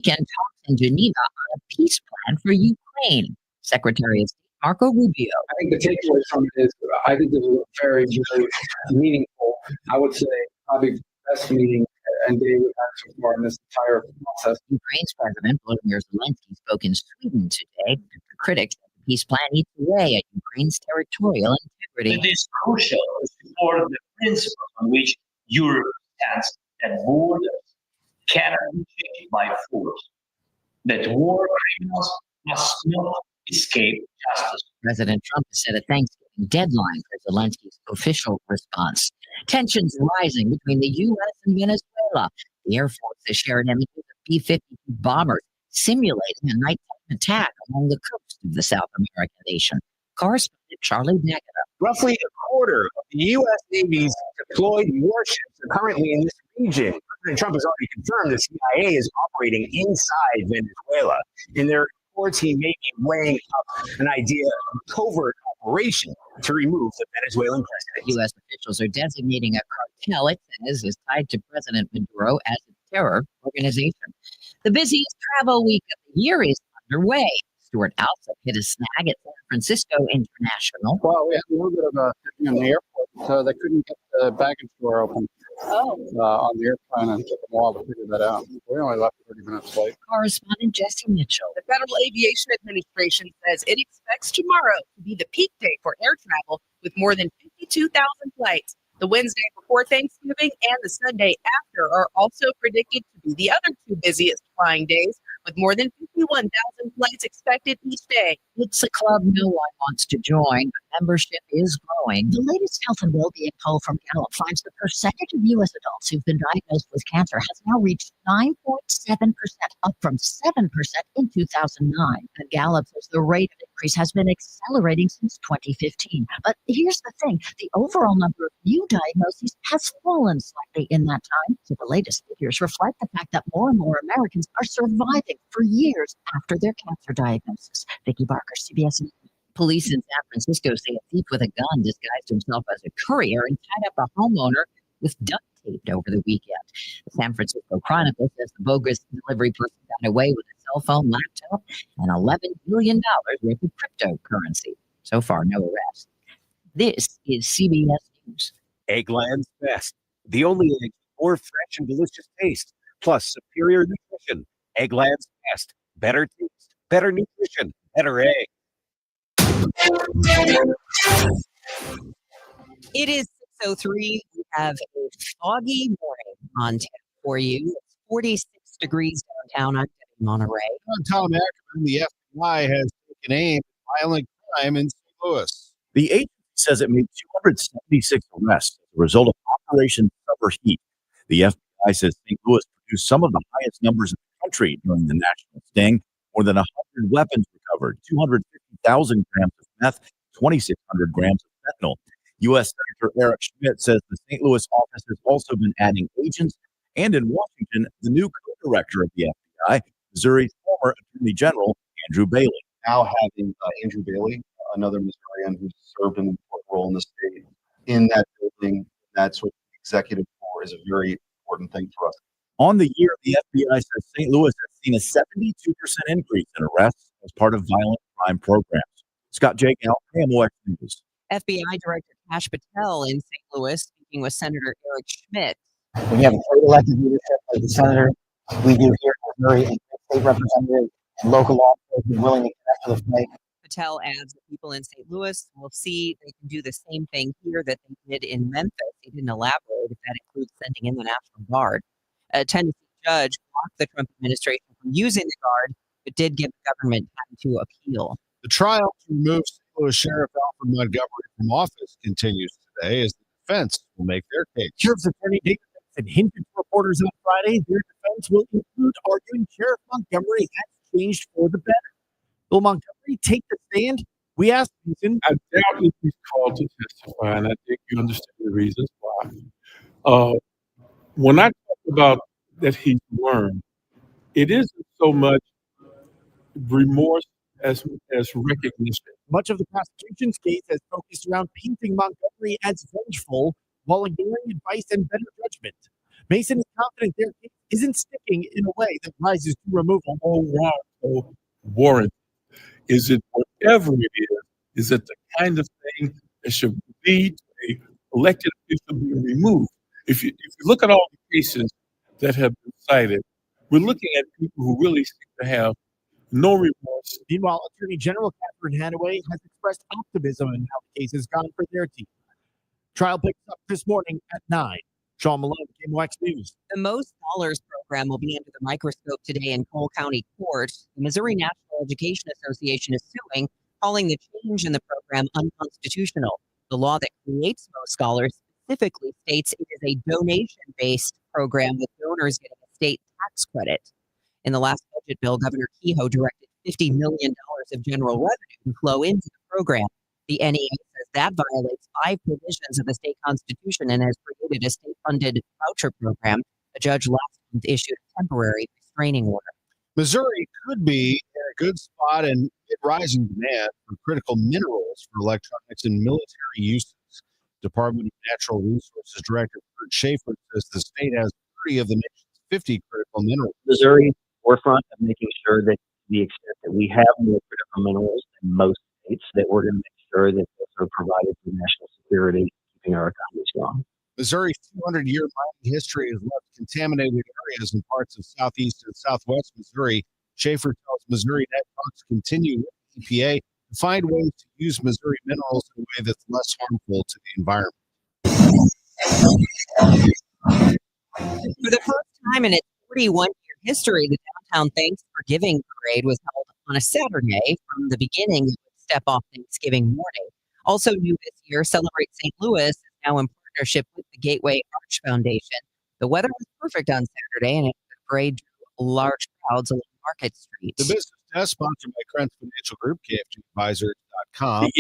Can talks in Geneva on a peace plan for Ukraine. Secretary of State Marco Rubio. I think the takeaway from it is I think this was a very, very meaningful, I would say, probably the best meeting and day we've had so far in this entire process. Ukraine's President Volodymyr Zelensky spoke in Sweden today. The critics said the peace plan eats away at Ukraine's territorial integrity. It is crucial to support the principles on which Europe stands, that borders cannot be changed by force, that war criminals must not escape justice. President Trump has set a Thanksgiving deadline for Zelensky's official response. Tensions rising between the U.S. and Venezuela. The Air Force has shared images of B-52 bombers simulating a nighttime attack along the coast of the South American nation. Correspondent Charlie Daggett. Roughly a quarter of the U.S. Navy's deployed warships are currently in this region. President Trump has already confirmed the CIA is operating inside Venezuela. In their reports, he may be weighing up an idea of a covert operation to remove the Venezuelan president. U.S. officials are designating a cartel it says is tied to President Maduro as a terror organization. The busiest travel week of the year is underway. Stuart Alsop hit a snag at San Francisco International. Well, we had a little bit of a thing in the airport, so they couldn't get the baggage door open on the airplane, and it took a while to figure that out. We only left 30 minutes late. Correspondent Jesse Mitchell. The Federal Aviation Administration says it expects tomorrow to be the peak day for air travel with more than 52,000 flights. The Wednesday before Thanksgiving and the Sunday after are also predicted to be the other two busiest flying days, with more than 51,000 flights expected each day. It's a club no one wants to join, but membership is growing. The latest health and well-being poll from Gallup finds the percentage of U.S. adults who've been diagnosed with cancer has now reached 9.7%, up from 7% in 2009. And Gallup says the rate of increase has been accelerating since 2015. But here's the thing, the overall number of new diagnoses has fallen slightly in that time. So the latest figures reflect the fact that more and more Americans are surviving for years after their cancer diagnosis. Vicki Barker, CBS News. Police in San Francisco say a thief with a gun disguised himself as a courier and tied up a homeowner with duct tape over the weekend. The San Francisco Chronicle says the bogus delivery person got away with a cell phone, laptop, and $11 billion worth of cryptocurrency. So far, no arrests. This is CBS News. Eggland's Best. The only egg with more fresh and delicious taste, plus superior nutrition. Eggland's Best. Better taste, better nutrition, better egg. It is 6:03. We have a foggy morning on tap for you. It's 46 degrees downtown. I'm in Monterrey. Downtown Ackerman, the FBI has taken aim at violent crime in St. Louis. The agency says it made 276 arrests as a result of Operation Summer Heat. The FBI says St. Louis produced some of the highest numbers in the country during the national sting. More than 100 weapons recovered, 250,000 grams of meth, 2,600 grams of fentanyl. U.S. Senator Eric Schmidt says the St. Louis office has also been adding agents. And in Washington, the new co-director of the FBI, Missouri's former Attorney General, Andrew Bailey. Now having Andrew Bailey, another Missourian who's served an important role in the state, in that building, that sort of executive floor is a very important thing for us. On the year, the FBI says St. Louis has seen a 72% increase in arrests as part of violent crime programs. Scott Jegal, KMOX News. FBI Director Kash Patel in St. Louis speaking with Senator Eric Schmidt. We have a great elected leadership as the senator. We do here in Missouri and state representatives and local law enforcement willing to connect to the fight. Patel adds that people in St. Louis will see they can do the same thing here that they did in Memphis. He didn't elaborate if that includes sending in the National Guard. A Tennessee judge blocked the Trump administration from using the Guard, but did give the government time to appeal. The trial to remove St. Louis Sheriff Alfred Montgomery from office continues today as the defense will make their case. Sheriff's Attorney David Benson hinted to reporters on Friday their defense will include arguing Sheriff Montgomery has changed for the better. Will Montgomery take the stand? We asked Benson. I doubt if he's called to testify, and I think you understand the reasons why. When I talk about that he's learned, it isn't so much remorse as recognition. Much of the prosecution's case has focused around painting Montgomery as vengeful while ignoring advice and better judgment. Mason is confident their case isn't sticking in a way that rises to removal. Oh, wow. So warrant. Is it whatever it is it the kind of thing that should lead to a elected official being removed? If you look at all the cases that have been cited, we're looking at people who really seem to have no remorse. Meanwhile, Attorney General Catherine Hanaway has expressed optimism in how the case has gone for their team. Trial picks up this morning at 9. Sean Malone, KMOX News. The Mo Scholars program will be under the microscope today in Cole County Court. The Missouri National Education Association is suing, calling the change in the program unconstitutional. The law that creates Mo Scholars specifically states it is a donation-based program with donors getting a state tax credit. In the last budget bill, Governor Kehoe directed $50 million of general revenue to flow into the program. The NEA says that violates 5 provisions of the state constitution and has created a state-funded voucher program. A judge last month issued a temporary restraining order. Missouri could be in a good spot and rising demand for critical minerals for electronics and military uses. Department of Natural Resources Director Kurt Schaefer says the state has 30 of the nation's 50 critical minerals. Missouri is forefront of making sure that to the extent that we have more critical minerals than most states, that we're going to make sure that those are provided for national security, keeping our economy strong. Missouri's 200-year mining history has left contaminated areas in parts of southeast and southwest Missouri. Schaefer tells Missouri that talks continue with the EPA to find ways to use Missouri minerals in a way that's less harmful to the environment. For the first time in its 41-year history, the Downtown Thanks for Giving Parade was held on a Saturday. From the beginning, it would step off Thanksgiving morning. Also new this year, Celebrate St. Louis is now in partnership with the Gateway Arch Foundation. The weather was perfect on Saturday, and the parade drew large crowds along Market Street. The business desk sponsored by Krentz Financial Group, KFGadvisors.com.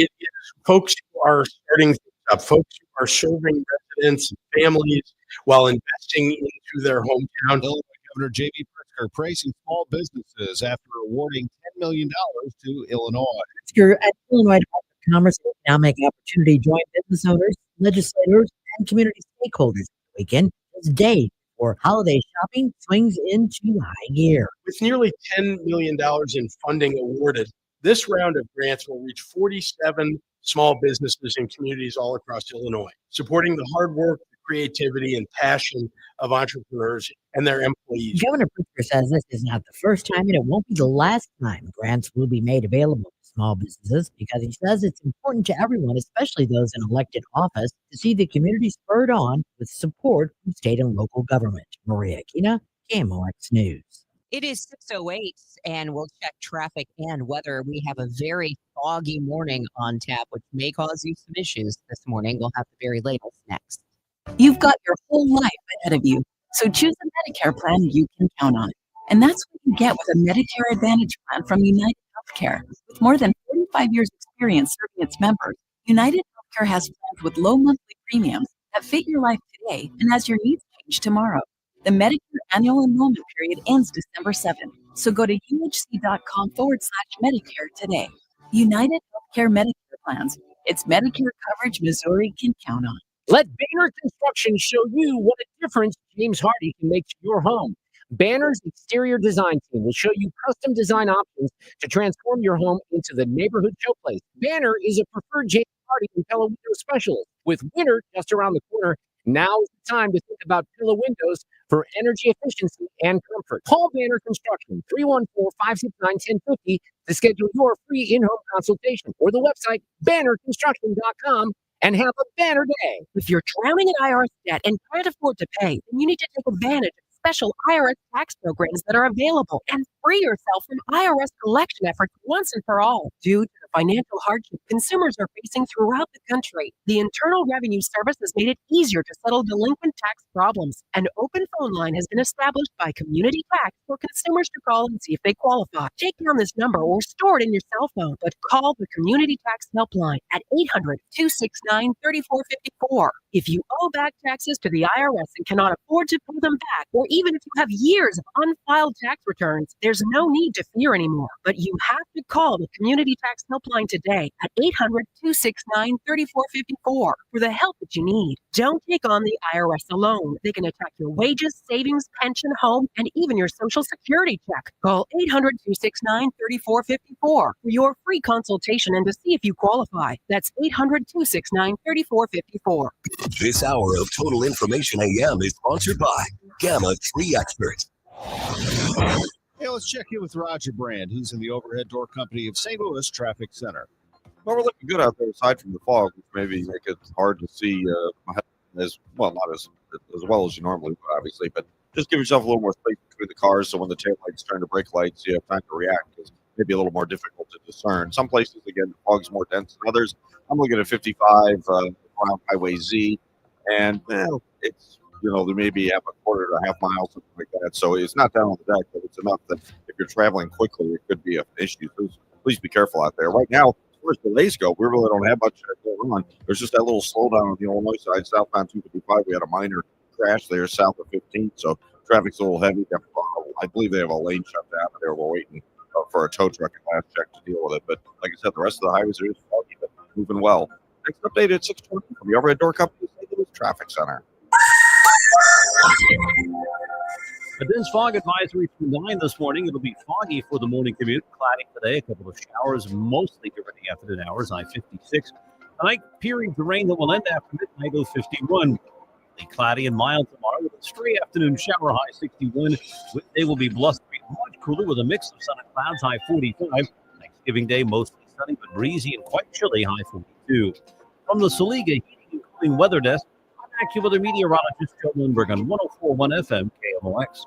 Folks who are starting things up, folks who are serving residents and families while investing into their hometown. Illinois Governor J.B. Pritzker praising small businesses after awarding $10 million to Illinois. Pritzker at Illinois Department of Commerce and Economic Opportunity joined business owners, legislators, and community stakeholders this weekend. This day before holiday shopping swings into high gear. With nearly $10 million in funding awarded, this round of grants will reach 47 small businesses and communities all across Illinois, supporting the hard work, creativity, and passion of entrepreneurs and their employees. Governor Pritzker says this is not the first time and it won't be the last time grants will be made available to small businesses, because he says it's important to everyone, especially those in elected office, to see the community spurred on with support from state and local government. Maria Aquina, KMOX News. It is 6:08, and we'll check traffic and weather. We have a very foggy morning on tap, which may cause you some issues this morning. We'll have the very latest next. You've got your whole life ahead of you, so choose a Medicare plan you can count on. And that's what you get with a Medicare Advantage plan from United Healthcare. With more than 45 years experience serving its members, United Healthcare has plans with low monthly premiums that fit your life today and as your needs change tomorrow. The Medicare annual enrollment period ends December 7th, so go to uhc.com/Medicare today. United Healthcare Medicare plans. It's Medicare coverage Missouri can count on. Let Banner Construction show you what a difference James Hardy can make to your home. Banner's exterior design team will show you custom design options to transform your home into the neighborhood showplace. Banner is a preferred James Hardy and Pella window specialist. With winter just around the corner, now is the time to think about Pella windows for energy efficiency and comfort. Call Banner Construction 314-569-1050 to schedule your free in-home consultation, or the website bannerconstruction.com, and have a banner day. If you're drowning in IRS debt and can't afford to pay, then you need to take advantage of special IRS tax programs that are available and free yourself from IRS collection efforts once and for all. Due to the financial hardship consumers are facing throughout the country, the Internal Revenue Service has made it easier to settle delinquent tax problems. An open phone line has been established by Community Tax for consumers to call and see if they qualify. Take down this number or store it in your cell phone, but call the Community Tax Helpline at 800-269-3454. If you owe back taxes to the IRS and cannot afford to pay them back, or even if you have years of unfiled tax returns, there's There's no need to fear anymore, but you have to call the Community Tax Helpline today at 800-269-3454 for the help that you need. Don't take on the IRS alone. They can attack your wages, savings, pension, home, and even your Social Security check. Call 800-269-3454 for your free consultation and to see if you qualify. That's 800-269-3454. This hour of Total Information AM is sponsored by Gamma Tree Expert. Hey, let's check in with Roger Brand. He's in the overhead door company of St. Louis Traffic Center. Well, we're looking good out there, aside from the fog, which maybe make it hard to see as well, not as well as you normally would, obviously, but just give yourself a little more space between the cars so when the tail lights turn to brake lights, you have time to react, because maybe a little more difficult to discern. Some places, again, the fog's more dense than others. I'm looking at 55 around Highway Z, and it's, there may be a quarter to a half mile, something like that. So it's not down on the deck, but it's enough that if you're traveling quickly, it could be an issue. So please be careful out there. Right now, as far as delays go, we really don't have much going on. There's just that little slowdown on the Illinois side, southbound 255. We had a minor crash there south of 15, so traffic's a little heavy. I believe they have a lane shut down there. We're waiting for a tow truck at last check to deal with it. But like I said, the rest of the highways are just foggy, but moving well. Next update at 6:20 from the overhead door company, St. Louis Traffic Center. A dense fog advisory through 9 this morning. It'll be foggy for the morning commute. Cloudy today. A couple of showers, mostly during the afternoon hours. I-56. Tonight, periods of rain that will end after midnight. O-51. Cloudy and mild tomorrow with a stray afternoon shower. High 61. Wednesday will be blustery, much cooler with a mix of sun and clouds. High 45. Thanksgiving Day mostly sunny but breezy and quite chilly. High 42. From the Saliga Heating and Cooling Weather Desk, AccuWeather meteorologist Joe Lindbergh on 104.1 FM KMOX.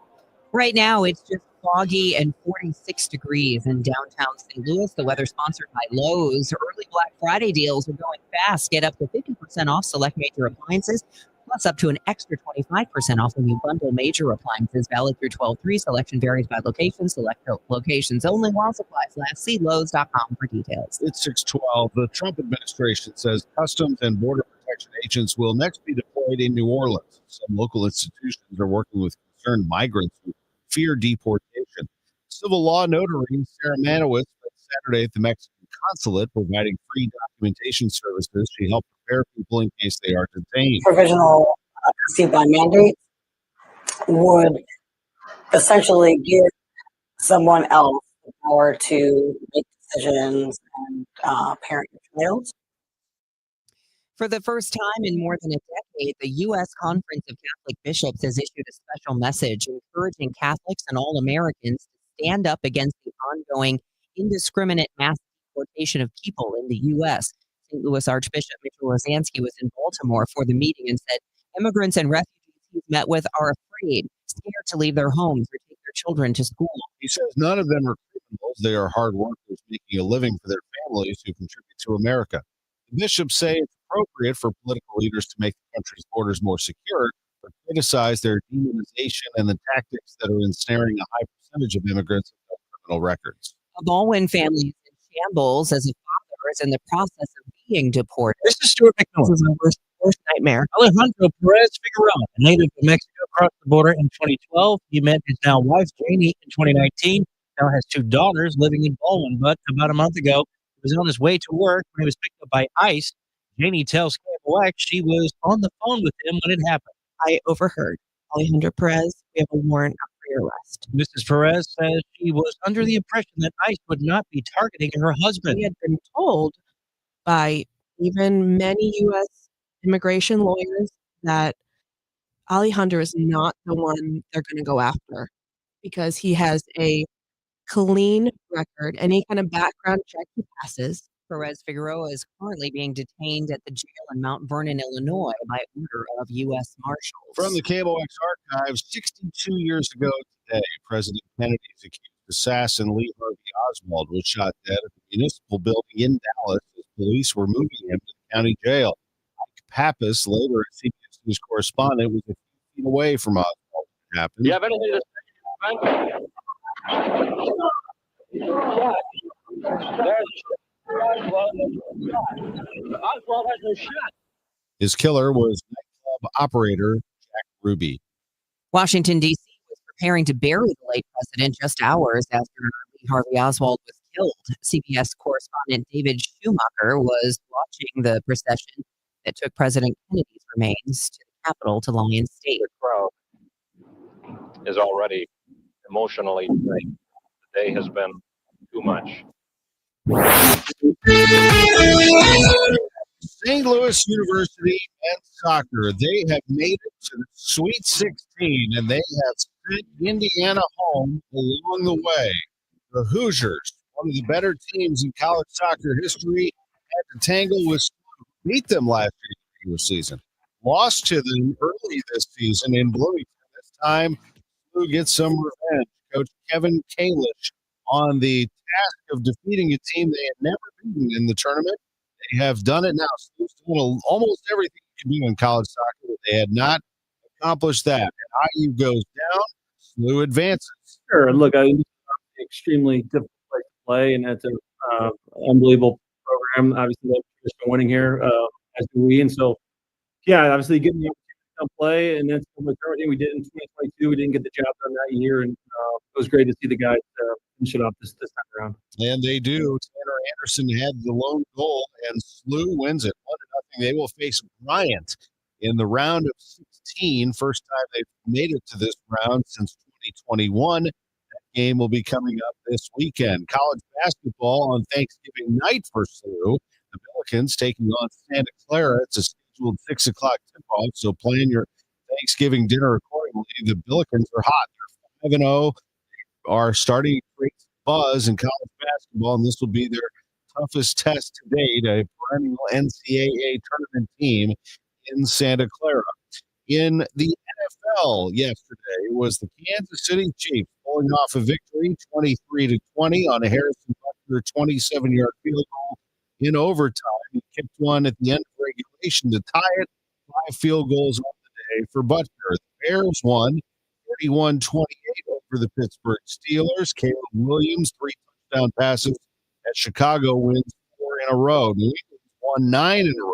Right now, it's just foggy and 46 degrees in downtown St. Louis. The weather sponsored by Lowe's. Early Black Friday deals are going fast. Get up to 50% off select major appliances, plus up to an extra 25% off when you bundle major appliances. Valid through 12/3. Selection varies by location. Select locations only while supplies last. See Lowe's.com for details. It's 6:12. The Trump administration says Customs and Border Protection agents will next be deployed in New Orleans. Some local institutions are working with concerned migrants who fear deportation. Civil law notary Sarah Manowitz spent Saturday at the Mexican consulate providing free documentation services. She helped prepare people in case they are detained. Provisional custody by mandate would essentially give someone else the power to make decisions and parent your child. For the first time in more than a decade, the U.S. Conference of Catholic Bishops has issued a special message encouraging Catholics and all Americans to stand up against the ongoing indiscriminate mass deportation of people in the U.S. St. Louis Archbishop Mitchell Rosansky was in Baltimore for the meeting and said immigrants and refugees he's met with are afraid, scared to leave their homes or take their children to school. He says none of them are criminals. They are hard workers making a living for their families who contribute to America. The bishops say it's appropriate for political leaders to make the country's borders more secure, but criticize their demonization and the tactics that are ensnaring a high percentage of immigrants with no criminal records. A Baldwin family is in shambles as a father is in the process of being deported. This is Stuart McMillan. This is my worst nightmare. Alejandro Perez Figueroa, a native of Mexico, crossed the border in 2012. He met his now wife, Janie, in 2019. Now has 2 daughters living in Baldwin, but about a month ago, he was on his way to work when he was picked up by ICE. Janie tells KMOX she was on the phone with him when it happened. I overheard. Alejandro Perez, we have a warrant out for your arrest. Mrs. Perez says she was under the impression that ICE would not be targeting her husband. We had been told by even many U.S. immigration lawyers that Alejandro is not the one they're going to go after because he has a clean record. Any kind of background check he passes. Perez Figueroa is currently being detained at the jail in Mount Vernon, Illinois by order of U.S. Marshals. From the KMOX archives, 62 years ago today, President Kennedy's accused assassin Lee Harvey Oswald was shot dead at the municipal building in Dallas as police were moving him to the county jail. Mike Pappas, later a CBS News correspondent, was a few feet away from Oswald when it happened. Do you have anything to say? Oswald has been shot. His killer was nightclub operator Jack Ruby. Washington, D.C. was preparing to bury the late president just hours after Lee Harvey Oswald was killed. CBS correspondent David Schumacher was watching the procession that took President Kennedy's remains to the Capitol to Lion State. The crowd is already emotionally drained. The day has been too much. St. Louis University men's soccer, they have made it to the Sweet 16, and they have sent Indiana home along the way. The Hoosiers, one of the better teams in college soccer history, had to tangle with beat them last year in the regular season. Lost to them early this season in Bloomington. This time, SLU gets some revenge. Coach Kevin Kalish on the task of defeating a team they had never beaten in the tournament. They have done it now. SLU's doing almost everything you can do in college soccer, but they had not accomplished that. And IU goes down, SLU advances. Sure. Look, it's an extremely difficult place to play, and it's an unbelievable program. Obviously, they've been winning here, as do we. And so, yeah, obviously getting the opportunity to come play, and that's everything we did in 2022. We didn't get the job done that year, and it was great to see the guys finish it up this time around. And they do. Tanner Anderson had the lone goal, and SLU wins it 1-0. They will face Bryant in the round of 16. First time they've made it to this round since 2021. That game will be coming up this weekend. College basketball on Thanksgiving night for SLU. The Billikens taking on Santa Clara. It's a scheduled 6 o'clock tip-off, so plan your Thanksgiving dinner accordingly. The Billikens are hot. They're 5-0. Are starting to create buzz in college basketball, and this will be their toughest test to date, a perennial NCAA tournament team in Santa Clara. In the NFL yesterday was the Kansas City Chiefs pulling off a victory 23-20 on a Harrison Butker 27-yard field goal in overtime. He kicked one at the end of regulation to tie it. 5 field goals on the day for Butker. The Bears won 31-28 over the Pittsburgh Steelers. Caleb Williams, 3 touchdown passes as Chicago wins 4 in a row. New England won 9 in a row.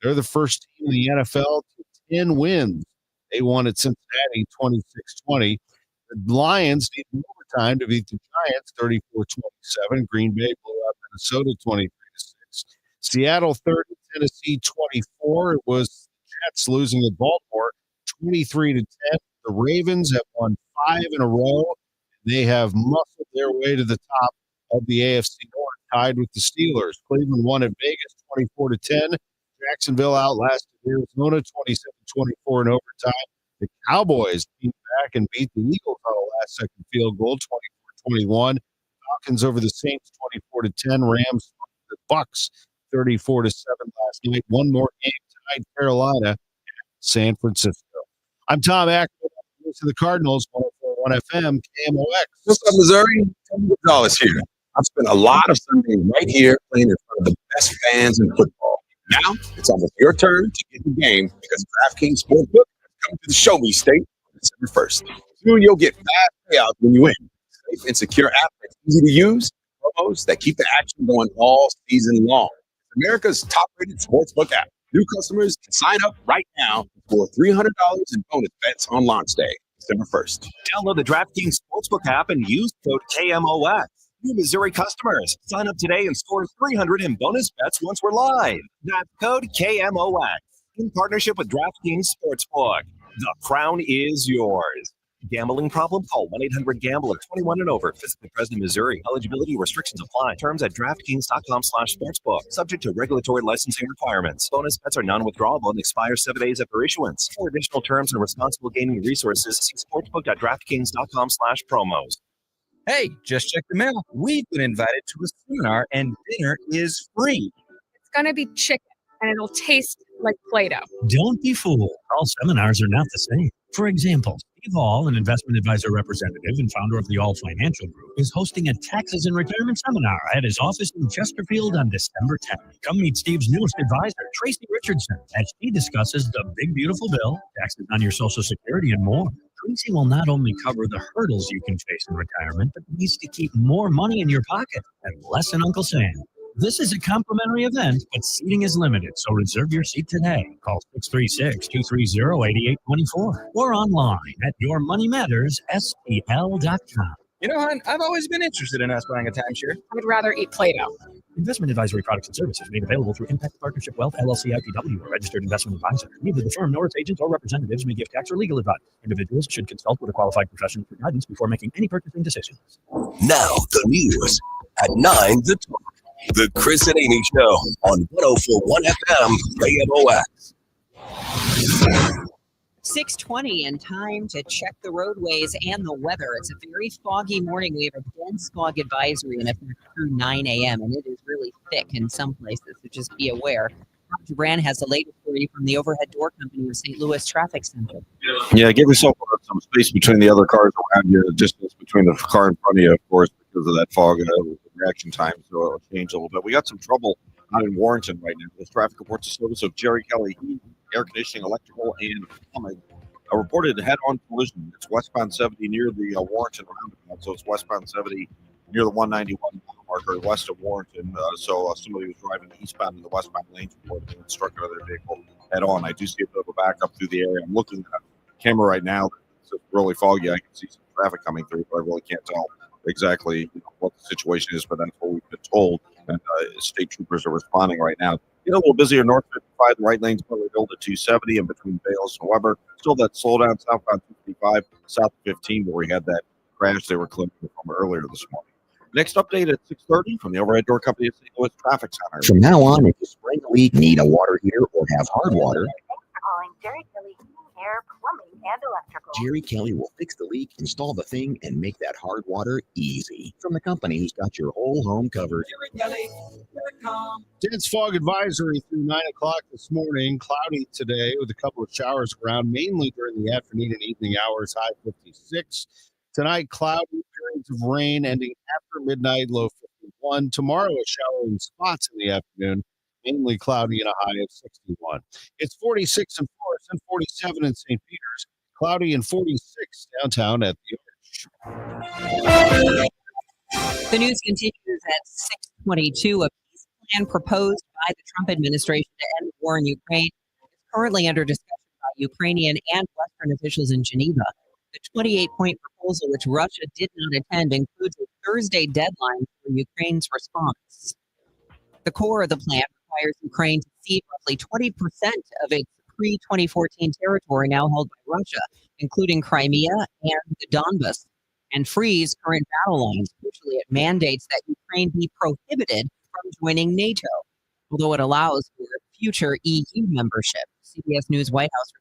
They're the first team in the NFL to 10 wins. They won at Cincinnati 26-20. The Lions needed overtime to beat the Giants 34-27. Green Bay blew out Minnesota 23-6. Seattle 30, Tennessee 24. It was the Jets losing to Baltimore 23-10. The Ravens have won 5 in a row. They have muscled their way to the top of the AFC North, tied with the Steelers. Cleveland won at Vegas 24-10. Jacksonville outlasted Arizona 27-24 in overtime. The Cowboys came back and beat the Eagles on a last-second field goal, 24-21. Falcons over the Saints 24-10. Rams the Bucks 34-7 last night. One more game tonight, Carolina, San Francisco. I'm Tom Ackerman. To the Cardinals, 104.1 FM, KMOX. What's up, Missouri? Tony Gonzalez here. I've spent a lot of Sundays right here playing in front of the best fans in football. Now it's almost your turn to get the game because DraftKings Sportsbook has come to the Show Me State on December 1st. Soon you'll get fast payouts when you win. Safe and secure app that's easy to use, promos that keep the action going all season long. It's America's top-rated sportsbook app. New customers can sign up right now for $300 in bonus bets on launch day, December 1st. Download the DraftKings Sportsbook app and use code KMOX. New Missouri customers, sign up today and score $300 in bonus bets once we're live. That's code KMOX in partnership with DraftKings Sportsbook. The crown is yours. Gambling problem? Call 1-800-GAMBLER. 21 and over. Visit President, Missouri. Eligibility restrictions apply. Terms at DraftKings.com/sportsbook. Subject to regulatory licensing requirements. Bonus bets are non-withdrawable and expire 7 days after issuance. For additional terms and responsible gaming resources, see sportsbook.draftkings.com/promos. Hey, just check the mail. We've been invited to a seminar and dinner is free. It's going to be chicken and it'll taste like Play-Doh. Don't be fooled. All seminars are not the same. For example, Steve Hall, an investment advisor representative and founder of the All Financial Group, is hosting a taxes and retirement seminar at his office in Chesterfield on December 10th. Come meet Steve's newest advisor, Tracy Richardson, as she discusses the big, beautiful bill, taxes on your Social Security, and more. Tracy will not only cover the hurdles you can face in retirement, but ways to keep more money in your pocket and less than Uncle Sam. This is a complimentary event, but seating is limited, so reserve your seat today. Call 636-230-8824 or online at yourmoneymattersstl.com. You know, hon, I've always been interested in us buying a timeshare. I would rather eat Play-Doh. Investment advisory products and services made available through Impact Partnership Wealth, LLC, IPW, a registered investment advisor. Neither the firm nor its agents or representatives may give tax or legal advice. Individuals should consult with a qualified professional for guidance before making any purchasing decisions. Now, the news at 9, the talk. The Chris and Amy Show on 104.1 FM, KMOX. 6:20 and time to check the roadways and the weather. It's a very foggy morning. We have a dense fog advisory in effect through 9 a.m. and it is really thick in some places, so just be aware. Dr. Brand has the latest for you from the Overhead Door Company of St. Louis Traffic Center. Yeah, give yourself some space between the other cars around you, the distance between the car in front of you, of course, because of that fog reaction time, so it'll change a little bit. We got some trouble out in Warrenton right now. This traffic reports a service of Jerry Kelly Heat, air conditioning, electrical, and plumbing. A reported head-on collision. It's westbound 70 near the Warrenton roundabout, so it's westbound 70 near the 191 marker west of Warrenton. So somebody was driving eastbound in the westbound lanes reported and struck another vehicle head-on. I do see a bit of a backup through the area. I'm looking at a camera right now. It's really foggy. I can see some traffic coming through, but I really can't tell exactly what the situation is, but that's what we've been told. And state troopers are responding right now. Get a little busier north 55, the right lane's probably built at 270 and between Bales and Weber. Still that slowdown southbound 255, south 15, where we had that crash they were claiming from earlier this morning. Next update at 6:30 from the Overhead Door Company of St. Louis Traffic Center. From now on, if you spring a leak, need a water heater, or have hard water, Calling Jerry Kelly Heating, Air, Plumbing, and Electrical. Jerry Kelly will fix the leak, install the thing, and make that hard water easy. From the company who's got your whole home covered. Dense fog advisory through 9 o'clock this morning. Cloudy today with a couple of showers around, mainly during the afternoon and evening hours, high 56. Tonight, cloudy, periods of rain ending after midnight, low 51. Tomorrow, a shower in spots in the afternoon, mainly cloudy and a high of 61. It's 46 in Forest and 47 in St. Peters. Cloudy and 46 downtown at the Arch. The news continues at 6:22. A peace plan proposed by the Trump administration to end the war in Ukraine is currently under discussion by Ukrainian and Western officials in Geneva. The 28-point proposal, which Russia did not attend, includes a Thursday deadline for Ukraine's response. The core of the plan requires Ukraine to cede roughly 20% of its pre-2014 territory now held by Russia, including Crimea and the Donbas, and freeze current battle lines. Crucially, it mandates that Ukraine be prohibited from joining NATO, although it allows for future EU membership. CBS News White House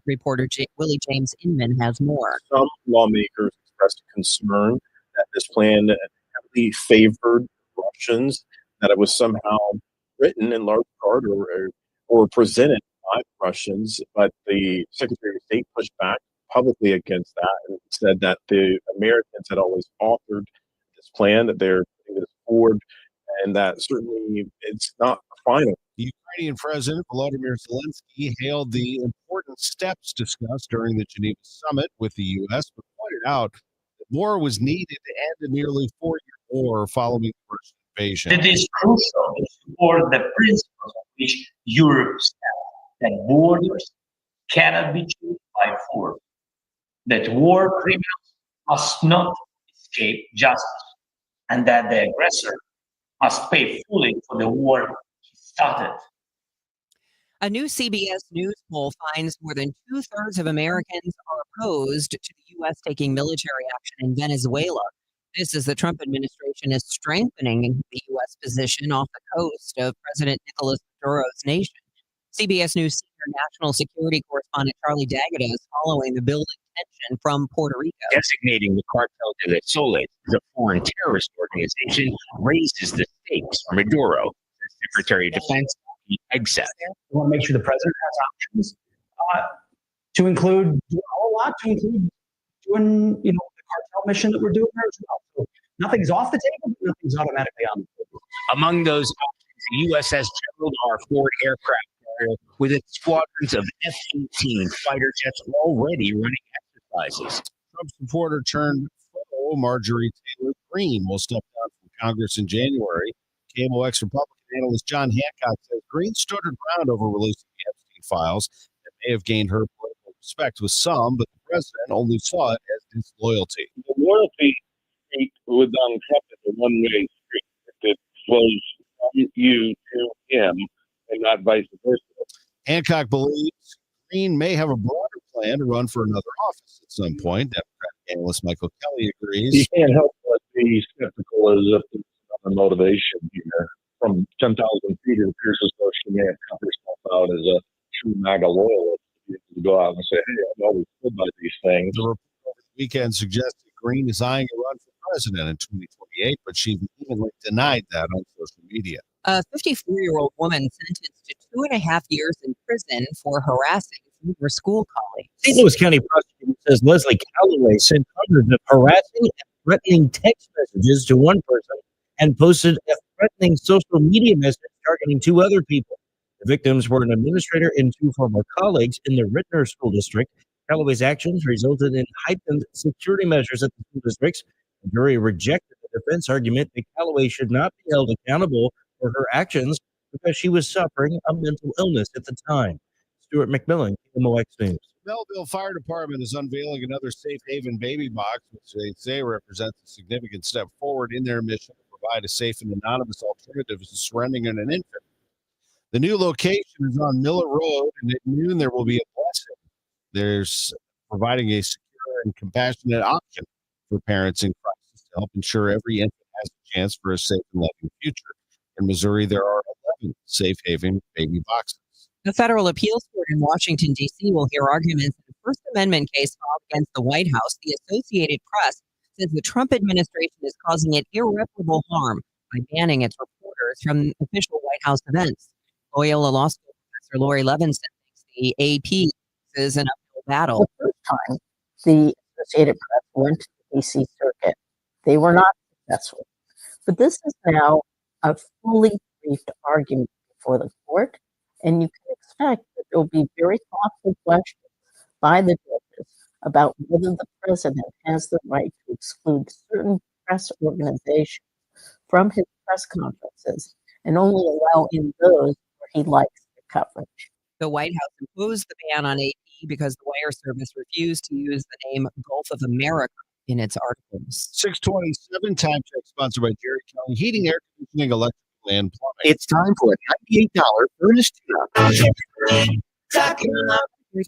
reporter Willie James Inman has more. Some lawmakers expressed concern that this plan heavily favored Russians, that it was somehow written in large part or presented by Russians, but the Secretary of State pushed back publicly against that and said that the Americans had always authored this plan, that they're putting this forward, and that certainly it's not final. The Ukrainian President Volodymyr Zelensky hailed the important steps discussed during the Geneva summit with the U.S., but pointed out that more was needed to end a nearly 4-year war following the Russian invasion. It is crucial to support the principles on which Europe stands, that borders cannot be changed by force, that war criminals must not escape justice, and that the aggressor must pay fully for the war he started. A new CBS News poll finds more than 2/3 of Americans are opposed to the U.S. taking military action in Venezuela. This as the Trump administration is strengthening the U.S. position off the coast of President Nicolas Maduro's nation. CBS News senior national security correspondent Charlie D'Agata is following the building tension from Puerto Rico. Designating the Cartel de las Soles as a foreign terrorist organization raises the stakes for Maduro, as Secretary of Defense Pete Hegseth. We want to make sure the president has options to include a whole lot, to include doing, the cartel mission that we're doing there as well. So nothing's off the table, but nothing's automatically on the table. Among those options, the USS Gerald R. Ford aircraft carrier with its squadrons of F-18 fighter jets already running exercises. Trump supporter turned foe Marjorie Taylor Greene will step down from Congress in January. KMOX Republican analyst John Hancock says Green stood her ground over releasing the Epstein files that may have gained her political respect with some, but the president only saw it as disloyalty. The loyalty street with Donald Trump is a one-way street. It flows from you to him and not vice versa. Hancock believes Green may have a broader plan to run for another office at some point. Democratic analyst Michael Kelly agrees. You can't help but be skeptical as if there's another motivation here. From 10,000 feet, it appears as though she may have cut herself out as a true MAGA loyalist to go out and say, hey, I've always stood by these things. The report over the weekend suggested Green is eyeing a run for president in 2028, but she vehemently denied that on social media. A 54-year-old woman sentenced to 2.5 years in prison for harassing former school colleagues. St. Louis County prosecutor says Leslie Calloway sent hundreds of harassing and threatening text messages to one person and posted a threatening social media message targeting 2 other people. The victims were an administrator and 2 former colleagues in the Rittner School District. Calloway's actions resulted in heightened security measures at the school districts. The jury rejected the defense argument that Calloway should not be held accountable for her actions because she was suffering a mental illness at the time. Stuart McMillan, KMOX News. Belleville Fire Department is unveiling another safe haven baby box, which they say represents a significant step forward in their mission to provide a safe and anonymous alternative to surrendering an infant. The new location is on Miller Road, and at noon there will be a blessing. There's providing a secure and compassionate option for parents in crisis to help ensure every infant has a chance for a safe and loving future. In Missouri, there are 11 safe haven baby boxes. The federal appeals court in Washington, D.C. will hear arguments in a First Amendment case filed against the White House. The Associated Press says the Trump administration is causing it irreparable harm by banning its reporters from official White House events. Loyola Law School professor Lori Levinson thinks the AP is an uphill battle. The first time the Associated Press went to the D.C. circuit, they were not successful. But this is now a fully briefed argument before the court, and you can expect that there will be very thoughtful questions by the judges about whether the president has the right to exclude certain press organizations from his press conferences and only allow in those where he likes the coverage. The White House imposed the ban on AP because the wire service refused to use the name Gulf of America in its articles. 627 time check sponsored by Jerry Kelly Heating, Air Conditioning, Electrical, and Plumbing. It's time for a $98 furnace tune-up. By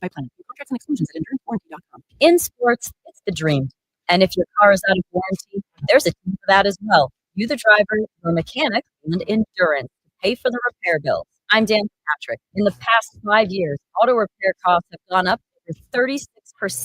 planning. Contracts and exclusions at endurancewarranty.com. In sports, it's the dream. And if your car is out of warranty, there's a team for that as well. You, the driver, your mechanic, and Endurance to pay for the repair bills. I'm Dan Patrick. In the past 5 years, auto repair costs have gone up over 36%.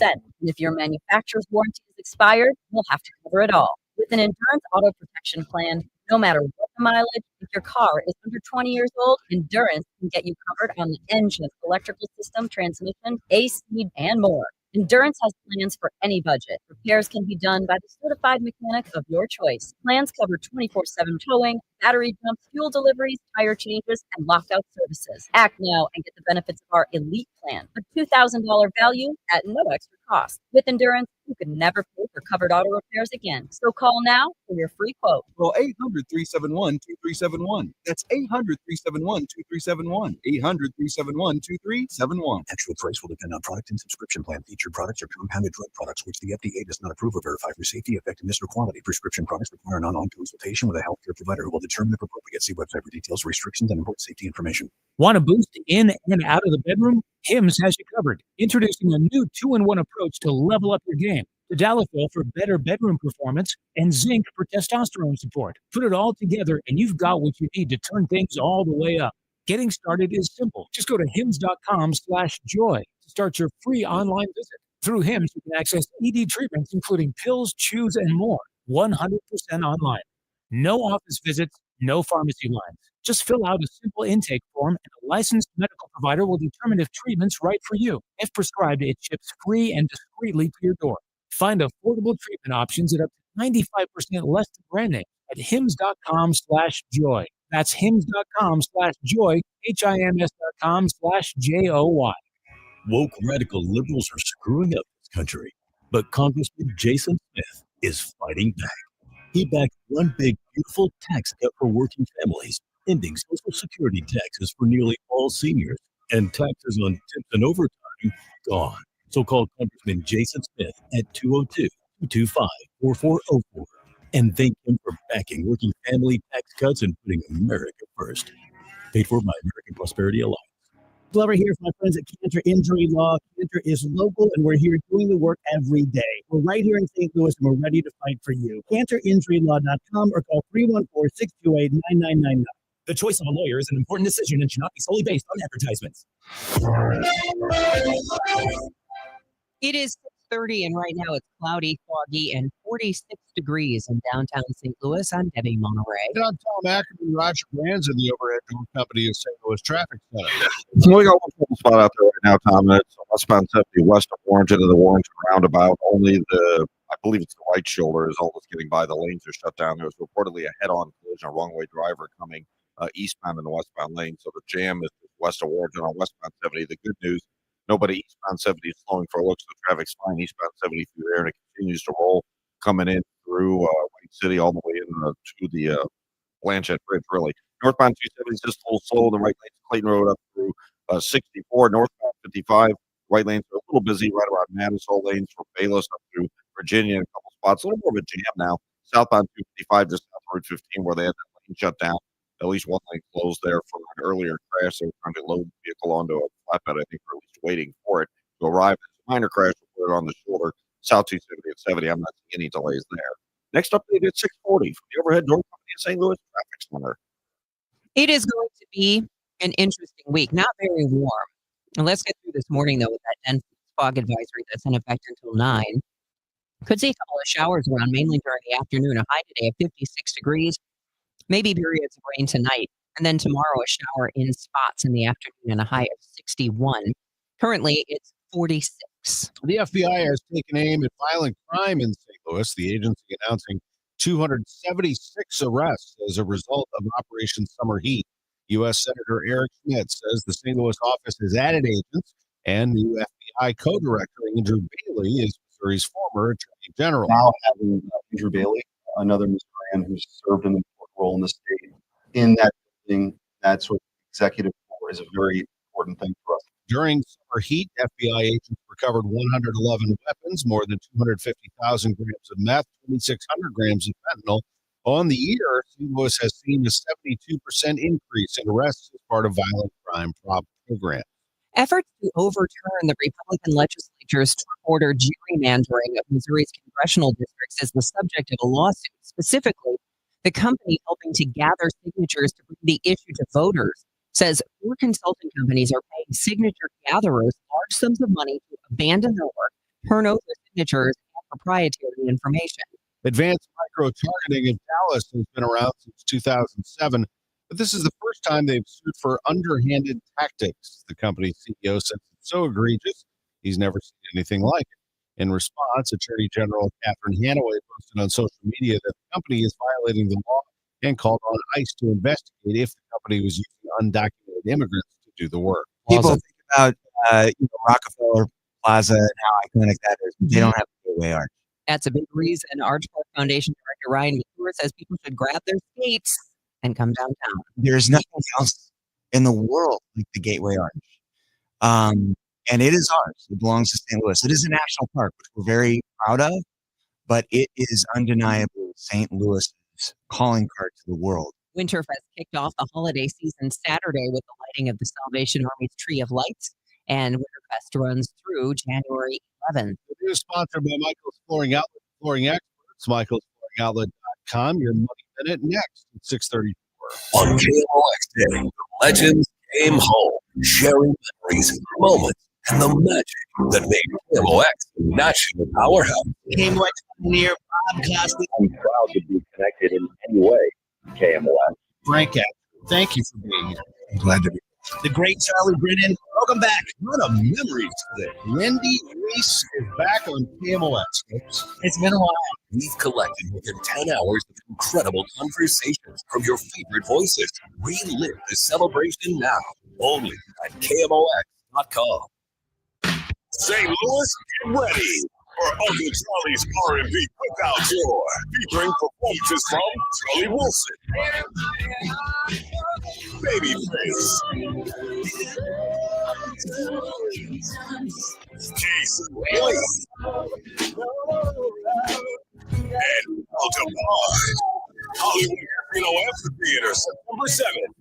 And if your manufacturer's warranty is expired, we'll have to cover it all. With an Endurance auto protection plan, no matter what the mileage, if your car is under 20 years old, Endurance can get you covered on the engine, electrical system, transmission, AC, and more. Endurance has plans for any budget. Repairs can be done by the certified mechanic of your choice. Plans cover 24/7 towing, battery jumps, fuel deliveries, tire changes, and locked-out services. Act now and get the benefits of our Elite Plan, a $2,000 value at no extra cost. With Endurance, you could never pay for covered auto repairs again. So call now for your free quote. Call 800-371-2371. That's 800-371-2371. 800-371-2371. Actual price will depend on product and subscription plan. Featured products are compounded drug products, which the FDA does not approve or verify for safety, effectiveness, or quality. Prescription products require an online consultation with a healthcare provider who will determine if appropriate. See website for details, restrictions, and important safety information. Want a boost in and out of the bedroom? Hims has you covered. Introducing a new 2-in-1 approach to level up your game. Tadalafil for better bedroom performance and zinc for testosterone support. Put it all together and you've got what you need to turn things all the way up. Getting started is simple. Just go to hims.com/joy to start your free online visit. Through Hims, you can access ED treatments, including pills, chews, and more. 100% online. No office visits, no pharmacy lines. Just fill out a simple intake form and a licensed medical provider will determine if treatment's right for you. If prescribed, it ships free and discreetly to your door. Find affordable treatment options at up to 95% less than brand name at hims.com/joy. That's hims.com/joy, HIMS.com/JOY. Woke radical liberals are screwing up this country, but Congressman Jason Smith is fighting back. He backed one big, beautiful tax cut for working families, ending Social Security taxes for nearly all seniors, and taxes on tips and overtime gone. So call Congressman Jason Smith at 202-225-4404 and thank him for backing working family tax cuts and putting America first. Paid for by American Prosperity Alliance. Glover here from my friends at Cantor Injury Law. Cantor is local, and we're here doing the work every day. We're right here in St. Louis, and we're ready to fight for you. CantorInjuryLaw.com or call 314-628-9999. The choice of a lawyer is an important decision and should not be solely based on advertisements. It is 6:30, and right now it's cloudy, foggy, and 46 degrees in downtown St. Louis. I'm Debbie Monterrey. And I'm Tom Ackerman. Roger Brands in the overhead door company of St. Louis Traffic Center. So we got one cool spot out there right now, Tom, and it's westbound 70 west of Warrington to the Warrington roundabout. Only I believe it's the right shoulder is all that's getting by. The lanes are shut down. There was reportedly a head-on collision, a wrong-way driver coming eastbound in the westbound lane. So the jam is west of Warrington on westbound 70. The good news, nobody eastbound 70 is slowing for looks. The traffic's fine eastbound 70 through there, and it continues to roll coming in through White City all the way in to the Blanchette Bridge, really. Northbound 270 is just a little slow. The right lane's Clayton Road up through 64. Northbound 55, right lanes are a little busy right around Madison lanes from Bayless up through Virginia in a couple spots. A little more of a jam now. Southbound 255 just south of Route 15 where they had that lane shut down. At least one lane closed there for an earlier crash. They were trying to load the vehicle onto a flatbed, I think, or at least waiting for it to arrive. There's a minor crash reported on the shoulder, South 270 at 70. I'm not seeing any delays there. Next update at 6:40 from the overhead door company of St. Louis Traffic Center. It is going to be an interesting week, not very warm. And let's get through this morning, though, with that dense fog advisory that's in effect until 9. Could see a couple of showers around, mainly during the afternoon. A high today of 56 degrees. Maybe periods of rain tonight. And then tomorrow, a shower in spots in the afternoon and a high of 61. Currently, it's 46. The FBI has taken aim at violent crime in St. Louis, the agency announcing 276 arrests as a result of Operation Summer Heat. U.S. Senator Eric Schmidt says the St. Louis office has added agents, and new FBI co-director Andrew Bailey is Missouri's former attorney general. Now having Andrew Bailey, another Missourian who's served an important role in the state, in that building, that sort of executive core is a very important thing for us. During summer heat, FBI agents recovered 111 weapons, more than 250,000 grams of meth, 2,600 grams of fentanyl. On the year, St. Louis has seen a 72% increase in arrests as part of violent crime program. Efforts to overturn the Republican legislature's Trump-ordered gerrymandering of Missouri's congressional districts is the subject of a lawsuit. Specifically, the company helping to gather signatures to bring the issue to voters says 4 consulting companies are paying signature gatherers large sums of money to abandon their work, turn over signatures, and proprietary information. Advanced micro-targeting in Dallas has been around since 2007, but this is the first time they've sued for underhanded tactics. The company's CEO says it's so egregious, he's never seen anything like it. In response, Attorney General Catherine Hanaway posted on social media that the company is violating the law and called on ICE to investigate if the company was using undocumented immigrants to do the work. People think about Rockefeller Plaza and how iconic that is, but they don't have a gateway arch. That's a big reason Arch Park Foundation Director Ryan McClure says people should grab their skates and come downtown. There's nothing else in the world like the Gateway Arch. And it is ours. It belongs to St. Louis. It is a national park, which we're very proud of, but it is undeniably St. Louis's calling card to the world. Winterfest kicked off the holiday season Saturday with the lighting of the Salvation Army's Tree of Lights, and Winterfest runs through January 11th. The news sponsored by Michael's Flooring Outlet, Flooring Experts, michaelsflooringoutlet.com. Your Money Minute next at 6:34. On KMOX Day, the legends came home, sharing memories, moments, and the magic that made KMOX a national powerhouse. KMOX near Bob Cosby. I'm proud to be connected in any way to KMOX. Frank, thank you for being here. I'm glad to be here. The great Charlie Brennan. Welcome back. What a memories today. Wendy Reese is back on KMOX. It's been a while. We've collected more than 10 hours of incredible conversations from your favorite voices. Relive the celebration now, only at KMOX.com. St. Louis, get ready for Uncle Charlie's R&B Cookout Tour, featuring performances from Charlie Wilson, baby face. Jason Lee. And Altamont. Hollywood Casino Amphitheater, September 7th.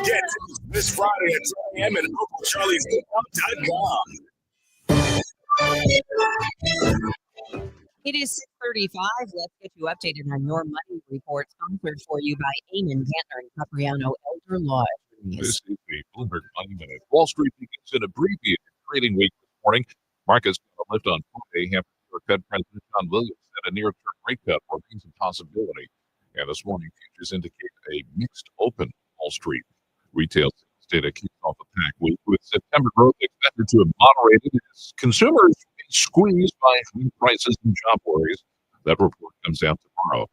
Get tickets this Friday at 10 a.m. at UncleCharlie'sCookout.com. It is 6:35. Let's get you updated on your money report, sponsored for you by Eamon Gantner and Capriano Elder Law. This is the Bloomberg Money Minute. Wall Street begins an abbreviated trading week this morning. Markets got a lift on Friday after Fed President John Williams said a near-term rate cut remains a possibility. And this morning, futures indicate a mixed open Wall Street. Retail sales data kicks off a packed week with September growth expected to have moderated as consumers squeezed by food prices and job worries. That report comes out tomorrow.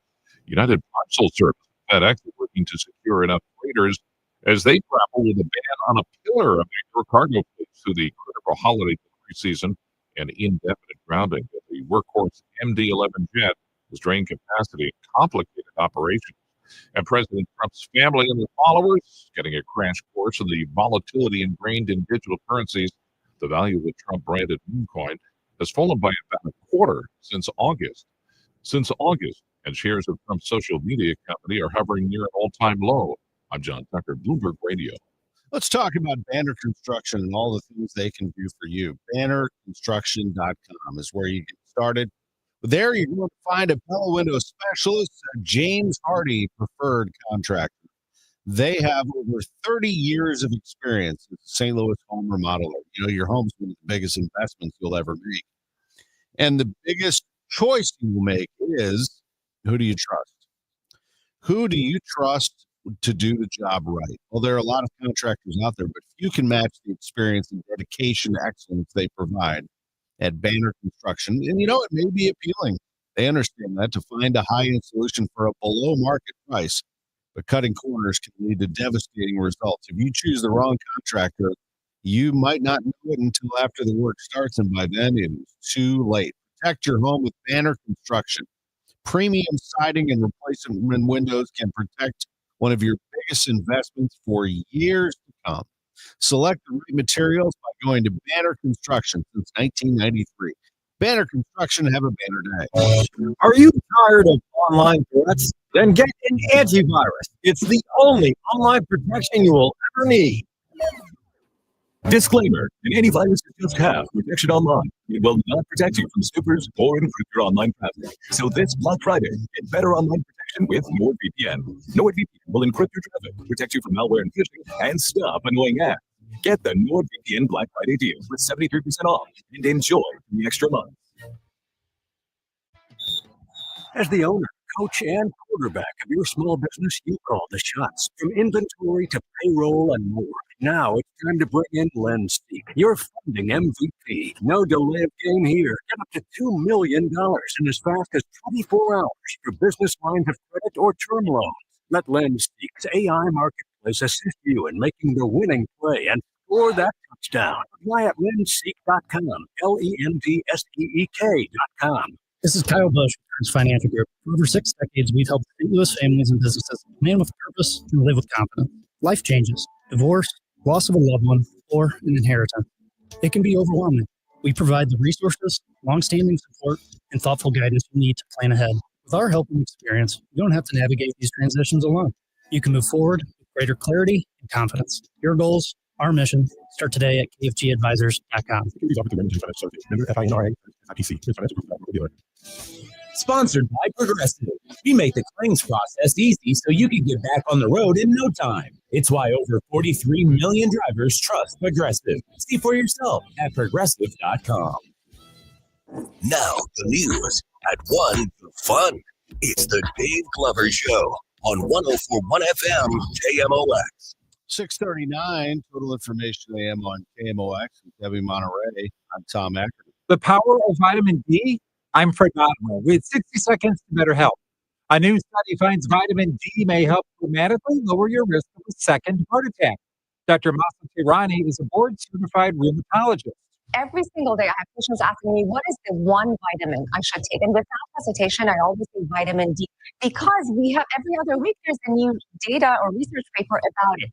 United Parcel Service, FedEx, is working to secure enough freighters as they grapple with a ban on a pillar of major cargo fleets through the critical holiday delivery season and indefinite grounding of the workhorse MD-11 jet has drained capacity and complicated operations. And President Trump's family and their followers getting a crash course in the volatility ingrained in digital currencies. The value of the Trump-branded meme coin has fallen by about a quarter since August. And shares of Trump's social media company are hovering near an all-time low. I'm John Tucker, Bloomberg Radio. Let's talk about Banner Construction and all the things they can do for you. BannerConstruction.com is where you get started. There you're going to find a Pella Window specialist, a James Hardy preferred contractor. They have over 30 years of experience as a St. Louis home remodeler. You know, your home's one of the biggest investments you'll ever make. And the biggest choice you will make is, who do you trust? Who do you trust to do the job right? Well, there are a lot of contractors out there, but few can match the experience and dedication to excellence they provide at Banner Construction. And you know, it may be appealing. They understand that, to find a high-end solution for a below-market price. But cutting corners can lead to devastating results. If you choose the wrong contractor, you might not know it until after the work starts, and by then it is too late. Protect your home with Banner Construction. Premium siding and replacement windows can protect one of your biggest investments for years to come. Select the right materials by going to Banner Construction since 1993. Banner Construction, have a banner day. Are you tired of online threats? Then get an antivirus. It's the only online protection you will ever need. Disclaimer: an antivirus is just half protection online. It will not protect you from snoopers or encrypt your online traffic. So this Black Friday, get better online protection with NordVPN. NordVPN will encrypt your traffic, protect you from malware and phishing, and stop annoying ads. Get the NordVPN Black Friday deal with 73% off and enjoy the extra month. As the owner, coach, and quarterback of your small business, you call the shots. From inventory to payroll and more. Now it's time to bring in Lynch, your funding MVP. No delay of game here. Get up to $2 million in as fast as 24 hours for business lines of credit or term loans. Let Lynch's AI marketplace assist you in making the winning play and score that touchdown. Apply at lendseek.com, LENDSEEK.com. This is Kyle Bush with Kurtz Financial Group. For over 6 decades, we've helped St. Louis families and businesses plan with purpose and live with confidence. Life changes, divorce, loss of a loved one, or an inheritance. It can be overwhelming. We provide the resources, long-standing support, and thoughtful guidance you need to plan ahead. With our help and experience, you don't have to navigate these transitions alone. You can move forward with greater clarity and confidence. Your goals, our mission, start today at kfgadvisors.com. Sponsored by Progressive. We make the claims process easy so you can get back on the road in no time. It's why over 43 million drivers trust Progressive. See for yourself at progressive.com. Now the news at 1 for fun. It's the Dave Glover Show on 104.1 FM KMOX. 6:39, total information AM on KMOX with Debbie Monterrey. I'm Tom Ackerman. The power of vitamin D? I'm Fred Bottomley with 60 seconds to better health. A new study finds vitamin D may help dramatically lower your risk of a second heart attack. Dr. Masa Tehrani is a board-certified rheumatologist. every single day I have patients asking me, what is the one vitamin I should take? And without hesitation, I always say vitamin D, because we have every other week there's a new data or research paper about it.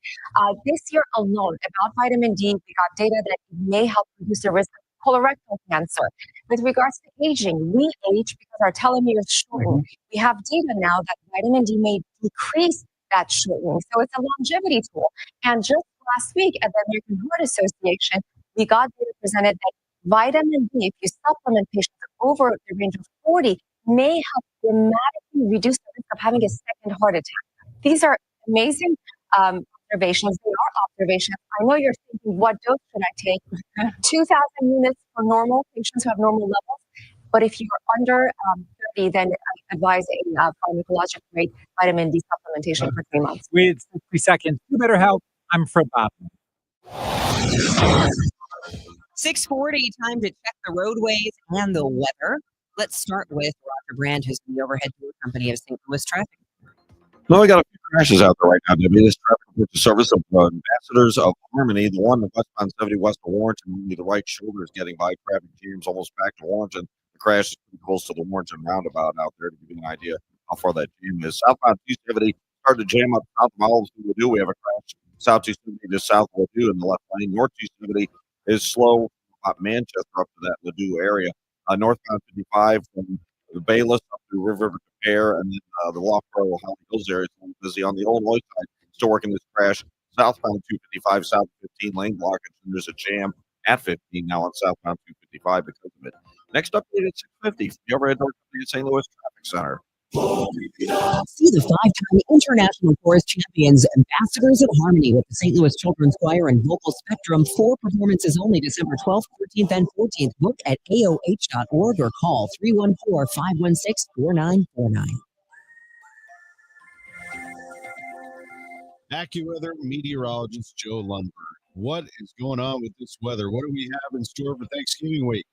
This year alone, about vitamin D, we got data that it may help reduce the risk of colorectal cancer. With regards to aging, we age because our telomeres shorten. We have data now that vitamin D may decrease that shortening. So it's a longevity tool. And just last week at the American Heart Association, we got data presented that vitamin D, if you supplement patients over the range of 40, may help dramatically reduce the risk of having a second heart attack. These are amazing observations. They are observations. I know you're thinking, what dose should I take? 2,000 units for normal patients who have normal levels. But if you're under 30, then I advise a pharmacologic grade vitamin D supplementation for 3 months. We had 60 seconds. You better help. I'm Fred Bob. 6:40, time to check the roadways and the weather. Let's start with Roger Brand, who's the overhead tour company of St. Louis Traffic. Well, we got a few crashes out there right now, Debbie. This traffic report to service of Ambassadors of Harmony, the one westbound 70 west of Warrenton, only the right shoulder is getting by traffic jams almost back to Warrenton. The crash is pretty close to the Warrenton roundabout out there to give you an idea how far that jam is. Southbound 270 started to jam up south of Olives to Ladue. We have a crash south 270 just south of Ladue in the left lane. North 270 is slow about Manchester up to that Ladue area. Northbound 55 from the Bayless up to River Compare, and then the Loughborough Holly Hills area is busy on the Illinois side. Still working this crash. Southbound 255, south 15 lane blockage, and there's a jam at 15 now on southbound 255 because of it. Next update at 650, the overhead door company at St. Louis Traffic Center. See the 5-time international chorus champions, Ambassadors of Harmony, with the St. Louis Children's Choir and Vocal Spectrum. 4 performances only, December 12th, 13th, and 14th. Book at aoh.org or call 314-516-4949. AccuWeather meteorologist Joe Lundberg. What is going on with this weather? What do we have in store for Thanksgiving week?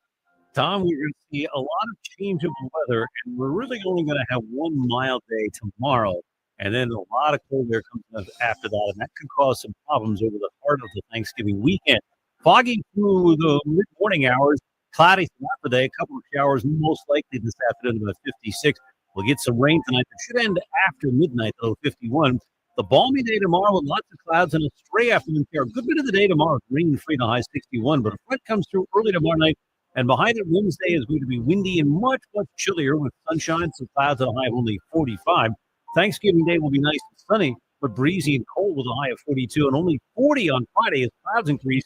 Tom, we're going to see a lot of change of weather, and we're really only going to have one mild day tomorrow, and then a lot of cold air comes after that, and that could cause some problems over the heart of the Thanksgiving weekend. Foggy through the mid-morning hours, cloudy throughout the day, a couple of showers most likely this afternoon, about 56. We'll get some rain tonight. It should end after midnight, though, 51. The balmy day tomorrow with lots of clouds and a stray afternoon shower. A good bit of the day tomorrow, rain-free to high 61, but a front comes through early tomorrow night. And behind it, Wednesday is going to be windy and much, much chillier with sunshine, some clouds at a high of only 45. Thanksgiving Day will be nice and sunny, but breezy and cold with a high of 42 and only 40 on Friday as clouds increase.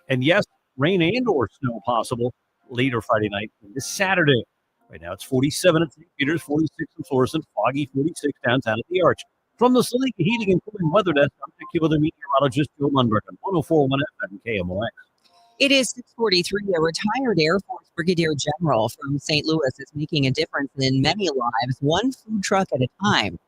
And yes, rain and or snow possible later Friday night and this Saturday. Right now it's 47 at St. Peter's, 46 in Florissant, foggy 46 downtown at the Arch. From the Salika Heating and Cooling Weather Desk, I'm AccuWeather meteorologist Joe Lundberg on 104.1 FM KMOX. It is 6:43. A retired Air Force Brigadier General from St. Louis is making a difference in many lives, one food truck at a time.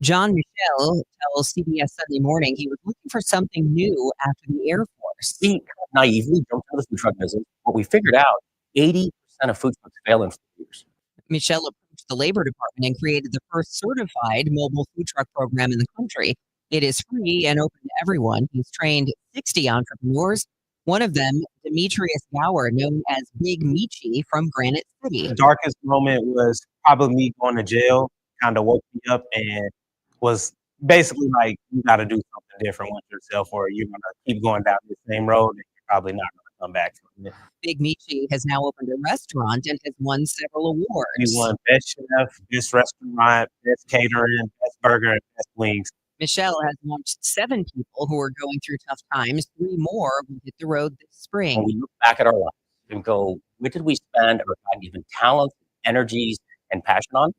John Michel tells CBS Sunday Morning he was looking for something new after the Air Force. We naively jumped into the food truck business. What we figured out, 80% of food trucks fail in 4 years. Michel approached the Labor Department and created the first certified mobile food truck program in the country. It is free and open to everyone. He's trained 60 entrepreneurs. One of them, Demetrius Gower, known as Big Michi from Granite City. The darkest moment was probably me going to jail, kind of woke me up and was basically like, you got to do something different with yourself or you're going to keep going down the same road and you're probably not going to come back from it. Big Michi has now opened a restaurant and has won several awards. He won Best Chef, Best Restaurant, Best Catering, Best Burger, and Best Wings. Michelle has launched 7 people who are going through tough times. 3 more will hit the road this spring. When we look back at our lives and go, what did we spend our God-given talents, energies, and passion on?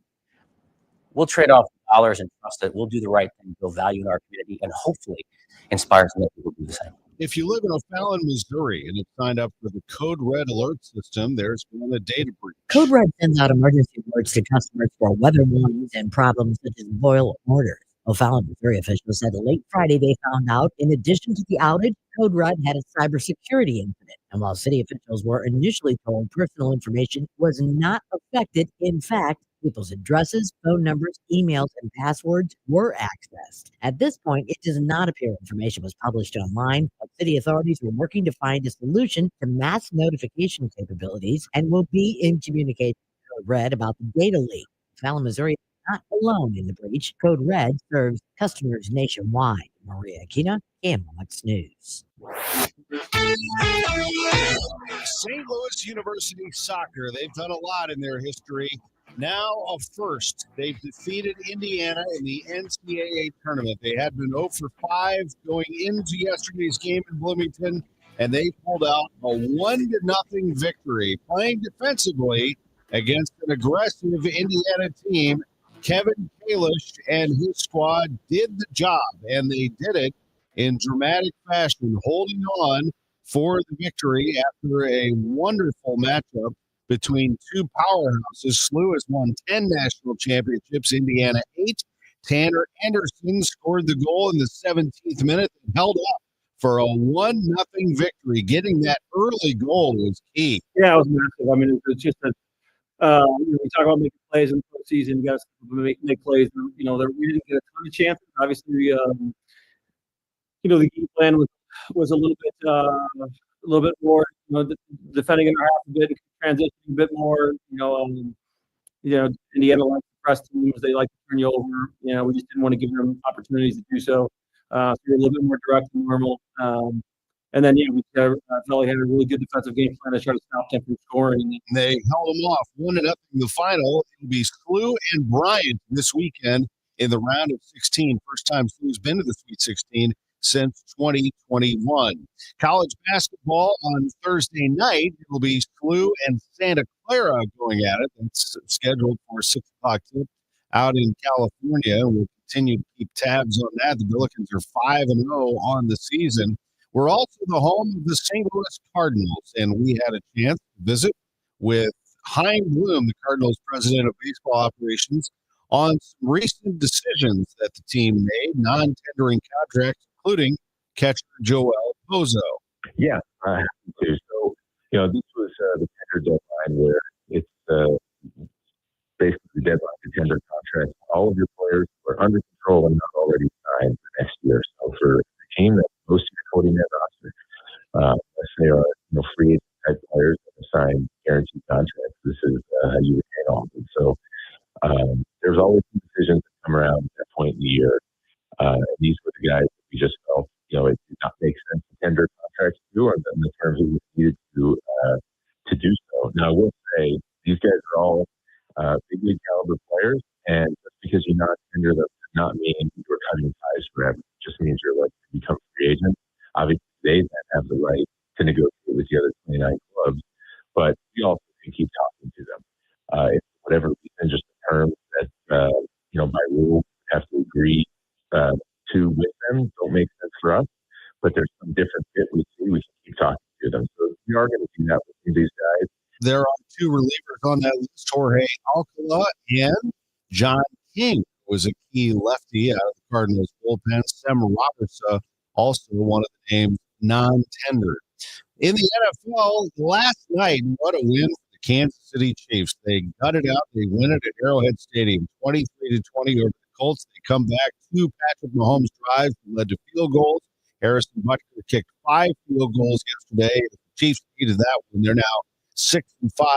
We'll trade off dollars and trust that we'll do the right thing, build value in our community, and hopefully inspire some other people to do the same. If you live in O'Fallon, Missouri, and have signed up for the Code Red alert system, there's been a data breach. Code Red sends out emergency alerts to customers for weather warnings and problems such as boil orders. O'Fallon, Missouri officials said late Friday they found out, in addition to the outage, Code Red had a cybersecurity incident. And while city officials were initially told personal information was not affected, in fact, People's addresses, phone numbers, emails, and passwords were accessed. At this point, it does not appear information was published online, but city authorities were working to find a solution to mass notification capabilities and will be in communication with Code Red about the data leak. Fallon, Missouri is not alone in the breach. Code Red serves customers nationwide. Maria Aquina, KMOX News. St. Louis University soccer, they've done a lot in their history. Now a first. They've defeated Indiana in the NCAA tournament. They had been 0 for 5 going into yesterday's game in Bloomington, and they pulled out a 1-0 victory, playing defensively against an aggressive Indiana team. Kevin Kalish and his squad did the job, and they did it in dramatic fashion, holding on for the victory after a wonderful matchup between two powerhouses. SLU has won 10 national championships, Indiana 8. Tanner Anderson scored the goal in the 17th minute and held up for a 1-0 victory. Getting that early goal was key. Yeah, it was massive. I mean, it was just a we talk about making plays in the postseason. You got to make plays. We didn't get a ton of chances. Obviously, the game plan was a little bit more, defending in our half a bit, transitioning a bit more. Indiana likes to press teams. They like to turn you over. We just didn't want to give them opportunities to do so. So we're a little bit more direct than normal. And then, we felt like had a really good defensive game plan to try to stop them from scoring. They held them off 1-0 in the final. It'll be SLU and Bryant this weekend in the round of 16. First time SLU's been to the Sweet 16 since 2021. College basketball on Thursday night. It'll be SLU and Santa Clara going at it. It's scheduled for 6 o'clock tip out in California. We'll continue to keep tabs on that. The Billikens are 5-0 on the season. We're also the home of the St. Louis Cardinals, and we had a chance to visit with Chaim Bloom, the Cardinals president of baseball operations, on some recent decisions that the team made, non-tendering contracts, including catcher Joel Pozo. Yeah, I have to. So, this was the tender deadline where it's basically the deadline to tender contracts. All of your players who are under control and not already signed for next year. So for a team that's most of your 40-man roster, unless they are free agent type players that have signed guaranteed contracts, this is how you retain all of them. So there's always some decisions that come around at that point in the year. These were the guys that we just felt, it did not make sense to tender contracts to, or in the terms we needed to do so. Now, I will say these guys are all big league caliber players, and just because you not tender them does not mean you're cutting ties forever. It just means you're like to become a free agent. Obviously, they then have the right to negotiate with the other 29 clubs, but we also can keep talking to them. If whatever reason, just the terms that by rule have to agree to with them don't make sense for us, but there's some different fit we see, we can keep talking to them. So we are going to do that with these guys. There are two relievers on that list, Jorge Alcala and John King, who was a key lefty out of the Cardinals bullpen. Sam Roberts, also one of the names non-tendered. In the NFL, last night, what a win for the Kansas City Chiefs. They gutted out. They win it at Arrowhead Stadium, 23-20 over the Colts. They come back. 2 Patrick Mahomes drives that led to field goals. Harrison Butker kicked 5 field goals yesterday. The Chiefs needed that one. They're now 6-5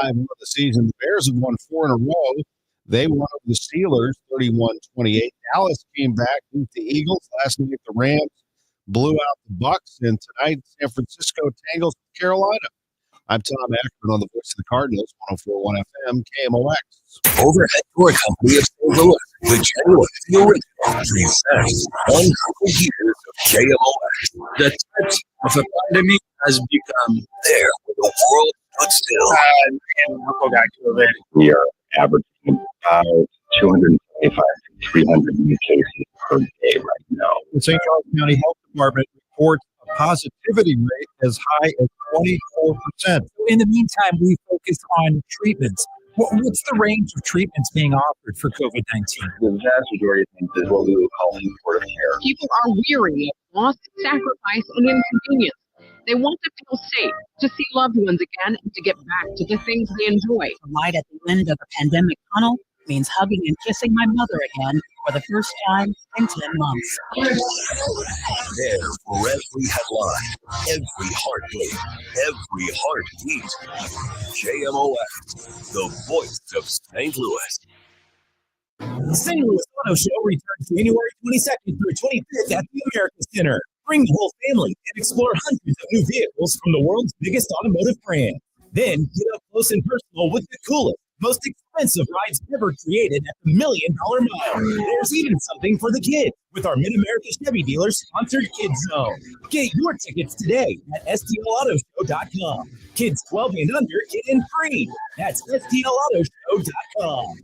of the season. The Bears have won 4 in a row. They won over the Steelers 31-28. Dallas came back, beat the Eagles. Last night, the Rams blew out the Bucks. And tonight, San Francisco tangles with Carolina. I'm Tom Ackerman on the voice of the Cardinals, 104.1 FM, KMOX. Overhead Door Company of St. Louis, the genuine, the original, presents 100 years of KMOX. The touch of a pandemic has become there where the world stood still. We are averaging about 225 to 300 new cases per day right now. The St. Charles County Health Department reports a positivity rate as high as 24%. In the meantime, we focus on treatments. What's the range of treatments being offered for COVID-19? The vast majority of things is what we would call supportive care. People are weary of loss, sacrifice, and inconvenience. They want to feel safe, to see loved ones again, and to get back to the things they enjoy. The light at the end of the pandemic tunnel, means hugging and kissing my mother again for the first time in 10 months. There for every headline, every heartbeat, every heartbeat. KMOX, the voice of St. Louis. The St. Louis Auto Show returns January 22nd through 25th at the America Center. Bring the whole family and explore hundreds of new vehicles from the world's biggest automotive brands. Then get up close and personal with the coolest, most expensive rides ever created at the $1 Million Mile. There's even something for the kids with our Mid-America Chevy dealers sponsored Kids Zone. Get your tickets today at stlautoshow.com. Kids 12 and under get in free. That's stlautoshow.com.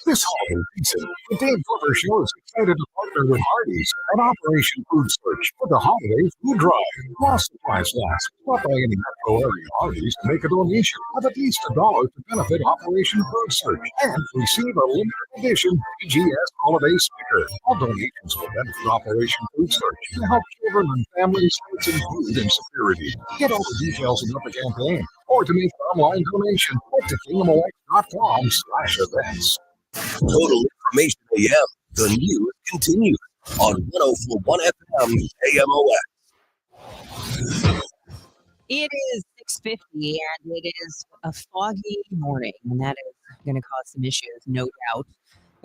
This holiday season, the Dave Glover Show is excited to partner with Hardee's on Operation Food Search for the holiday food drive. While supplies last, stop by any metro area Hardee's to make a donation of at least $1 to benefit Operation Food Search and receive a limited edition PGS holiday sticker. All donations will benefit Operation Food Search to help children and families facing food insecurity. Get all the details about the campaign or to make an online donation, head to KMOX.com/events. Total Information AM. The news continues on 104.1 FM KMOX. It is 6:50 and it is a foggy morning, and that is going to cause some issues, no doubt.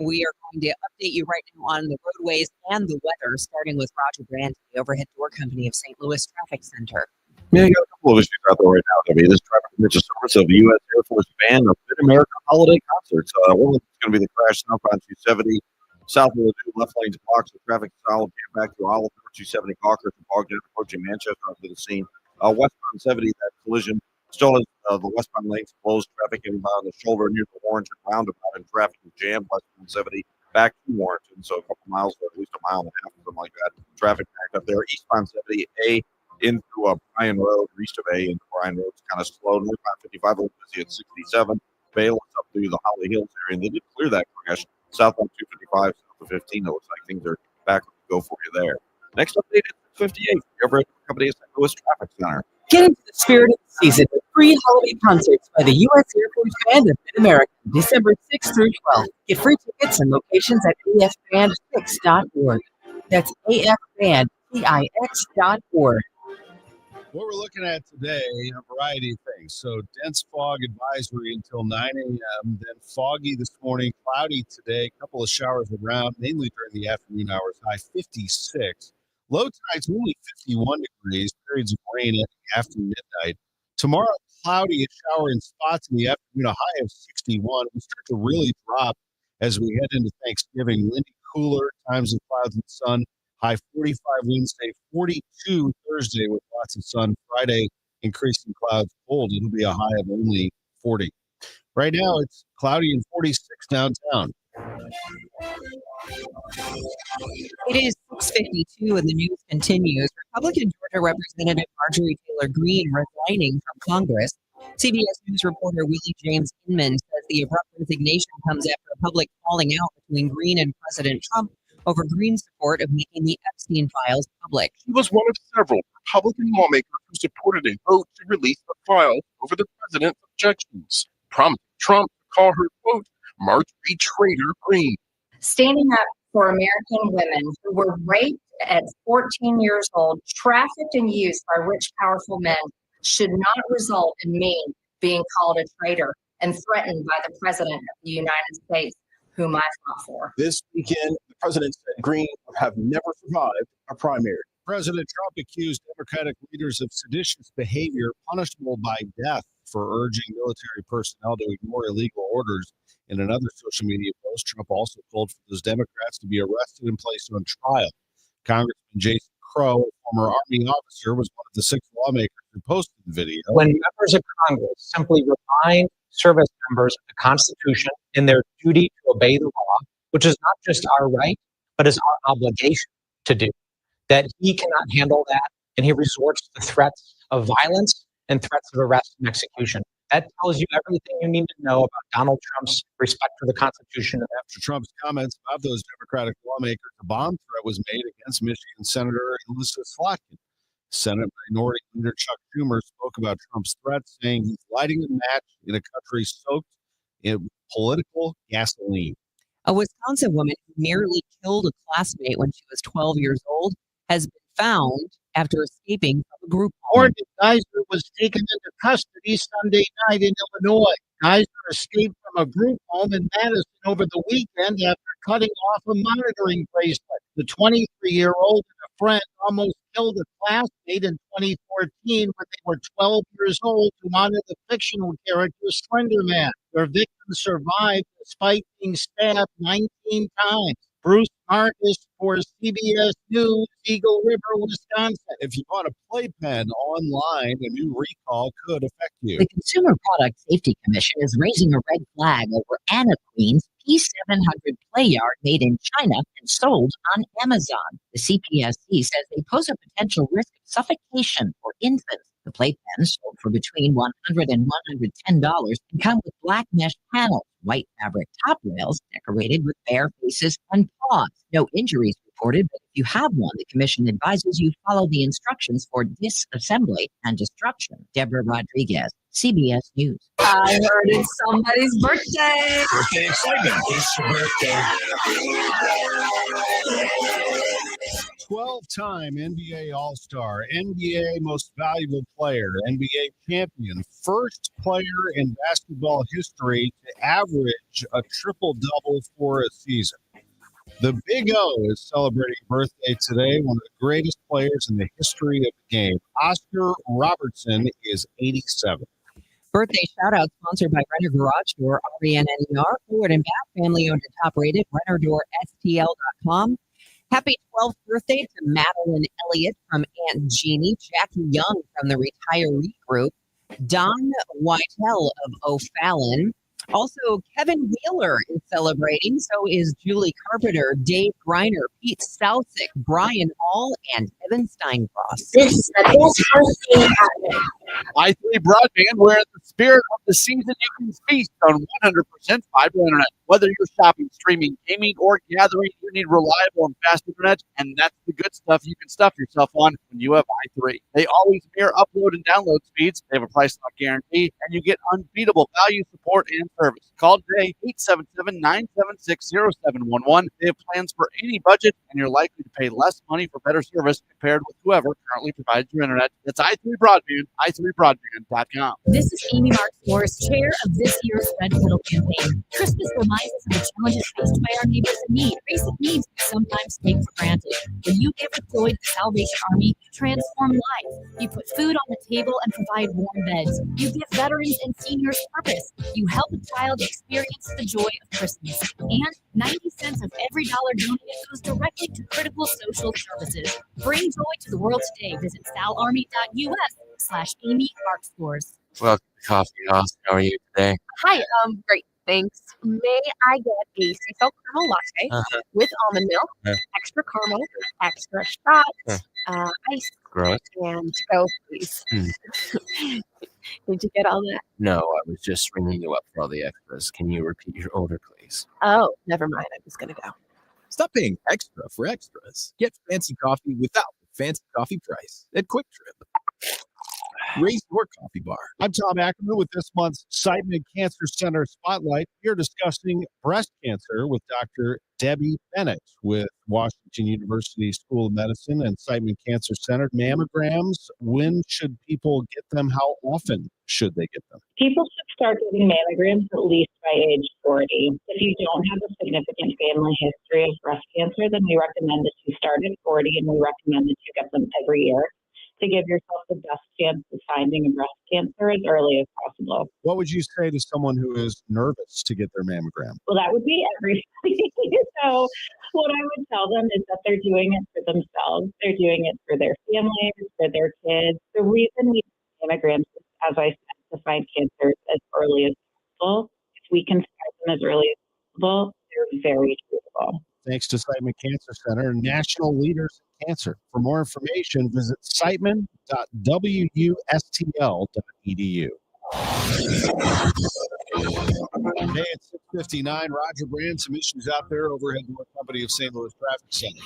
We are going to update you right now on the roadways and the weather, starting with Roger Brandt, the Overhead Door Company of St. Louis Traffic Center. Yeah, you got a couple of issues out there right now, Debbie. This traffic permits a service of U.S. Air Force ban of Mid-America holiday concerts. One of them is going to be the crash southbound 270. South of the two left lanes blocked, so traffic is solid. Get back to Olive, 270 Cawker, and bogged down approaching Manchester onto the scene. Westbound 70, that collision still has the westbound lanes closed. Traffic inbound the shoulder near the Warrenton roundabout, and traffic is jammed westbound 70 back to Warrenton. So a couple miles, or at least a mile and a half, something like that. Traffic backed up there. Eastbound 70A into Bryan Road, east of A into Bryan Road. It's kind of slow. Northbound 55, a little busy at 67. Bayless up through the Holly Hills area, and they did clear that crash. Southbound 255, south of 15. It looks like things are back to go for you there. Next update is 58. Over at the company St. Louis Traffic Center. Get into the spirit of the season with free holiday concerts by the U.S. Air Force Band of Mid-America, December 6th through 12th. Get free tickets and locations at afband6.org. That's afband6.org. What we're looking at today, a variety of things. So dense fog advisory until 9 a.m., then foggy this morning, cloudy today, a couple of showers around, mainly during the afternoon hours, high 56. Low tides only 51 degrees, periods of rain after midnight. Tomorrow, cloudy, a shower in spots in the afternoon, a high of 61. We start to really drop as we head into Thanksgiving. Windy, cooler, times of clouds and sun. High 45 Wednesday, 42 Thursday with lots of sun. Friday, increasing clouds, cold. It'll be a high of only 40. Right now, it's cloudy and 46 downtown. It is 6:52 and the news continues. Republican Georgia Representative Marjorie Taylor Greene resigning from Congress. CBS News reporter Willie James Inman says the abrupt resignation comes after a public falling out between Greene and President Trump over Greene's support of making the Epstein files public. He was one of several Republican lawmakers who supported a vote to release the files over the president's objections, prompting Trump to call her, quote, Marjorie Traitor Greene. Standing up for American women who were raped at 14 years old, trafficked and used by rich, powerful men should not result in me being called a traitor and threatened by the President of the United States, whom I fought for. This weekend, the president said Greene would have never survived a primary. President Trump accused Democratic leaders of seditious behavior punishable by death for urging military personnel to ignore illegal orders. In another social media post, Trump also called for those Democrats to be arrested and placed on trial. Congressman Jason Crow, a former Army officer, was one of the 6 lawmakers who posted the video. When members of Congress simply remind service members of the Constitution and their duty to obey the law, which is not just our right, but is our obligation to do, that he cannot handle that, and he resorts to threats of violence and threats of arrest and execution. That tells you everything you need to know about Donald Trump's respect for the Constitution. After Trump's comments about those Democratic lawmakers, a bomb threat was made against Michigan Senator Elissa Slotkin. Senate Minority Leader Chuck Schumer spoke about Trump's threat, saying he's lighting a match in a country soaked in political gasoline. A Wisconsin woman who nearly killed a classmate when she was 12 years old has been found after escaping from a group home. Morgan Geyser was taken into custody Sunday night in Illinois. Geyser escaped from a group home in Madison over the weekend after cutting off a monitoring bracelet. The 23-year-old and a friend almost killed a classmate in 2014 when they were 12 years old to honor the fictional character Slender Man. Their victim survived despite being stabbed 19 times. Bruce Marcus for CBS News, Eagle River, Wisconsin. If you bought a playpen online, a new recall could affect you. The Consumer Product Safety Commission is raising a red flag over Anna Queen's P700 play yard made in China and sold on Amazon. The CPSC says they pose a potential risk of suffocation for infants. The playpens sold for between $100 and $110 and come with black mesh panels, white fabric top rails decorated with bear faces and paws. No injuries reported, but if you have one, the commission advises you follow the instructions for disassembly and destruction. Deborah Rodriguez, CBS News. I heard it's somebody's birthday. Birthday excitement. It's your birthday. 12-time NBA All-Star, NBA Most Valuable Player, NBA Champion, first player in basketball history to average a triple-double for a season. The Big O is celebrating a birthday today, one of the greatest players in the history of the game. Oscar Robertson is 87. Birthday shout-out sponsored by Renner Garage Door, RENNER, Forward and Back, family-owned and top-rated, RennerDoorSTL.com. Happy 12th birthday to Madeline Elliott from Aunt Jeannie, Jackie Young from the Retiree Group, Don Whitell of O'Fallon. Also, Kevin Wheeler is celebrating. So is Julie Carpenter, Dave Griner, Pete Sousick, Brian Hall, and Evan Steincross. This is the best birthday ever. i3 Broadband, where in the spirit of the season you can feast on 100% fiber internet. Whether you're shopping, streaming, gaming, or gathering, you need reliable and fast internet, and that's the good stuff you can stuff yourself on when you have i3. They always mirror upload and download speeds. They have a price lock guarantee, and you get unbeatable value, support, and service. Call today, 877-976-0711. They have plans for any budget, and you're likely to pay less money for better service compared with whoever currently provides your internet. That's i3 Broadband, i3broadband.com. This is Amy Marks-Morris, chair of this year's Red Kettle campaign. Christmas reminds us of the challenges faced by our neighbors in need, basic needs we sometimes take for granted. When you give a toy to the Salvation Army, you transform lives. You put food on the table and provide warm beds. You give veterans and seniors purpose. You help a child experience the joy of Christmas. And 90 cents of every dollar donated goes directly to critical social services. Bring joy to the world today. Visit salarmy.us/Amy Marks-Morris. Welcome to Coffee House. How are you today? Hi, great, thanks. May I get a sea salt caramel latte with almond milk, extra caramel, extra shots, ice, Gross. and to go, please. Did you get all that? No, I was just ringing you up for all the extras. Can you repeat your order, please? Oh, never mind. I'm just gonna go. Stop paying extra for extras. Get fancy coffee without the fancy coffee price at Quick Trip. Raise your coffee bar. I'm Tom Ackerman with this month's Siteman Cancer Center Spotlight. We're discussing breast cancer with Dr. Debbie Bennett with Washington University School of Medicine and Siteman Cancer Center. Mammograms, when should people get them? How often should they get them? People should start getting mammograms at least by age 40. If you don't have a significant family history of breast cancer, then we recommend that you start at 40, and we recommend that you get them every year to give yourself the best chance of finding a breast cancer as early as possible. What would you say to someone who is nervous to get their mammogram? Well, that would be everybody. So what I would tell them is that they're doing it for themselves. They're doing it for their families, for their kids. The reason we do mammograms is, as I said, to find cancer as early as possible. If we can find them as early as possible, they're very treatable. Thanks to Siteman Cancer Center, national leaders in cancer. For more information, visit siteman.wustl.edu. Hey, it's 6:59. Roger Brand, some issues out there overhead North Company of St. Louis Traffic Center.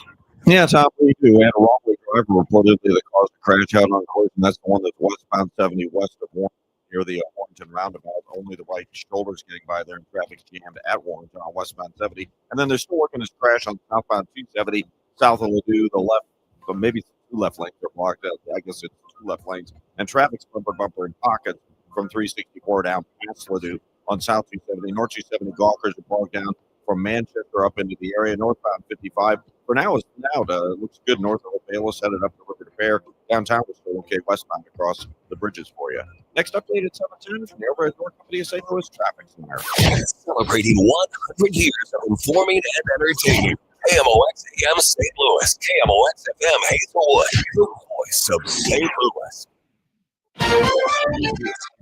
Yeah, Tom, we do. We had a wrong-way driver reportedly that caused a crash out on course, and that's the one that's westbound 70 west of 1. near the Warrenton roundabout. Only the right shoulder's getting by there, and traffic jammed at Warrenton on westbound 70. And then they're still working this crash on southbound 270 south of Ladue. The left, but maybe 2 left lanes are blocked. I guess it's 2 left lanes. And traffic's bumper in pockets from 364 down past Ladue on South 270. North 270 Gawkers are bogged down from Manchester up into the area. Northbound 55 for now is out. Looks good north of Bayless, headed up the river to Bear. Downtown was still okay. Westbound across the bridges for you. Next update at 7:10 from the Overhead Door Company of St. Louis Traffic Center. Celebrating 100 years of informing and entertaining. KMOX AM St. Louis, KMOX FM Hazelwood, the voice of St. Louis.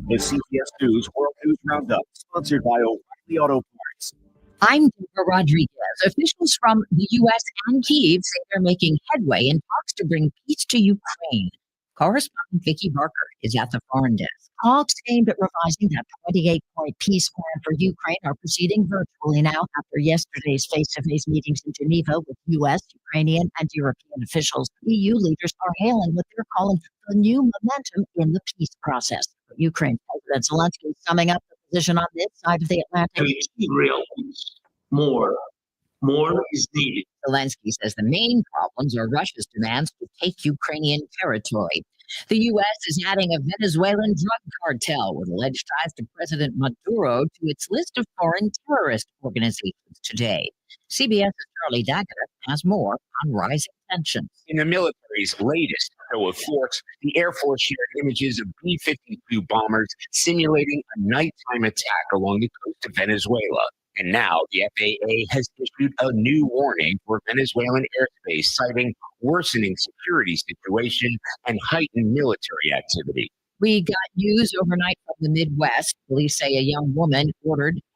The CBS News World News Roundup, sponsored by O'Reilly Auto Parts. I'm Deborah Rodriguez. Officials from the U.S. and Kyiv say they're making headway in talks to bring peace to Ukraine. Correspondent Vicki Barker is at the foreign desk. Talks aimed at revising that 28-point peace plan for Ukraine are proceeding virtually now after yesterday's face-to-face meetings in Geneva with U.S., Ukrainian, and European officials. EU leaders are hailing what they're calling the new momentum in the peace process. Ukraine President Zelensky summing up the position on this side of the Atlantic. Real more is needed. Zelensky says the main problems are Russia's demands to take Ukrainian territory. The U.S. is adding a Venezuelan drug cartel with alleged ties to President Maduro to its list of foreign terrorist organizations today. CBS's Charlie Daggett has more on rising tensions. In the military's latest show of force, the Air Force shared images of B-52 bombers simulating a nighttime attack along the coast of Venezuela. And now the FAA has issued a new warning for Venezuelan airspace, citing worsening security situation and heightened military activity. We got news overnight from the Midwest. Police say a young woman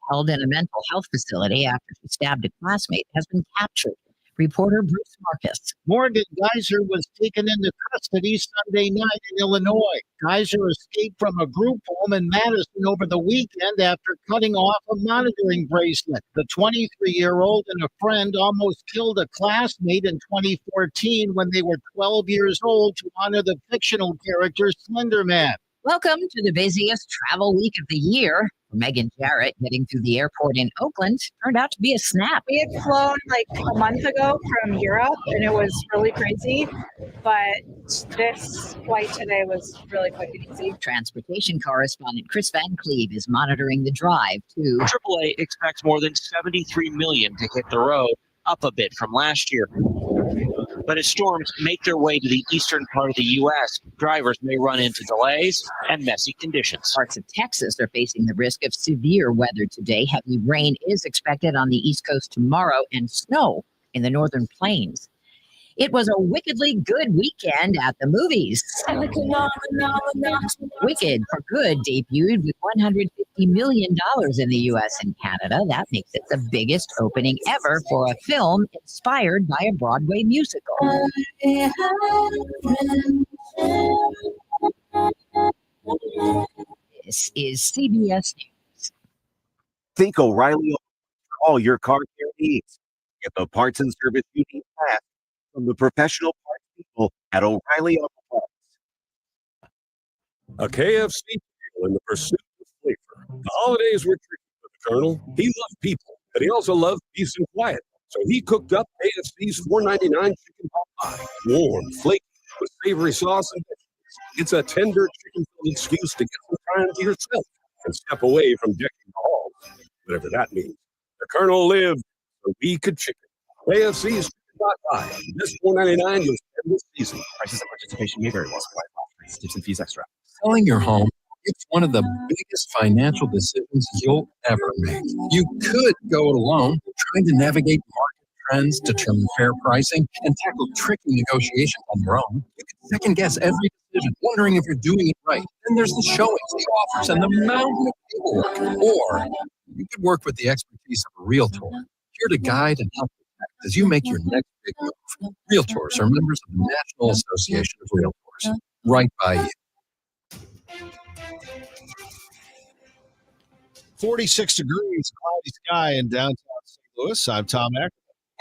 held in a mental health facility after she stabbed a classmate has been captured. Reporter Bruce Marcus. Morgan Geyser was taken into custody Sunday night in Illinois. Geyser escaped from a group home in Madison over the weekend after cutting off a monitoring bracelet. The 23-year-old and a friend almost killed a classmate in 2014 when they were 12 years old to honor the fictional character Slender Man. Welcome to the busiest travel week of the year. Megan Jarrett getting through the airport in Oakland turned out to be a snap. We had flown like a month ago from Europe and it was really crazy, but this flight today was really quick and easy. Transportation correspondent Chris Van Cleve is monitoring the drive to AAA expects more than 73 million to hit the road, up a bit from last year. But as storms make their way to the eastern part of the U.S., drivers may run into delays and messy conditions. Parts of Texas are facing the risk of severe weather today. Heavy rain is expected on the East Coast tomorrow and snow in the northern plains. It was a wickedly good weekend at the movies. Wicked for Good debuted with $150 million in the U.S. and Canada. That makes it the biggest opening ever for a film inspired by a Broadway musical. This is CBS News. Think O'Reilly for all your car care needs. Get the parts and service you need fast from the professional parts people at O'Reilly Auto Parts. A KFC meal in the pursuit of flavor. The holidays were tricky for the Colonel. He loved people, but he also loved peace and quiet. So he cooked up KFC's $4.99 chicken pot pie. Warm, flaky, with savory sauce and vegetables. It's a tender chicken-filled excuse to get some time to yourself and step away from decking the halls, whatever that means. The Colonel lived so we could chicken. KFC's this $4.99 you'll spend this season. Prices and participation may vary while supplies last. Tips and fees extra. Selling your home, it's one of the biggest financial decisions you'll ever make. You could go it alone, trying to navigate market trends, determine fair pricing, and tackle tricky negotiations on your own. You could second guess every decision, wondering if you're doing it right. Then there's the showings, the offers, and the mountain of paperwork. Or you could work with the expertise of a realtor, here to guide and help as you make your next big move. Realtors are members of the National Association of Realtors. Right by you. 46 degrees, cloudy sky in downtown St. Louis. I'm Tom Ackerman.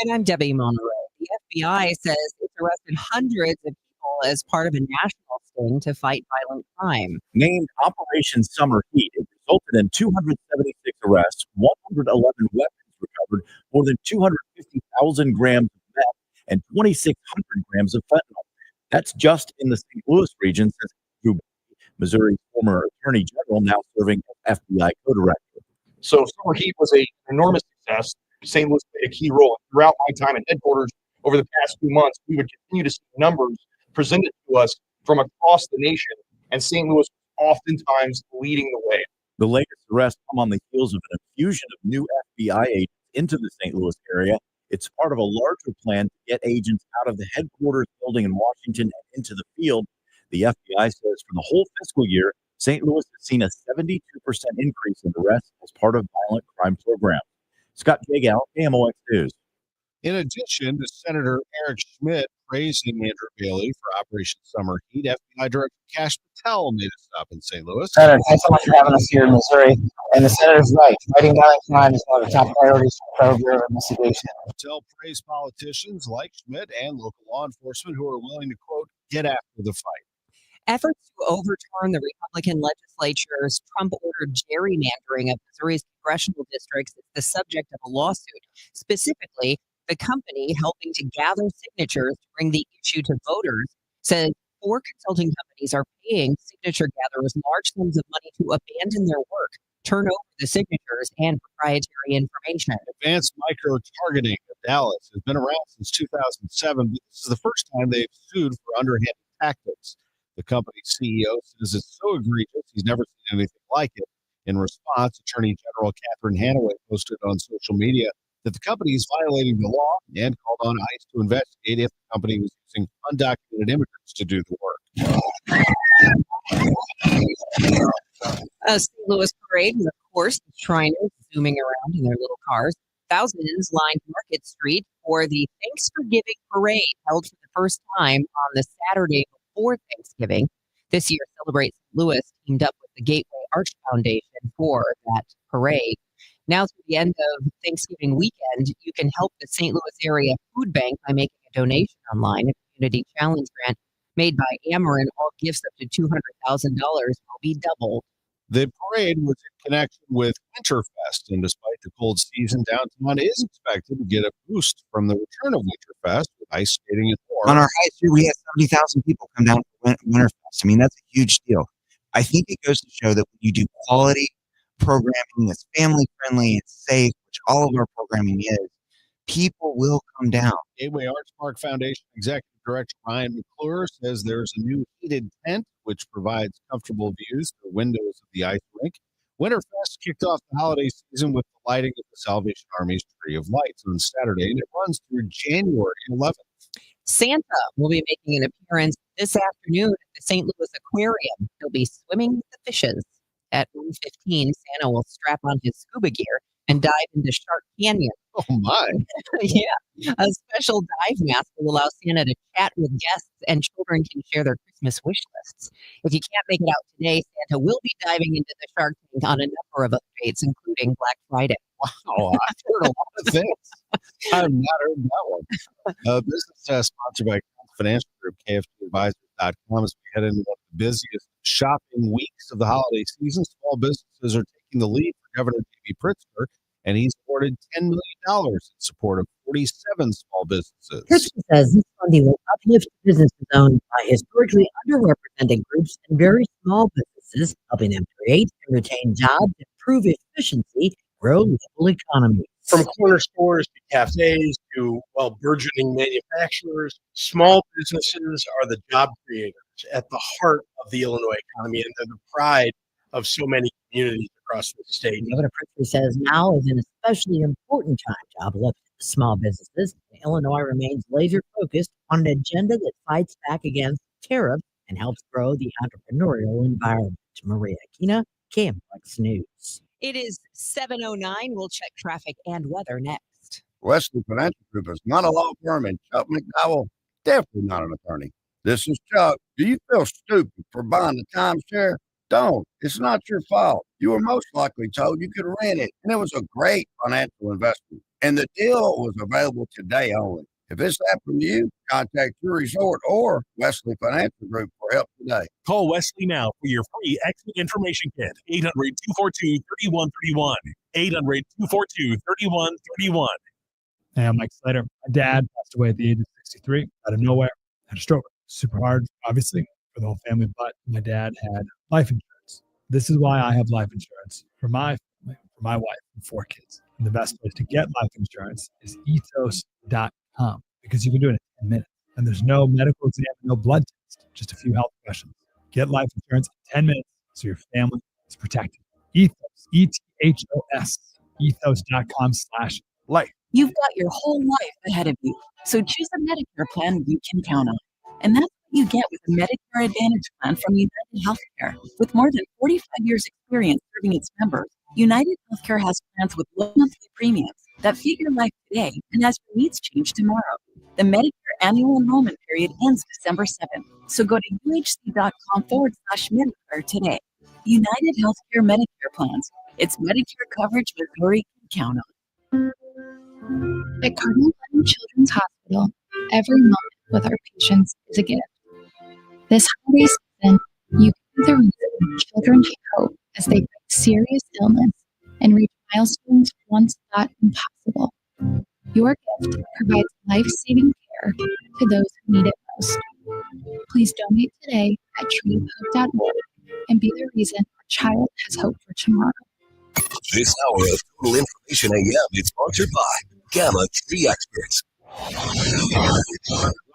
And I'm Debbie Monterrey. The FBI says it's arrested hundreds of people as part of a national sting to fight violent crime. Named Operation Summer Heat, it resulted in 276 arrests, 111 weapons recovered, more than 250,000 grams of meth, and 2,600 grams of fentanyl. That's just in the St. Louis region, says Drew Bailey, Missouri's former attorney general, now serving as FBI co-director. So Summer Heat was an enormous success. St. Louis played a key role. Throughout my time at headquarters over the past few months, we would continue to see numbers presented to us from across the nation, and St. Louis was oftentimes leading the way. The latest arrests come on the heels of an infusion of new FBI agents into the St. Louis area. It's part of a larger plan to get agents out of the headquarters building in Washington and into the field. The FBI says for the whole fiscal year, St. Louis has seen a 72% increase in arrests as part of violent crime programs. Scott Jagal, KMOX News. In addition to Senator Eric Schmidt praising Andrew Bailey for Operation Summer Heat, FBI Director Kash Patel made a stop in St. Louis. Senator, thanks so much for having us here in Missouri. And the senator's right. Fighting violent crime is one of the top priorities for the Bureau of Investigation. Patel praised politicians like Schmidt and local law enforcement who are willing to, quote, get after the fight. Efforts to overturn the Republican legislature's Trump-ordered gerrymandering of Missouri's congressional districts is the subject of a lawsuit. Specifically, the company helping to gather signatures to bring the issue to voters says 4 consulting companies are paying signature gatherers large sums of money to abandon their work, turn over the signatures and proprietary information. Advanced micro-targeting of Dallas has been around since 2007, but this is the first time they've sued for underhanded tactics. The company's CEO says it's so egregious he's never seen anything like it. In response, Attorney General Catherine Hanaway posted on social media that the company is violating the law and called on ICE to investigate if the company was using undocumented immigrants to do the work. A St. Louis parade, and of course, the Shriners zooming around in their little cars. Thousands lined Market Street for the Thanks for Giving parade held for the first time on the Saturday before Thanksgiving. This year, Celebrate St. Louis teamed up with the Gateway Arch Foundation for that parade. Now through the end of Thanksgiving weekend, you can help the St. Louis area food bank by making a donation online. A community challenge grant made by Ackerman. All gifts up to $200,000 will be doubled. The parade was in connection with Winterfest, and despite the cold season, downtown is expected to get a boost from the return of Winterfest with ice skating and more. On our high street, we had 70,000 people come down for Winterfest. I mean, that's a huge deal. I think it goes to show that when you do quality programming that's family friendly and safe, which all of our programming is, people will come down. Gateway Arts Park Foundation Executive Director Ryan McClure says there's a new heated tent which provides comfortable views through windows of the ice rink. Winterfest kicked off the holiday season with the lighting of the Salvation Army's Tree of Lights on Saturday, and it runs through January 11th. Santa will be making an appearance this afternoon at the St. Louis Aquarium. He'll be swimming with the fishes. At 1:15, Santa will strap on his scuba gear and dive into Shark Canyon. Oh, my. Yeah. A special dive mask will allow Santa to chat with guests, and children can share their Christmas wish lists. If you can't make it out today, Santa will be diving into the Shark Tank on a number of updates, including Black Friday. Wow, I've heard a lot of things. I've not heard that one. Business sponsored by financial group KFTadvisors.com as we head into one of the busiest shopping weeks of the holiday season. Small businesses are taking the lead for Governor J.B. Pritzker, and he's awarded $10 million in support of 47 small businesses. Pritzker says this funding will uplift businesses owned by historically underrepresented groups and very small businesses, helping them create and retain jobs, improve efficiency, grow local economies. From corner stores to cafes to, burgeoning manufacturers, small businesses are the job creators at the heart of the Illinois economy, and they're the pride of so many communities across the state. Governor Pritzker says now is an especially important time to uplift small businesses. Illinois remains laser focused on an agenda that fights back against tariffs and helps grow the entrepreneurial environment. Maria Aquina, KMOX News. It is 7:09. We'll check traffic and weather next. Wesley Financial Group is not a law firm, and Chuck McDowell definitely not an attorney. This is Chuck. Do you feel stupid for buying a timeshare? Don't. It's not your fault. You were most likely told you could rent it, and it was a great financial investment. And the deal was available today only. If this happened to you, contact your resort or Wesley Financial Group for help today. Call Wesley now for your free exit information kit. 800-242-3131. 800-242-3131. Hey, I'm Mike Slater. My dad passed away at the age of 63 out of nowhere. Had a stroke. Super hard, obviously, for the whole family, but my dad had life insurance. This is why I have life insurance for my family, for my wife, and 4 kids. And the best place to get life insurance is ethos.com because you can do it in 10 minutes. And there's no medical exam, no blood test, just a few health questions. Get life insurance in 10 minutes so your family is protected. Ethos, ETHOS, ethos.com/life. You've got your whole life ahead of you, so choose a Medicare plan you can count on. And that's what you get with a Medicare Advantage plan from United Healthcare. With more than 45 years experience serving its members, United Healthcare has plans with low monthly premiums that fit your life today and as your needs change tomorrow. The Medicare annual enrollment period ends December 7th, so go to uhc.com/Medicare today. United Healthcare Medicare plans. It's Medicare coverage Missouri can count on. At Cardinal Glen Children's Hospital, every moment with our patients is a gift. This holiday season, you can be the reason children take hope as they fight serious illness and reach milestones once thought impossible. Your gift provides life-saving care to those who need it most. Please donate today at treehope.org and be the reason a child has hope for tomorrow. This hour of Total Information AM is sponsored by Gamma Tree Experts.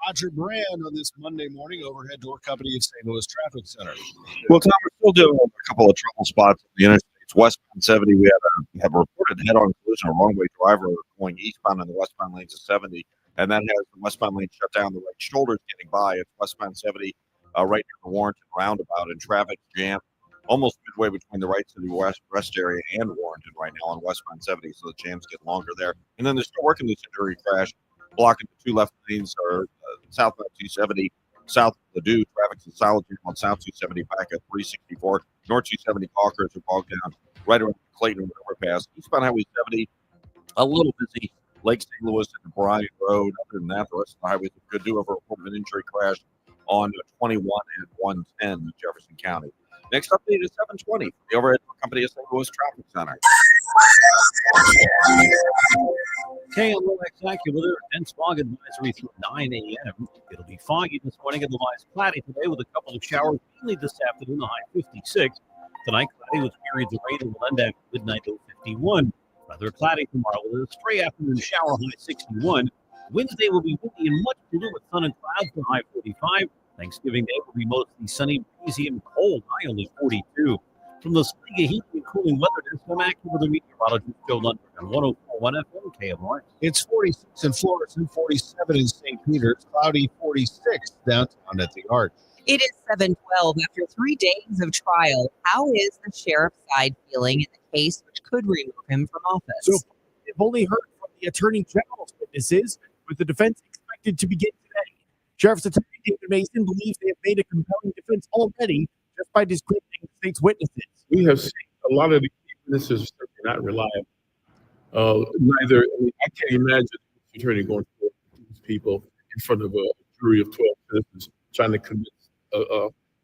Roger Brand on this Monday morning, overhead door company of St. Louis Traffic Center. Well, Tom, we're still dealing with a couple of trouble spots on the interstates. Westbound 70, we have a reported head-on collision, a wrong-way driver going eastbound on the westbound lanes of 70, and that has the westbound lane shut down. The right shoulder's getting by. It's westbound 70 right near the Warrenton roundabout, and traffic jam almost midway between the right city west area and Warrenton right now on westbound 70, so the jam's get longer there. And then they're still working this injury crash, blocking the 2 left lanes or southbound 270, south of Ladue. Traffic's in solid jam on south 270 back at 364. North 270 Parkers are bogged down right around the Clayton overpass. Eastbound Highway 70, a little busy. Lake St. Louis and Bryan Road. Other than that, the rest of the highways could do over a report of an injury crash on 21 and 110 in Jefferson County. Next update is 720, the overhead company of St. Louis Traffic Center. KMOX AccuWeather dense fog advisory through 9 a.m. It'll be foggy this morning, otherwise cloudy today with a couple of showers, mainly this afternoon, the high 56. Tonight, cloudy with periods of rain and will end after midnight, low 51. Rather cloudy tomorrow with a stray afternoon shower, high 61. Wednesday will be windy and much cooler with sun and clouds, the high 45. Thanksgiving Day will be mostly sunny, breezy, and cold, high only 42. From the Sliga Heating and Cooling Weather Desk, I'm AccuWeather meteorologist Joe Lundberg on 104.1 FM KMOX. It's 46 in Florissant, 47 in St. Peters, cloudy 46 downtown at the Arch. It is 7:12 after 3 days of trial. How is the sheriff's side feeling in the case which could remove him from office? So they've only heard from the Attorney General's witnesses, with the defense expected to begin today. Sheriff's Attorney David Mason believes they have made a compelling defense already just by discrediting the state's witnesses. We have seen a lot of the witnesses are certainly not reliable. I can't imagine the attorney going to these people in front of a jury of 12 citizens trying to convince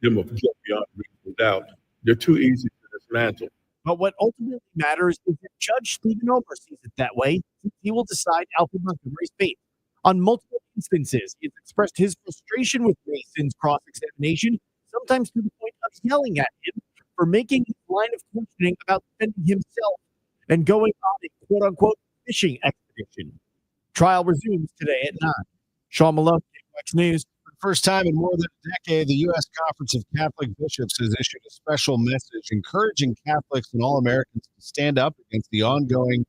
them of guilt beyond reasonable doubt. They're too easy to dismantle. But what ultimately matters is that Judge Stephen Omer sees it that way. He will decide Alfred Montgomery's fate. On multiple instances, he has expressed his frustration with Mason's cross-examination, sometimes to the point of yelling at him for making his line of questioning about defending himself and going on a quote-unquote fishing expedition. Trial resumes today at 9. Sean Malone, KMOX News. For the first time in more than a decade, the U.S. Conference of Catholic Bishops has issued a special message encouraging Catholics and all Americans to stand up against the ongoing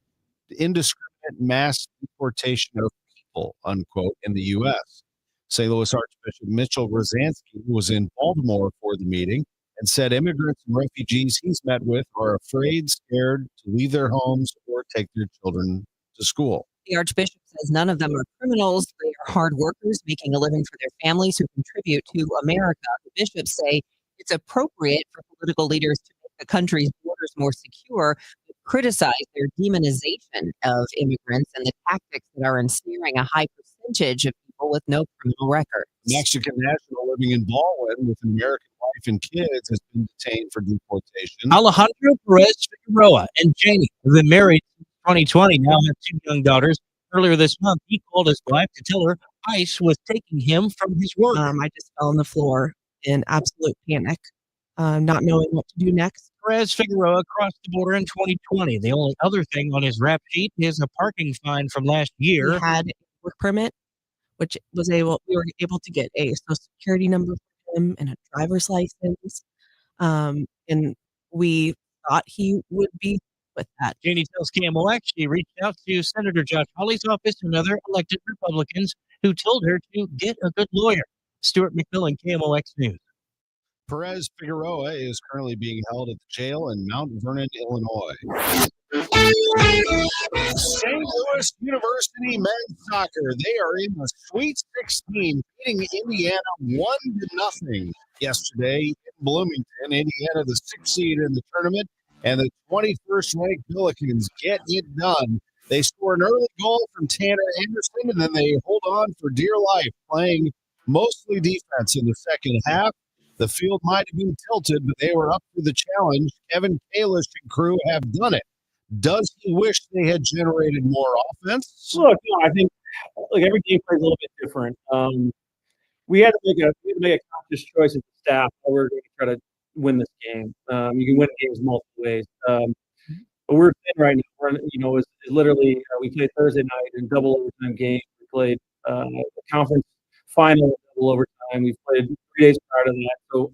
indiscriminate mass deportation of people, unquote, in the U.S. St. Louis Archbishop Mitchell Rosansky was in Baltimore for the meeting and said immigrants and refugees he's met with are afraid, scared to leave their homes or take their children to school. The Archbishop says none of them are criminals. They are hard workers making a living for their families who contribute to America. The bishops say it's appropriate for political leaders to make the country's borders more secure, but criticize their demonization of immigrants and the tactics that are ensnaring a high percentage vintage of people with no criminal record. Mexican national living in Baldwin with an American wife and kids has been detained for deportation. Alejandro Perez Figueroa and Jamie have been married since 2020, now have 2 young daughters. Earlier this month, he called his wife to tell her ICE was taking him from his work. I just fell on the floor in absolute panic, not knowing what to do next. Perez Figueroa crossed the border in 2020. The only other thing on his rap sheet is a parking fine from last year. He had a work permit, which we were able to get a social security number for him and a driver's license. And we thought he would be with that. Janie tells KMOX she reached out to Senator Josh Hawley's office and other elected Republicans who told her to get a good lawyer. Stuart McMillan, KMOX News. Perez Figueroa is currently being held at the jail in Mount Vernon, Illinois. St. Louis University men's soccer. They are in the Sweet 16, beating Indiana 1-0 yesterday in Bloomington. Indiana, the 6th seed in the tournament, and the 21st ranked Billikens get it done. They score an early goal from Tanner Anderson, and then they hold on for dear life, playing mostly defense in the second half. The field might have been tilted, but they were up for the challenge. Kevin Kalish and crew have done it. Does he wish they had generated more offense? Look, I think every game plays a little bit different. We had to make a conscious choice as a staff how we were going to try to win this game. You can win games multiple ways. But we're thin right now. It's literally we played Thursday night in double overtime game. We played the conference final in double overtime. We played 3 days prior to that. So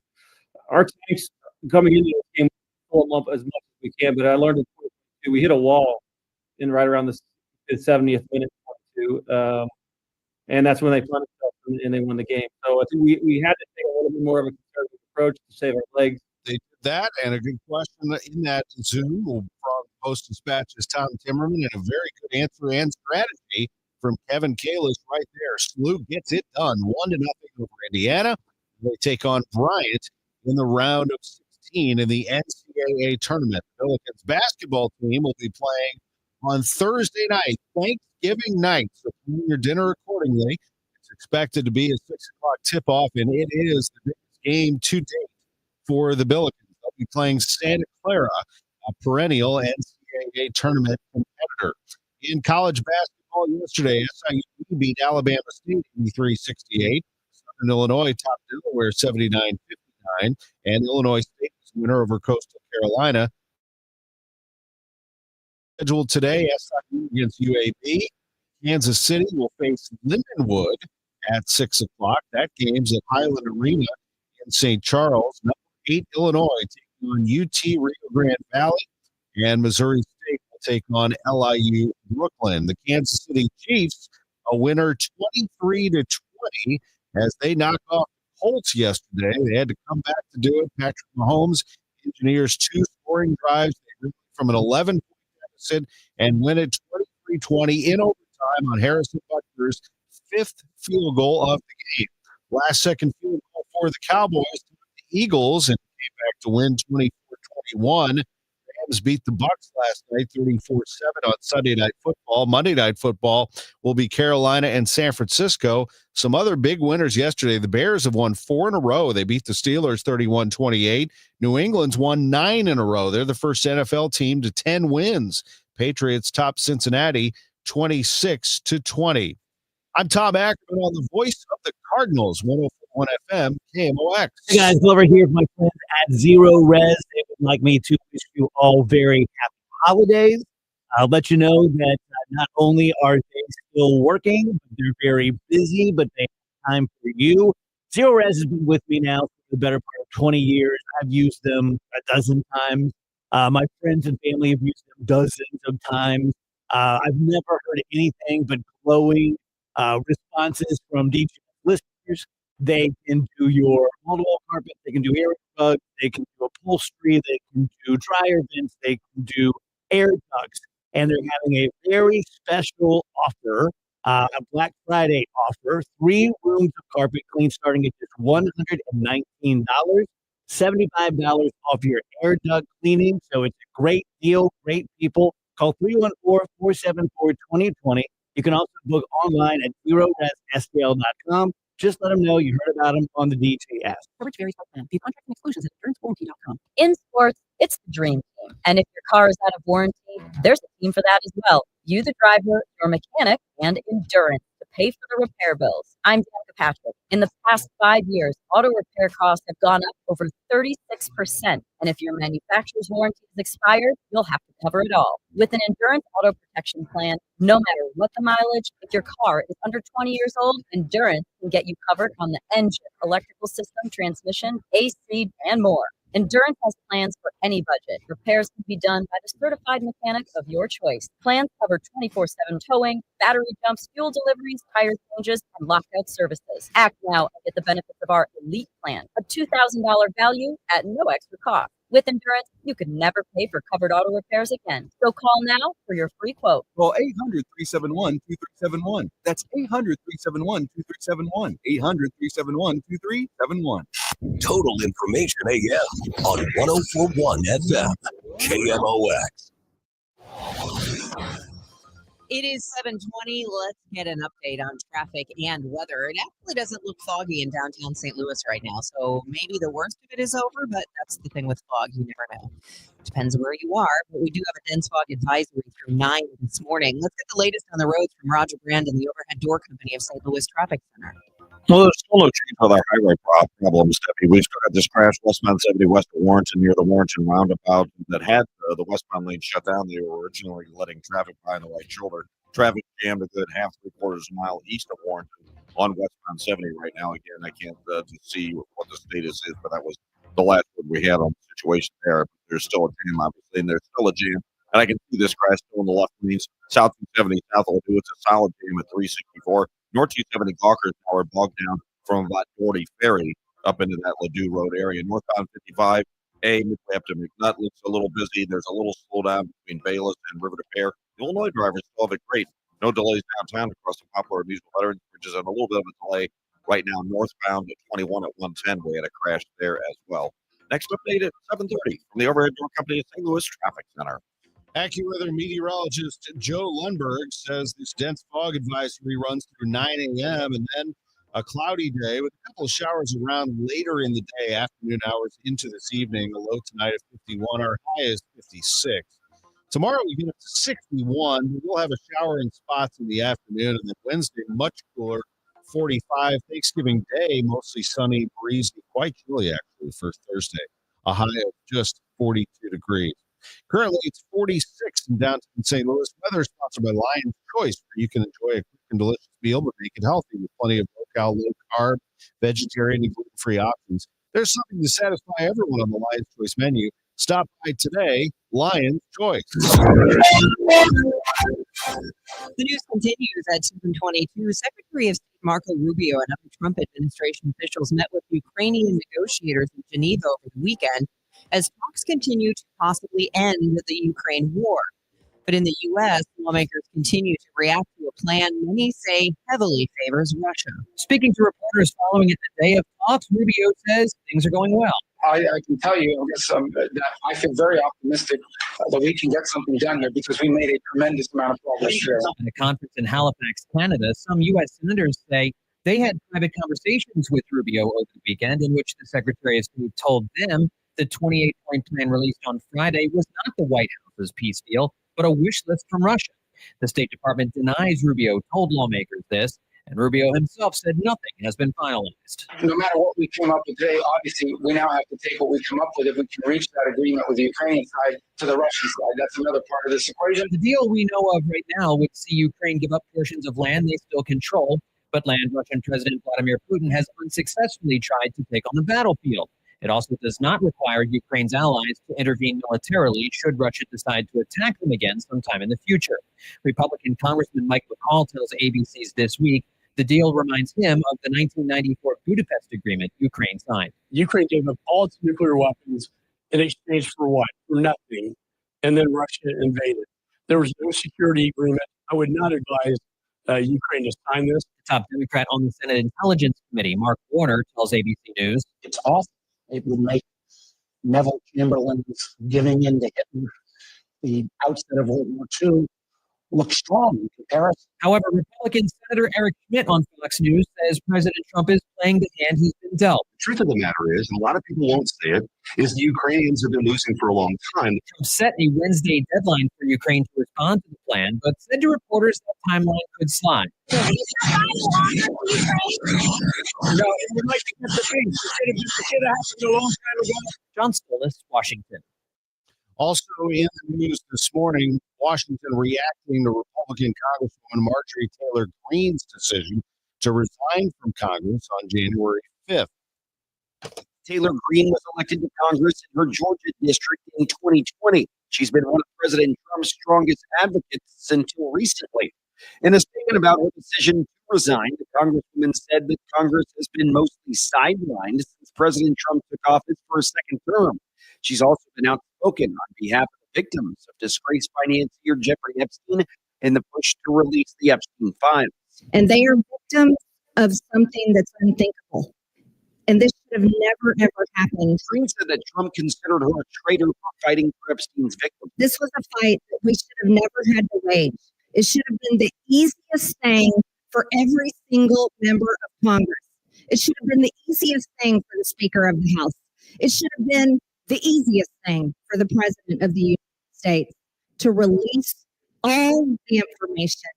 our tanks coming into this game, pull them up as much as we can. But I learned in 22, we hit a wall in right around the 70th minute, 22. And that's when they punished us and they won the game. So I think we had to take a little bit more of a conservative approach to save our legs. They did that, and a good question in that Zoom from Post-Dispatch's Tom Timmerman, and a very good answer and strategy from Kevin Kalish right there. SLU gets it done, 1-0 over Indiana. They take on Bryant in the round of 16 in the NCAA tournament. The Billikens basketball team will be playing on Thursday night, Thanksgiving night. So plan your dinner accordingly. It's expected to be a 6 o'clock tip-off, and it is the biggest game to date for the Billikens. They'll be playing Santa Clara, a perennial NCAA tournament competitor. In college basketball yesterday, SIU beat Alabama State 83-68. Southern Illinois topped Delaware 79-59, and Illinois State was winner over Coastal Carolina. Scheduled today, SIU against UAB. Kansas City will face Lindenwood at 6 o'clock. That game's at Highland Arena in St. Charles. Number 8 Illinois taking on UT Rio Grande Valley, and Missouri State will take on LIU Brooklyn. The Kansas City Chiefs, a winner 23-20 as they knock off the Colts yesterday. They had to come back to do it. Patrick Mahomes engineers 2 scoring drives from an 11-point deficit and win it 23-20 in overtime on Harrison Butker's 5th field goal of the game. Last second field goal for the Cowboys, the Eagles, and came back to win 24-21. Rams beat the Bucs last night 34-7 on Sunday Night Football. Monday Night Football will be Carolina and San Francisco. Some other big winners yesterday. The Bears have won 4 in a row. They beat the Steelers 31-28. New England's won 9 in a row. They're the first NFL team to 10 wins. Patriots top Cincinnati 26-20. I'm Tom Ackerman on the voice of the Cardinals, 104.1 FM, KMOX. Hey guys, over here with my friends at Zero Res. They would like me to wish you all very happy holidays. I'll let you know that not only are they still working, but they're very busy, but they have time for you. Zero Res has been with me now for the better part of 20 years. I've used them a dozen times. My friends and family have used them dozens of times. I've never heard anything but glowing responses from DJ listeners. They can do your wall-to-wall carpet. They can do air rugs. They can do upholstery. They can do dryer vents. They can do air ducts. And they're having a very special offer, a Black Friday offer. 3 rooms of carpet clean starting at just $119. $75 off your air duct cleaning. So it's a great deal, great people. Call 314-474-2020. You can also book online at zeroresstl.com. Just let them know you heard about them on the DJS. Coverage varies by plan. View contracts and exclusions at insurancewarranty.com. In sports, it's the dream team. And if your car is out of warranty, there's a team for that as well. You, the driver, your mechanic, and Endurance to pay for the repair bills. I'm Danica Patrick. In the past 5 years, auto repair costs have gone up over 36%. And if your manufacturer's warranty is expired, you'll have to cover it all. With an Endurance auto protection plan, no matter what the mileage, if your car is under 20 years old, Endurance can get you covered on the engine, electrical system, transmission, AC, and more. Endurance has plans for any budget. Repairs can be done by the certified mechanic of your choice. Plans cover 24/7 towing, battery jumps, fuel deliveries, tire changes, and lockout services. Act now and get the benefits of our Elite Plan, a $2,000 value at no extra cost. With Endurance, you could never pay for covered auto repairs again. So call now for your free quote. Call 800-371-2371. That's 800-371-2371. 800-371-2371. Total Information AM on 1041 FM, KMOX. It is 7:20. Let's get an update on traffic and weather. It actually doesn't look foggy in downtown St. Louis right now, so maybe the worst of it is over, but that's the thing with fog. You never know. Depends where you are, but we do have a dense fog advisory through 9 this morning. Let's get the latest on the roads from Roger Brandon, the Overhead Door Company of St. Louis Traffic Center. Well, there's still no change with our highway problems, Debbie. We've still got this crash westbound 70 west of Warrenton near the Warrenton roundabout that had the westbound lane shut down. They were originally letting traffic by on the right shoulder. Traffic jammed a good half, 3/4 mile east of Warrenton on westbound 70 right now. Again, I can't see what the status is, but that was the last one we had on the situation there. There's still a jam, obviously, and there's still a jam. And I can see this crash still in the left lanes. South 270 south will do. It's a solid jam at 364. North 270 Gawkers now are bogged down from about Doherty Ferry up into that Ladue Road area. Northbound 55, midway up to McNutt looks a little busy. There's a little slowdown between Bayless and River to Pear. The Illinois drivers still have it great. No delays downtown across the Poplar Amusement Veterans Bridges, and a little bit of a delay right now northbound at 21 at 110. We had a crash there as well. Next update at 7:30 from the Overhead Door Company of St. Louis Traffic Center. AccuWeather meteorologist Joe Lundberg says this dense fog advisory runs through 9 a.m. and then a cloudy day with a couple of showers around later in the day, afternoon hours into this evening. A low tonight of 51. Our high is 56. Tomorrow we get up to 61. But we'll have a shower in spots in the afternoon, and then Wednesday much cooler, 45. Thanksgiving Day mostly sunny, breezy, quite chilly actually for Thursday. A high of just 42 degrees. Currently, it's 46 in downtown St. Louis. Weather is sponsored by Lion's Choice, where you can enjoy a quick and delicious meal, but make it healthy with plenty of low-cal, low-carb, vegetarian, and gluten-free options. There's something to satisfy everyone on the Lion's Choice menu. Stop by today. Lion's Choice. The news continues at 7:22. Secretary of State Marco Rubio and other Trump administration officials met with Ukrainian negotiators in Geneva over the weekend as talks continue to possibly end the Ukraine war. But in the U.S., lawmakers continue to react to a plan many say heavily favors Russia. Speaking to reporters following a day of talks, Rubio says things are going well. I can tell you that I feel very optimistic that we can get something done there because we made a tremendous amount of progress there. At a conference in Halifax, Canada, some U.S. senators say they had private conversations with Rubio over the weekend in which the Secretary of State told them the 28-point plan released on Friday was not the White House's peace deal, but a wish list from Russia. The State Department denies Rubio told lawmakers this, and Rubio himself said nothing has been finalized. No matter what we came up with today, obviously we now have to take what we come up with if we can reach that agreement with the Ukrainian side to the Russian side. That's another part of this equation. The deal we know of right now would see Ukraine give up portions of land they still control, but land Russian President Vladimir Putin has unsuccessfully tried to take on the battlefield. It also does not require Ukraine's allies to intervene militarily should Russia decide to attack them again sometime in the future. Republican Congressman Mike McCall tells ABC's This Week the deal reminds him of the 1994 Budapest Agreement Ukraine signed. Ukraine gave up all its nuclear weapons in exchange for what? For nothing. And then Russia invaded. There was no security agreement. I would not advise Ukraine to sign this. The top Democrat on the Senate Intelligence Committee, Mark Warner, tells ABC News. It's awful. It would make Neville Chamberlain's giving in to Hitler, the outset of World War II, look strong in comparison. However, Republican Senator Eric Schmidt on Fox News says President Trump is playing the hand he's been dealt. The truth of the matter is, and a lot of people won't say it, is the Ukrainians have been losing for a long time. Trump set a Wednesday deadline for Ukraine to respond to the plan, but said to reporters that timeline could slide. No, it would like to get the things. It should have happened a long time ago. John Stolnis, Washington. Also in the news this morning, Washington reacting to Republican Congresswoman Marjorie Taylor Greene's decision to resign from Congress on January 5th. Taylor Greene was elected to Congress in her Georgia district in 2020. She's been one of President Trump's strongest advocates until recently. In a statement about her decision to resign, the Congresswoman said that Congress has been mostly sidelined since President Trump took office for a second term. She's also been outspoken on behalf of the victims of disgraced financier Jeffrey Epstein in the push to release the Epstein files. And they are victims of something that's unthinkable. And this should have never, ever happened. Greene said that Trump considered her a traitor for fighting for Epstein's victims. This was a fight that we should have never had to wage. It should have been the easiest thing for every single member of Congress. It should have been the easiest thing for the Speaker of the House. It should have been the easiest thing for the President of the United States to release all the information,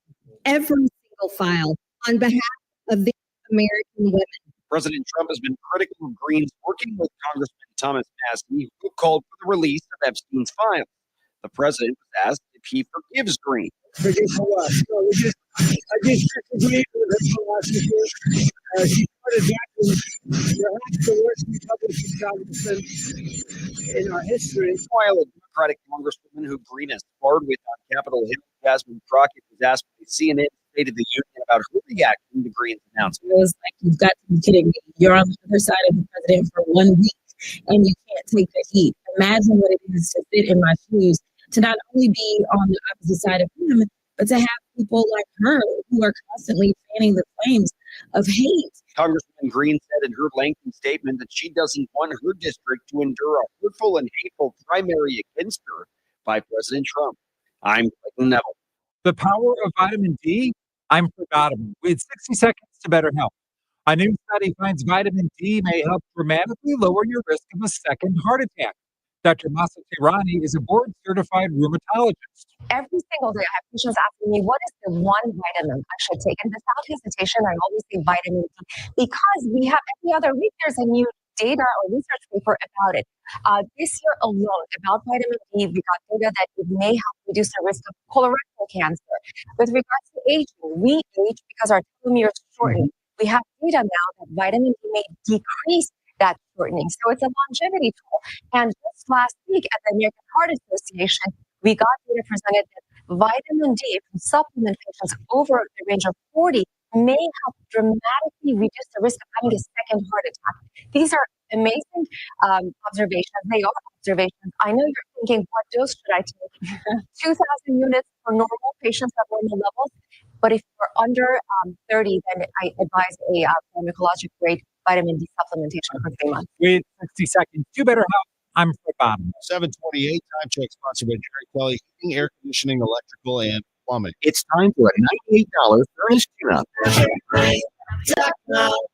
every single file, on behalf of the American women. President Trump has been critical of Greene's working with Congressman Thomas Massie, who called for the release of Epstein's files. The president was asked if he forgives Greene. Forgive for what? No, I just disagreed with her philosophy. She started back in perhaps the worst Republican congressman in our history. While a Democratic congresswoman who Greene has sparred with on Capitol Hill, Jasmine Crockett, was asked by CNN State of the Union about her reaction to Greene's announcement. It was like, you've got to be kidding me. You're on the other side of the president for 1 week and you can't take the heat. Imagine what it is to sit in my shoes, to not only be on the opposite side of him, but to have people like her who are constantly fanning the flames of hate. Congresswoman Greene said in her lengthy statement that she doesn't want her district to endure a hurtful and hateful primary against her by President Trump. I'm Clayton Neville. The power of vitamin D? I'm for vitamin. With 60 seconds to better health. A new study finds vitamin D may help dramatically lower your risk of a second heart attack. Dr. Masa Tirani is a board-certified rheumatologist. Every single day, I have patients asking me, what is the one vitamin I should take? And without hesitation, I always say vitamin D, because we have every other week, there's a new data or research paper about it. This year alone, about vitamin D, we got data that it may help reduce the risk of colorectal cancer. With regards to aging, we age because our telomeres shorten. We have data now that vitamin D may decrease that shortening. So it's a longevity tool. And just last week at the American Heart Association, we got data presented that vitamin D from supplement patients over the range of 40 may help dramatically reduce the risk of having a second heart attack. These are amazing observations. They are observations. I know you're thinking, what dose should I take? 2,000 units for normal patients at normal levels. But if you're under 30, then I advise a pharmacologic grade vitamin D supplementation for 3 months. With 60 seconds to better health, I'm for bottom. 728 time check sponsored by Jerry Kelly, heating, air conditioning, electrical, and plumbing. It's time for a $98 furnace tune-up.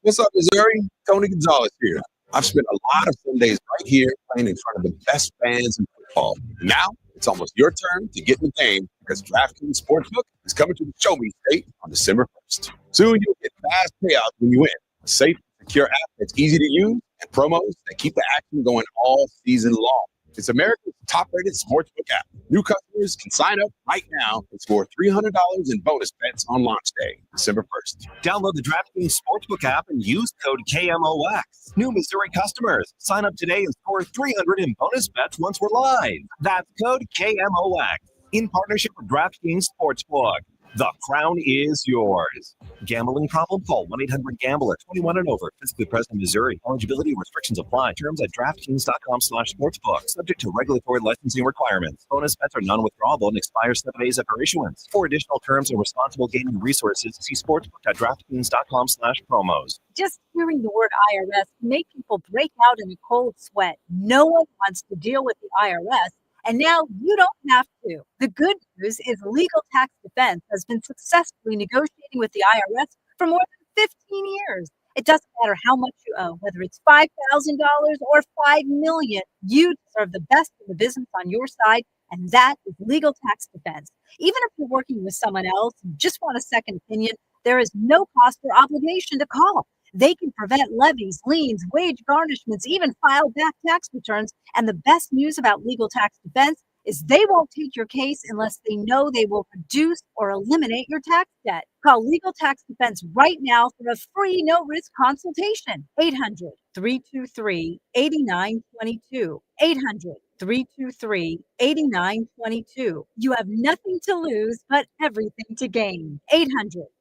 What's up, Missouri? Tony Gonzalez here. I've spent a lot of Sundays right here playing in front of the best fans in football. Now it's almost your turn to get in the game because DraftKings Sportsbook is coming to the Show Me State on December 1st. Soon you'll get fast payouts when you win. A safe, secure app that's easy to use and promos that keep the action going all season long. It's America's top-rated sportsbook app. New customers can sign up right now and score $300 in bonus bets on launch day, December 1st. Download the DraftKings Sportsbook app and use code KMOX. New Missouri customers, sign up today and score $300 in bonus bets once we're live. That's code KMOX in partnership with DraftKings Sportsbook. The crown is yours. Gambling problem? Call 1-800-GAMBLER. 21 and over. Physically present in Missouri. Eligibility restrictions apply. Terms at DraftKings.com/sportsbook. Subject to regulatory licensing requirements. Bonus bets are non-withdrawable and expire 7 days after issuance. For additional terms and responsible gaming resources, see sportsbook.draftkings.com/promos. Just hearing the word IRS can make people break out in a cold sweat. No one wants to deal with the IRS And now you don't have to. The good news is Legal Tax Defense has been successfully negotiating with the IRS for more than 15 years. It doesn't matter how much you owe, whether it's $5,000 or $5 million. You deserve the best in the business on your side, and that is Legal Tax Defense. Even if you're working with someone else and just want a second opinion, there is no cost or obligation to call. They can prevent levies, liens, wage garnishments, even file back tax returns. And the best news about Legal Tax Defense is they won't take your case unless they know they will reduce or eliminate your tax debt. Call Legal Tax Defense right now for a free no-risk consultation. 800-323-8922. 800-323-8922. You have nothing to lose, but everything to gain.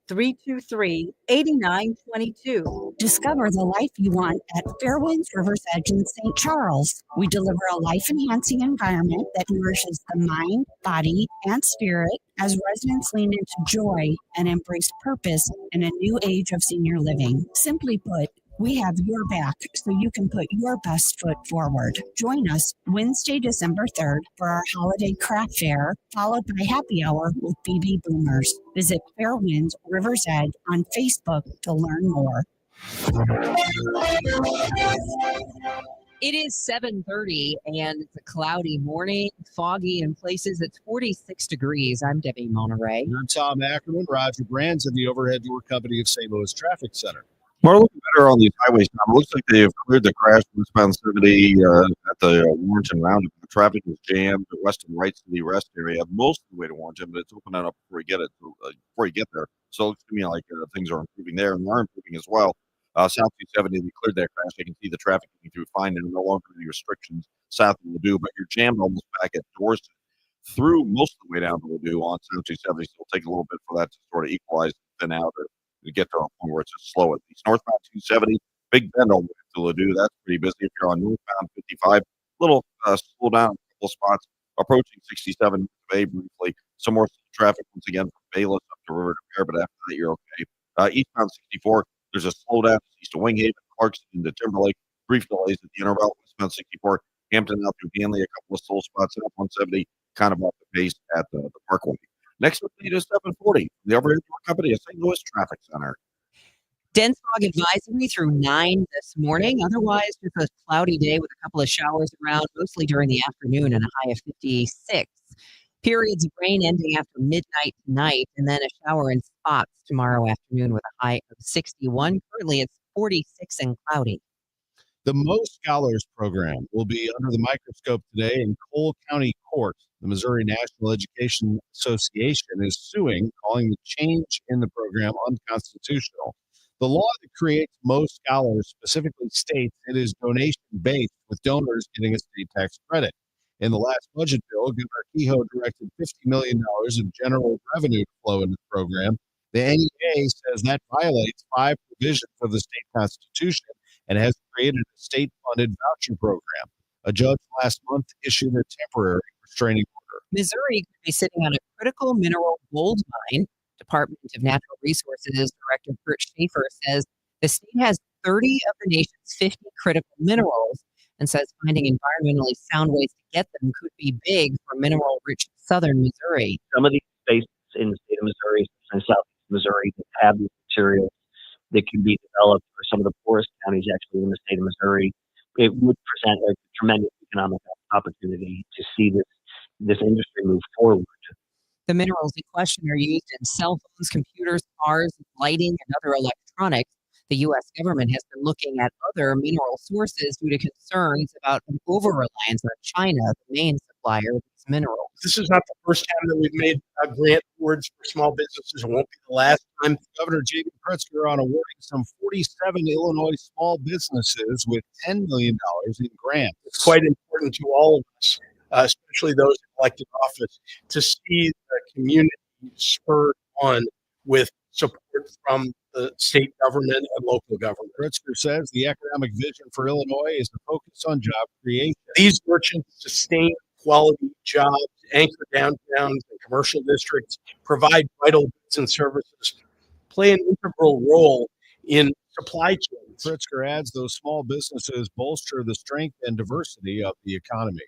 800-323-8922. Discover the life you want at Fairwinds River's Edge in St. Charles. We deliver a life-enhancing environment that nourishes the mind, body, and spirit as residents lean into joy and embrace purpose in a new age of senior living. Simply put, we have your back so you can put your best foot forward. Join us Wednesday, December 3rd for our holiday craft fair, followed by happy hour with BB Boomers. Visit Fairwinds River's Edge on Facebook to learn more. It is 7:30 and it's a cloudy morning, foggy in places. It's 46 degrees. I'm Debbie Monterrey. I'm Tom Ackerman. Roger Brands of the Overhead Door Company of St. Louis Traffic Center. We're looking better on these highways now. It looks like they have cleared the crash westbound 70 at the Warrenton Roundabout. The traffic is jammed at west and right to the rest area most of the way to Warrenton, but it's opening up before you get there. So it looks to me like things are improving there, and they are improving as well. South 270, they cleared that crash. You can see the traffic getting through fine. There are no longer any restrictions south of Ladue, but you're jammed almost back at Dorset through most of the way down to Ladue on South 270. So it'll take a little bit for that to sort of equalize and thin out or to get to a point where it's just slow at least. Northbound 270, Big Bend all the way to Ladue. That's pretty busy. If you're on northbound 55, little slow down a couple spots. Approaching 67 Bay briefly. Some more traffic once again from Bayless up to River to Bear, but after that you're okay. Eastbound 64, there's a slowdown east of Winghaven, Clarkson into Timberlake. Brief delays at the interval. Westbound 64, Hampton out through Hanley, a couple of slow spots. And up 170, kind of off the pace at the Parkway. Next update is 740, the Overhead Door Company of St. Louis Traffic Center. Dense fog advisory through 9 this morning. Otherwise, just a cloudy day with a couple of showers around, mostly during the afternoon and a high of 56. Periods of rain ending after midnight tonight, and then a shower in spots tomorrow afternoon with a high of 61. Currently, it's 46 and cloudy. The Most Scholars Program will be under the microscope today in Cole County Court. The Missouri National Education Association is suing, calling the change in the program unconstitutional. The law that creates Most Scholars specifically states it is donation-based, with donors getting a state tax credit. In the last budget bill, Governor Kehoe directed $50 million of general revenue to flow into the program. The NEA says that violates 5 provisions of the state constitution and has created a state-funded voucher program. A judge last month issued a temporary restraining order. Missouri could be sitting on a critical mineral gold mine. Department of Natural Resources Director Kurt Schaefer says the state has 30 of the nation's 50 critical minerals and says finding environmentally sound ways to get them could be big for mineral-rich southern Missouri. Some of these states in the state of Missouri and southeast Missouri that have these materials that can be developed for some of the poorest counties actually in the state of Missouri, it would present a tremendous economic opportunity to see this industry move forward. The minerals in question are used in cell phones, computers, cars, lighting, and other electronics. The U.S. government has been looking at other mineral sources due to concerns about an over-reliance on China, the main supplier of these minerals. This is not the first time that we've made grant awards for small businesses. It won't be the last time. Governor J.B. Pritzker on awarding some 47 Illinois small businesses with $10 million in grants. It's quite important to all of us, especially those in elected office, to see the community spurred on with support from the state government and local government. Pritzker says the economic vision for Illinois is to focus on job creation. These merchants sustain quality jobs, anchor downtowns and commercial districts, provide vital goods and services, play an integral role in supply chains. Pritzker adds those small businesses bolster the strength and diversity of the economy.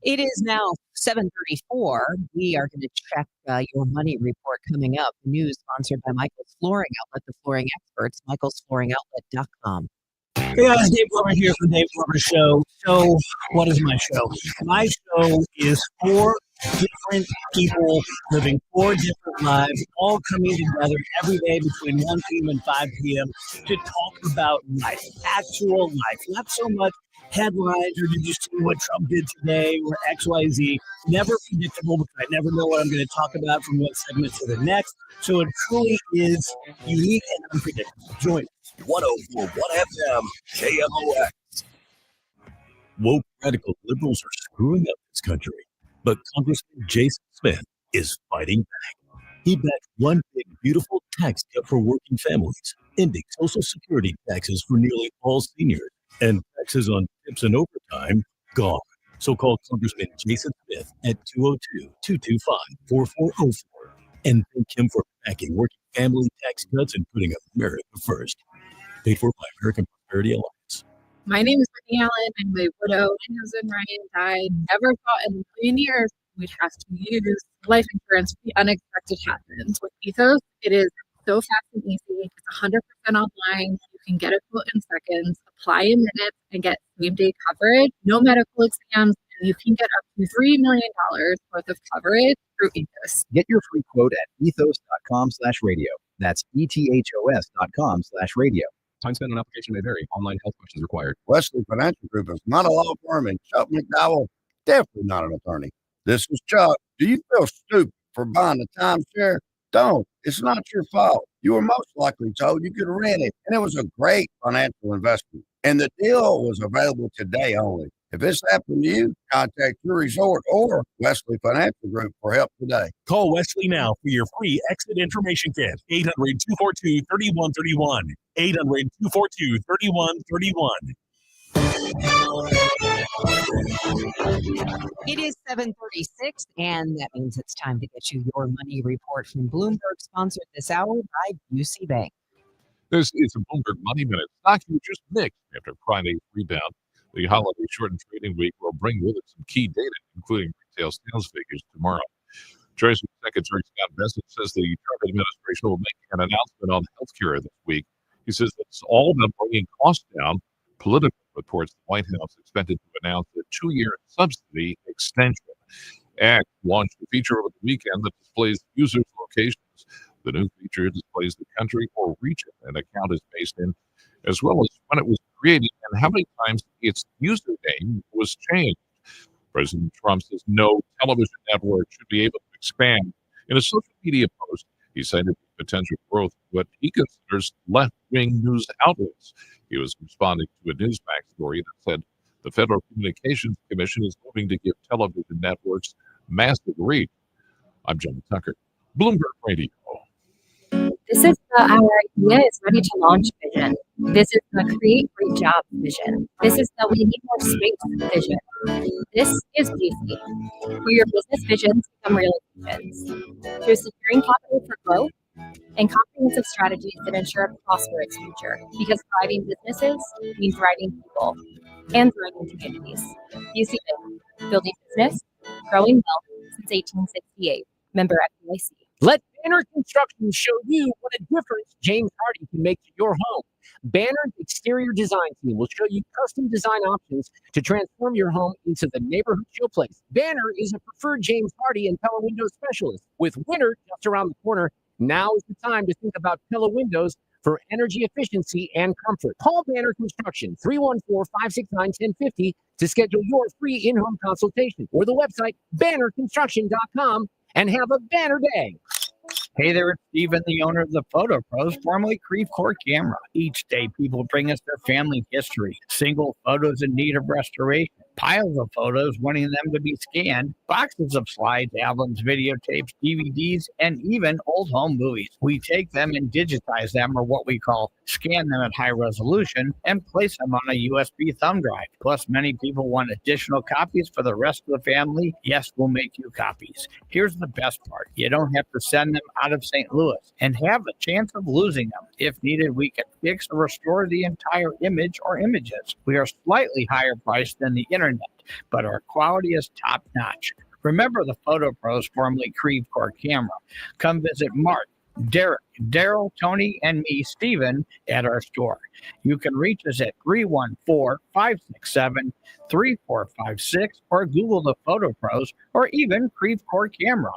It is now 7:34. We are going to check your money report coming up. News sponsored by Michael's Flooring Outlet, the flooring experts, michaelsflooringoutlet.com. Hey guys, Dave Glover here from Dave Glover Show. So, what is my show? My show is 4 different people living 4 different lives, all coming together every day between 1 p.m. and 5 p.m. to talk about life, actual life, not so much headlines or did you see what Trump did today or XYZ. Never predictable because I never know what I'm going to talk about from one segment to the next. So it truly is unique and unpredictable. Join us. 104.1 FM, KMOX. Woke radical liberals are screwing up this country, but Congressman Jason Smith is fighting back. He backed one big, beautiful tax cut for working families, ending Social Security taxes for nearly all seniors, and taxes on tips and overtime gone. So call Congressman Jason Smith at 202-225-4404 and thank him for backing working family tax cuts and putting America first. Paid for by American Prosperity Alliance. My name is Brittany Allen. I'm a widow. My husband Ryan died. Never thought in a million years we'd have to use life insurance when the unexpected happens. With Ethos, it is so fast and easy. It's 100% online. You can get a quote in seconds, apply in minutes, and get same-day coverage. No medical exams, and you can get up to $3 million worth of coverage through Ethos. Get your free quote at ethos.com/radio. That's ethos.com/radio. Time spent on application may vary. Online health questions required. Wesley Financial Group is not a law firm, and Chuck McDowell, definitely not an attorney. This is Chuck. Do you feel stupid for buying a timeshare? Don't. It's not your fault. You were most likely told you could rent it, and it was a great financial investment. And the deal was available today only. If this happened to you, contact your resort or Wesley Financial Group for help today. Call Wesley now for your free exit information kit. 800-242-3131. 800-242-3131. It is 7:36, and that means it's time to get you your money report from Bloomberg, sponsored this hour by UC Bank. This is a Bloomberg Money Minute. Stocks were just mixed after Friday's rebound. The holiday shortened trading week will bring with it some key data, including retail sales figures tomorrow. Treasury Secretary Scott Bessent says the Trump administration will make an announcement on healthcare this week. He says it's all about bringing costs down. Political reports the White House expected to announce a 2-year subsidy extension. ACT launched a feature over the weekend that displays users' locations. The new feature displays the country or region an account is based in, as well as when it was created and how many times its username was changed. President Trump says no television network should be able to expand. In a social media post, he cited the potential growth of what he considers left-wing news outlets. He was responding to a Newsmax story that said the Federal Communications Commission is moving to give television networks massive reach. I'm John Tucker, Bloomberg Radio. This is the Our Idea is Ready to Launch vision. This is the Create Great Jobs vision. This is the We Need More Space vision. This is DC, where your business visions become realizations. Through securing capital for growth and comprehensive strategies that ensure a prosperous future. Because thriving businesses mean thriving people and thriving communities. DC Bank, building business, growing wealth since 1868. Member FDIC. Let Banner Construction show you what a difference James Hardy can make to your home. Banner's exterior design team will show you custom design options to transform your home into the neighborhood showplace. Banner is a preferred James Hardy and Pella Windows specialist. With winter just around the corner, now is the time to think about Pella Windows for energy efficiency and comfort. Call Banner Construction, 314-569-1050 to schedule your free in-home consultation, or the website bannerconstruction.com, and have a banner day. Hey there, it's Steven, the owner of the Photo Pros, formerly Creve Coeur Camera. Each day, people bring us their family history, single photos in need of restoration, piles of photos wanting them to be scanned, boxes of slides, albums, videotapes, DVDs, and even old home movies. We take them and digitize them, or what we call scan them at high resolution, and place them on a USB thumb drive. Plus, many people want additional copies for the rest of the family. Yes, we'll make you copies. Here's the best part. You don't have to send them out of St. Louis and have the chance of losing them. If needed, we can fix or restore the entire image or images. We are slightly higher priced than the internet internet, but our quality is top notch. Remember the Photo Pros, formerly Creve Coeur Camera. Come visit Mark, Derek, Daryl, Tony, and me, Steven, at our store. You can reach us at 314-567-3456 or Google the Photo Pros or even Creve Coeur Camera.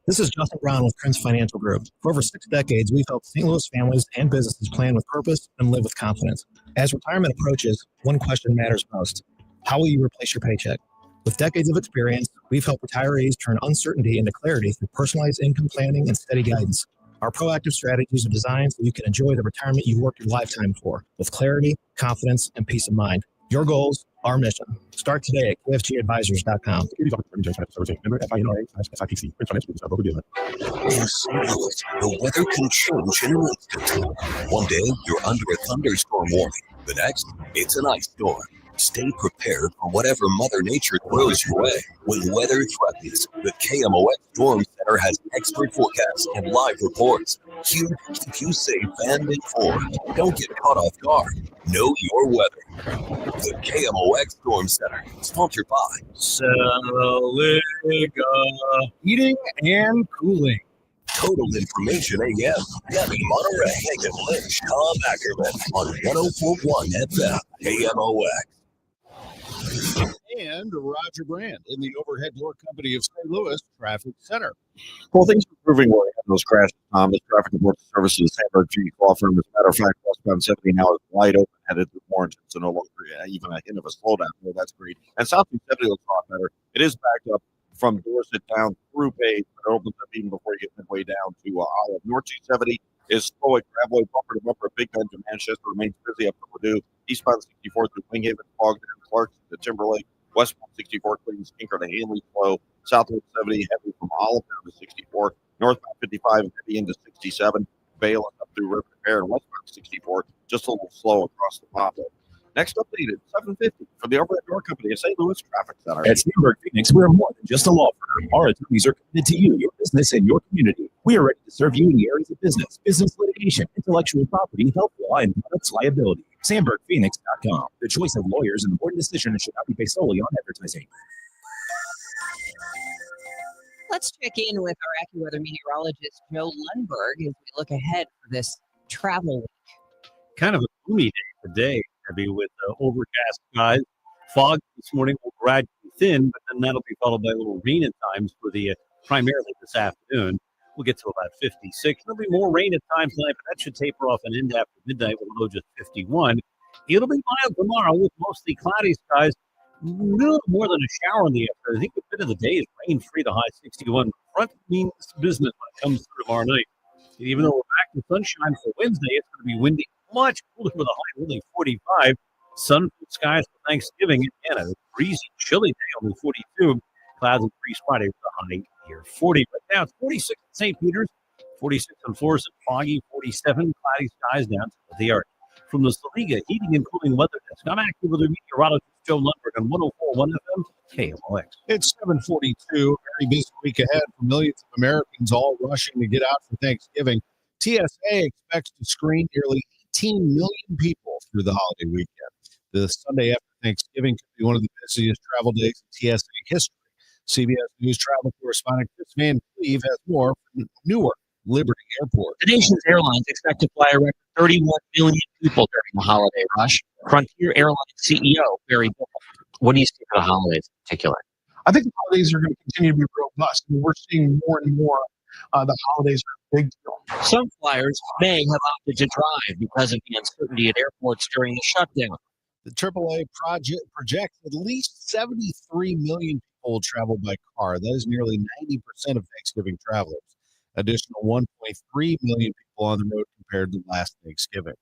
This is Justin Brown with Prince Financial Group. For over 6 decades, we've helped St. Louis families and businesses plan with purpose and live with confidence. As retirement approaches, one question matters most. How will you replace your paycheck? With decades of experience, we've helped retirees turn uncertainty into clarity through personalized income planning and steady guidance. Our proactive strategies are designed so you can enjoy the retirement you worked your lifetime for, with clarity, confidence, and peace of mind. Your goals, our mission. Start today at KFGadvisors.com. In St. Louis, the weather can change in an instant. One day, you're under a thunderstorm warning. The next, it's an ice storm. Stay prepared for whatever Mother Nature throws your way. When weather threatens, the KMOX Storm Center has expert forecasts and live reports. Here to keep you safe and informed. Don't get caught off guard. Know your weather. The KMOX Storm Center, sponsored by Saliga Heating and Cooling. Total Information AM, Debbie Monterrey, Megan Lynch, Tom Ackerman on 104.1 FM, KMOX. And Roger Brand in the overhead door company of St. Louis Traffic Center. Well, things are improving where we have those crashes, Tom. The traffic enforcement services, Sandberg Phoenix Law Firm. As a matter of fact, westbound 70 now is wide open, headed through Warrenton, so no longer even a hint of a slowdown. Well, that's great. And Southeast 70 looks a lot better. It is backed up from Dorset down through Page, but it opens up even before you get midway down to Olive. North 270 is slow at Gravois, bumper to bumper. Big Bend to Manchester remains busy up to Ladue. Eastbound 64 through Winghaven, Ogden, Clark to Timberlake. Westbound 64 clean Skinker to Hanley slow. Southward 70 heavy from Olive down to 64. Northbound 55 heavy into 67. Vale up through River Fair. And westbound 64 just a little slow across the Papa. Next update at 7:50 from the overhead door company at St. Louis Traffic Center. At Sandberg Phoenix, we're more than just a law firm. Our attorneys are committed to you, your business, and your community. We are ready to serve you in the areas of business litigation, intellectual property, health law, and products liability. SandbergPhoenix.com. The choice of lawyers and important decisions should not be based solely on advertising. Let's check in with our AccuWeather meteorologist, Joe Lundberg, as we look ahead for this travel week. Kind of a gloomy day today, Abby, with overcast skies. Fog this morning will gradually thin, but then that'll be followed by a little rain at times for the primarily this afternoon. We'll get to about 56. There'll be more rain at times tonight, but that should taper off and end after midnight with a low just 51. It'll be mild tomorrow with mostly cloudy skies. A little more than a shower in the afternoon. I think a bit of the day is rain-free, the high 61. Front means business when it comes through tomorrow night. And even though we're back to sunshine for Wednesday, it's going to be windy, much cooler with a high only 45. Sun-filled skies for Thanksgiving. And a breezy, chilly day, only 42. Clouds increase Friday with a high near 40. But now it's 46 in St. Peter's, 46 in Forest, foggy, 47. Cloudy skies down to the art. From the Saliga Heating and Cooling Weather Desk, I'm AccuWeather meteorologist Joe Lundberg on 104.1 FM KMOX. It's 7:42. Very busy week ahead for millions of Americans all rushing to get out for Thanksgiving. TSA expects to screen nearly 18 million people through the holiday weekend. The Sunday after Thanksgiving could be one of the busiest travel days in TSA history. CBS News travel correspondent Chris Van Cleve has more from Newark Liberty Airport. The nation's airlines expect to fly a record 31 million people during the holiday rush. Frontier Airlines CEO Barry Bickle. What do you see for the holidays in particular? I think the holidays are going to continue to be robust. I mean, we're seeing more and more the holidays are a big deal. Some flyers may have opted to drive because of the uncertainty at airports during the shutdown. The AAA projects at least 73 million people will travel by car. That is nearly 90% of Thanksgiving travelers. Additional 1.3 million people on the road compared to last Thanksgiving.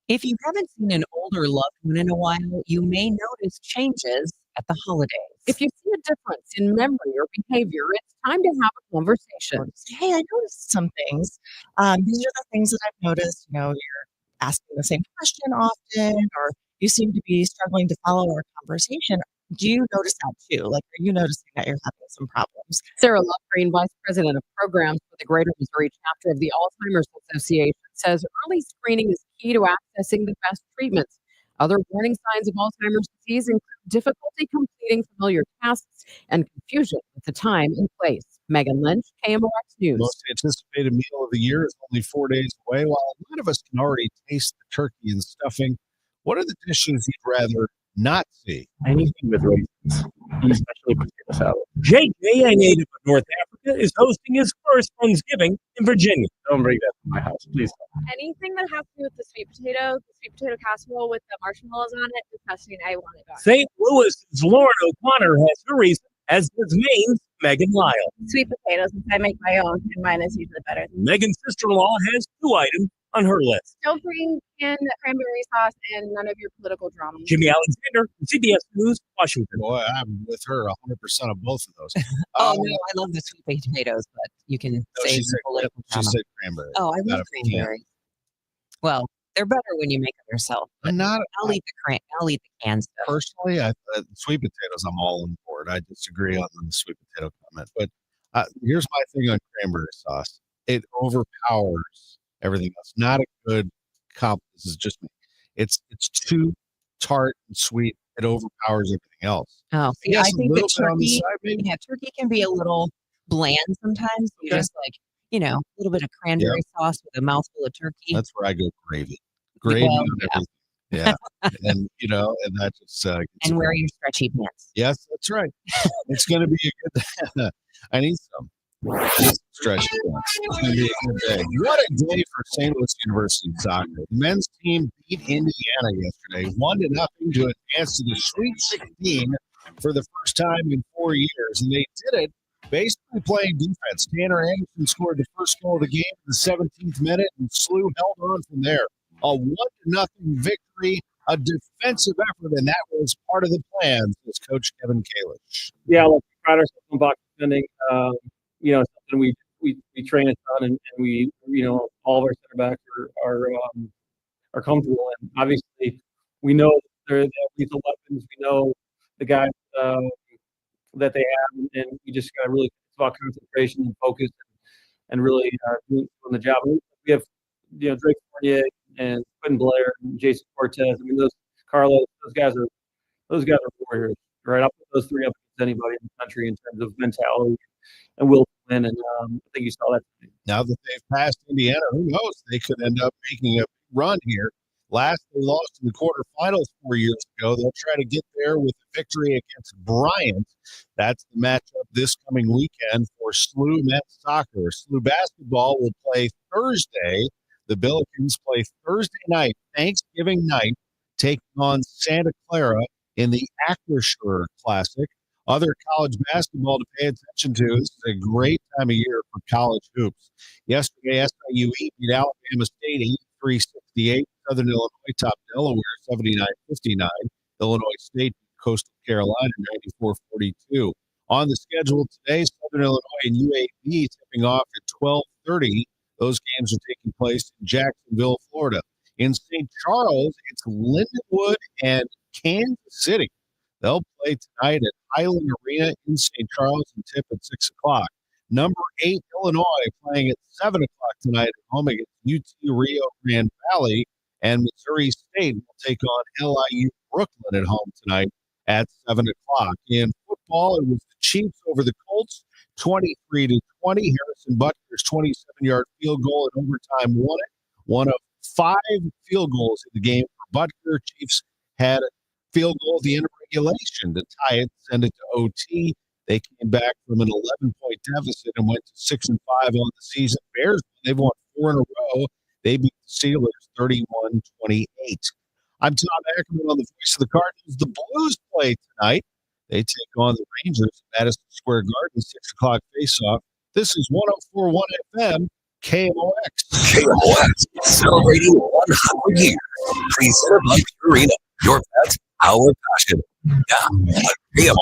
If you haven't seen an older loved one in a while, you may notice changes at the holidays. If you see a difference in memory or behavior, it's time to have a conversation. Say, hey, I noticed some things. These are the things that I've noticed. You know, you're asking the same question often, or you seem to be struggling to follow our conversation. Do you notice that too? Like, are you noticing that you're having some problems? Sarah Lovegreen, Vice President of Programs for the Greater Missouri chapter of the Alzheimer's Association, says early screening is key to accessing the best treatments. Other warning signs of Alzheimer's disease include difficulty completing familiar tasks and confusion with the time and place. Megan Lynch, KMOX News. Most anticipated meal of the year is only 4 days away. While a lot of us can already taste the turkey and stuffing, what are the dishes you'd rather not see? Anything with raisins, especially potato salad. JJ, a native of North Africa, is hosting his first Thanksgiving in Virginia. Don't bring that to my house, please. Anything that has to do with the sweet potato casserole with the marshmallows on it, disgusting. I want it back. St. Louis's Lauren O'Connor has her reason, as does Maine's Megan Lyle. Sweet potatoes, since I make my own, and mine is usually better. Megan's sister-in-law has 2 items on her list. Don't bring in cranberry sauce and none of your political drama. Jimmy Alexander, CBS News, Washington. Boy, I'm with her 100% of both of those. Oh, no, I love the sweet potatoes, but you can say she said cranberry. Oh, I love cranberry. Well, they're better when you make them yourself. But I'll eat the canned stuff. Personally, sweet potatoes, I'm all on board. I disagree on the sweet potato comment. But here's my thing on cranberry sauce. It overpowers everything else. Not a good comp. This is just me. It's too tart and sweet. It overpowers everything else. Oh, see, Yes, I a think little that bit on the turkey, side, maybe. turkey can be a little bland sometimes. You just a little bit of cranberry sauce with a mouthful of turkey. That's where I go gravy. Gravy Well, on everything. Yeah. and that just and wear your stretchy pants. Yes, that's right. It's going to be a good I need some stretchy pants. It's going to be a good day. What a day for St. Louis University soccer. The men's team beat Indiana yesterday 1-0 to advance to the Sweet 16 for the first time in 4 years. And they did it basically playing defense. Tanner Anderson scored the first goal of the game in the 17th minute, and SLU held on from there. A 1-0 victory, a defensive effort, and that was part of the plan, says Coach Kevin Kalish. Yeah, look, we pride ourselves on box defending. Something we train a ton, and we, all of our center backs are comfortable. And obviously, we know they have lethal weapons. We know the guys that they have, and we just got to really, it's about concentration and focus and really doing the job. We have, Drake Fournier and Quentin Blair and Jason Cortez. I mean, Carlos, those guys are warriors, right? I'll put those 3 up against anybody in the country in terms of mentality and will to win. And I think you saw that today. Now that they've passed Indiana, who knows? They could end up making a run here. Last, they lost in the quarterfinals 4 years ago. They'll try to get there with a victory against Bryant. That's the matchup this coming weekend for SLU men's soccer. SLU basketball will play Thursday. The Billikens play Thursday night, Thanksgiving night, taking on Santa Clara in the Ackerman Classic. Other college basketball to pay attention to. This is a great time of year for college hoops. Yesterday, SIU beat Alabama State 83-68. Southern Illinois topped Delaware 79-59. Illinois State beat Coastal Carolina 94-42. On the schedule today, Southern Illinois and UAB tipping off at 12:30. Those games are taking place in Jacksonville, Florida. In St. Charles, it's Lindenwood and Kansas City. They'll play tonight at Highland Arena in St. Charles and tip at 6 o'clock. Number 8, Illinois, playing at 7 o'clock tonight at home against UT Rio Grande Valley. And Missouri State will take on LIU Brooklyn at home tonight at 7 o'clock. In football, it was the Chiefs over the Colts, 23-20. Harrison Butker's 27-yard field goal in overtime won it. One of 5 field goals in the game for Butker. Chiefs had a field goal at the end of regulation to tie it, send it to OT. They came back from an 11-point deficit and went to 6-5 on the season. Bears, they've won 4 in a row. They beat the Steelers 31-28. I'm Tom Ackerman on the Voice of the Cardinals. The Blues play tonight. They take on the Rangers at Madison Square Garden, 6 o'clock face-off. This is 104.1 FM, KMOX. KMOX, celebrating 100 years. Presented by Purina, your pets, our passion. Now, KMOX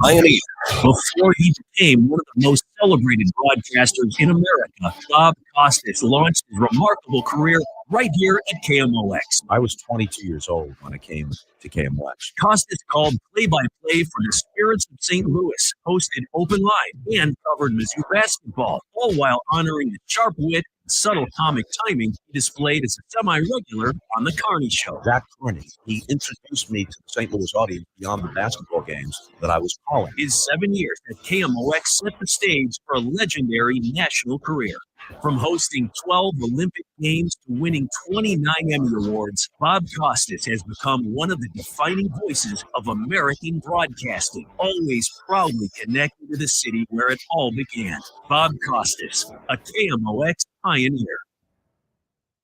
Pioneer. Before he became one of the most celebrated broadcasters in America, Bob Costas launched his remarkable career right here at KMOX. I was 22 years old when I came to KMOX. Costas called play-by-play for the Spirits of St. Louis, hosted Open Line, and covered Mizzou basketball, all while honoring the sharp wit, The subtle comic timing he displayed as a semi-regular on The Carney Show. Zach Carney, he introduced me to the St. Louis audience beyond the basketball games that I was calling. His 7 years at KMOX set the stage for a legendary national career. From hosting 12 Olympic Games to winning 29 Emmy Awards, Bob Costas has become one of the defining voices of American broadcasting, always proudly connected to the city where it all began. Bob Costas, a KMOX pioneer.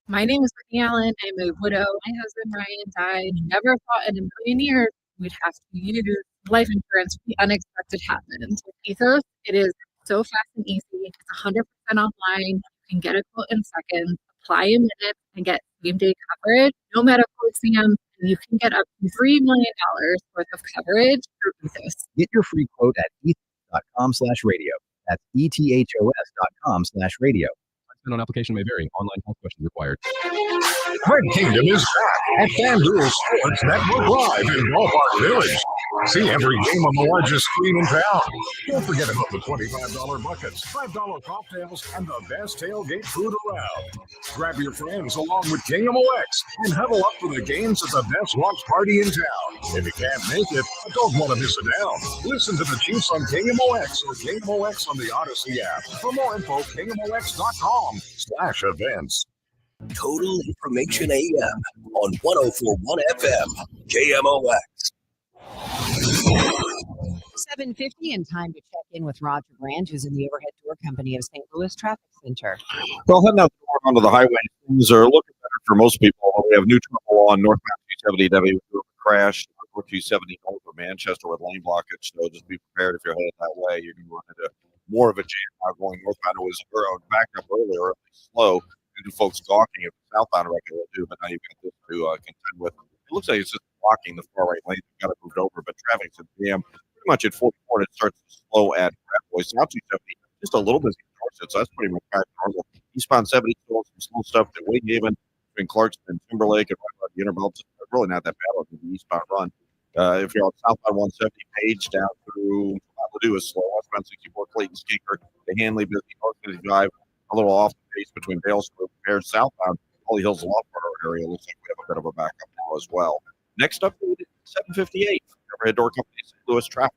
My name is Whitney Allen. I'm a widow. My husband Ryan died. Never thought in a million years we'd have to use life insurance when the unexpected happens. With Ethos, it is so fast and easy. It's 100% online. You can get a quote in seconds, apply in minutes, and get same-day coverage. No medical exams, and you can get up to $3 million worth of coverage through Ethos. Get your free quote at ethos.com/radio. That's ethos.com/radio. On application may vary. Online health questions required. Red Kingdom is back at FanDuel Sports Network Live in Ballpark Village. See every game on the largest screen in town. Don't forget about the $25 buckets, $5 cocktails, and the best tailgate food around. Grab your friends along with KMOX and huddle up for the games at the best watch party in town. If you can't make it, don't want to miss it out. Listen to the Chiefs on KMOX or KMOX on the Odyssey app. For more info, KMOX.com/events. Total Information AM on 104.1 FM, KMOX. 7:50 and time to check in with Roger Brand, who's in the overhead door company of St. Louis Traffic Center. Well, heading out the door onto the highway, things are looking better for most people. We have new trouble on northbound 270W with a crash. 270 north of Manchester with lane blockage. So just be prepared if you're headed that way. You're going to run into more of a jam out going northbound. It was backed up earlier, slow due to folks gawking at the southbound regular too. But now you've got this to contend with. It looks like it's just blocking the far right lane. You've got it moved over, but traffic's in jam pretty much at 44. It starts to slow at Bradboy. So now 270, just a little busy in Dorset. So that's pretty much back to normal. Eastbound 70 still some slow stuff at Wayhaven between Clarkston and Timberlake and right about the Interbelt. It's really not that bad on the eastbound run. If you're on southbound 170, Page down through Ladue is slow. Westbound 64, Clayton Skinker, the Hanley busy. North 50 Drive a little off the pace between Balesville and southbound. Holly Hills Law Firm area looks like we have a bit of a backup now as well. Next up, 758. Overhead door company, St. Louis Traffic.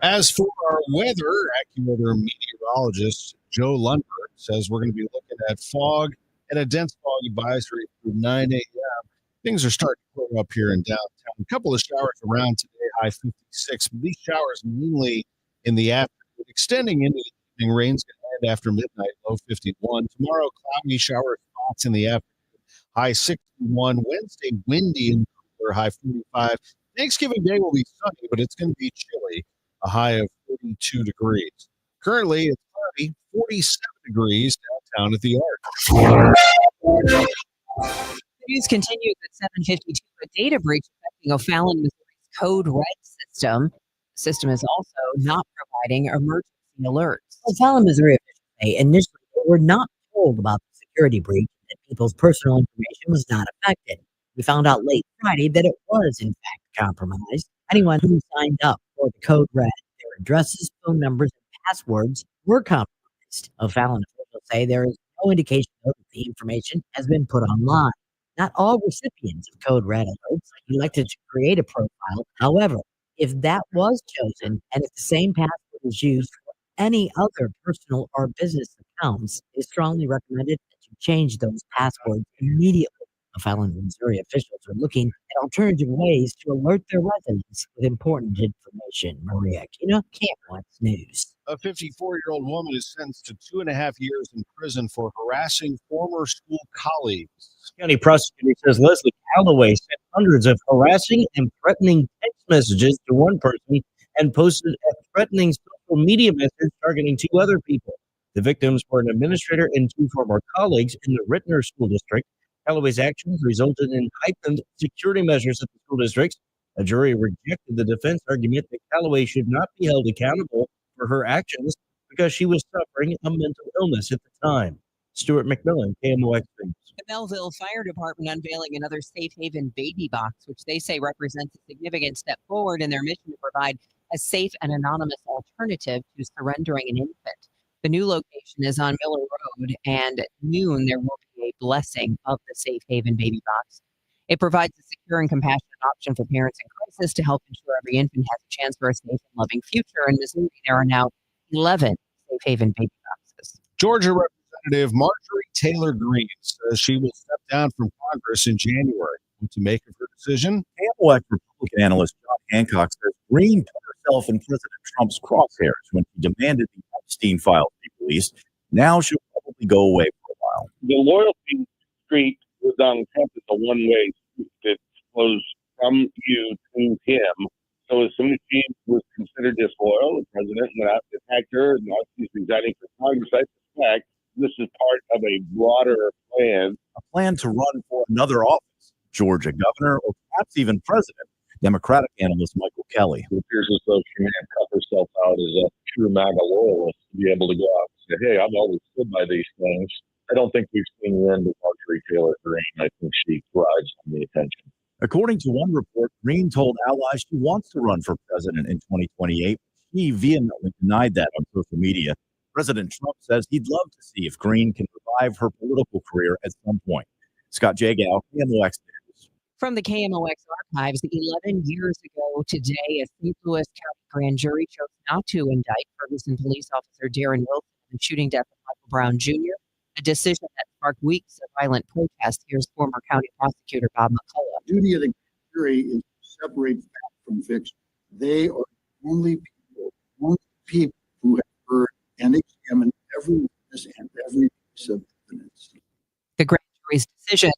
As for our weather, AccuWeather meteorologist Joe Lundberg says we're going to be looking at fog and a dense fog advisory through 9 a.m. Things are starting to clear up here in downtown. A couple of showers around today, high 56. But these showers mainly in the afternoon, extending into the evening. Rain's going to end after midnight, low 51. Tomorrow, cloudy shower spots in the afternoon, high 61. Wednesday, windy and cooler, high 45. Thanksgiving Day will be sunny, but it's going to be chilly, a high of 42 degrees. Currently, it's cloudy, 47 degrees downtown at the Arch. News continues at 7:52. A data breach affecting O'Fallon, Missouri's Code Red system. The system is also not providing emergency alerts. O'Fallon, Missouri officials say initially they were not told about the security breach and that people's personal information was not affected. We found out late Friday that it was, in fact, compromised. Anyone who signed up for the Code Red, their addresses, phone numbers, and passwords were compromised. O'Fallon officials say there is no indication that the information has been put online. Not all recipients of Code Red alerts elected to create a profile. However, if that was chosen and if the same password is used for any other personal or business accounts, it is strongly recommended that you change those passwords immediately. O'Fallon, Missouri officials are looking at alternative ways to alert their residents with important information. Maria Aquino, KMOX News. A 54-year-old woman is sentenced to 2.5 years in prison for harassing former school colleagues. County prosecutor says Leslie Calloway sent hundreds of harassing and threatening text messages to one person and posted a threatening social media message targeting 2 other people. The victims were an administrator and 2 former colleagues in the Rittner School District. Calloway's actions resulted in heightened security measures at the school districts. A jury rejected the defense argument that Calloway should not be held accountable for her actions because she was suffering a mental illness at the time. Stuart McMillan, KMOX News. The Belleville Fire Department unveiling another safe haven baby box, which they say represents a significant step forward in their mission to provide a safe and anonymous alternative to surrendering an infant. The new location is on Miller Road, and at noon there will be a blessing of the Safe Haven Baby Box. It provides a secure and compassionate option for parents in crisis to help ensure every infant has a chance for a safe and loving future. In Missouri, there are now 11 Safe Haven Baby Boxes. Georgia Representative Marjorie Taylor Greene says she will step down from Congress in January. What to make of her decision? KMOX Republican analyst John Hancock says Greene put herself in President Trump's crosshairs when she demanded the Epstein files be released. Now she'll probably go away for a while. The loyalty street with Donald Trump is a one-way street that flows from you to him. So as soon as she was considered disloyal, the president went out to attack her, and now she's resigning for Congress. I suspect this is part of a broader plan. A plan to run for another office, Georgia governor, or perhaps even president. Democratic analyst Michael Kelly. It appears as though she may have cut herself out as a true MAGA loyalist to be able to go out and say, hey, I've always stood by these things. I don't think we've seen the end of Marjorie Taylor Greene. I think she thrives on the attention. According to one report, Greene told allies she wants to run for president in 2028. She vehemently denied that on social media. President Trump says he'd love to see if Greene can revive her political career at some point. Scott Jagow, KMOX News. From the KMOX archives, 11 years ago today, a St. Louis County grand jury chose not to indict Ferguson police officer Darren Wilson in the shooting death of Michael Brown Jr., a decision that sparked weeks of violent protest. Here's former county prosecutor Bob McCullough. The duty of the jury is to separate fact from fiction. They are the only people who have heard and examined every witness and every piece of evidence. The grand jury's decision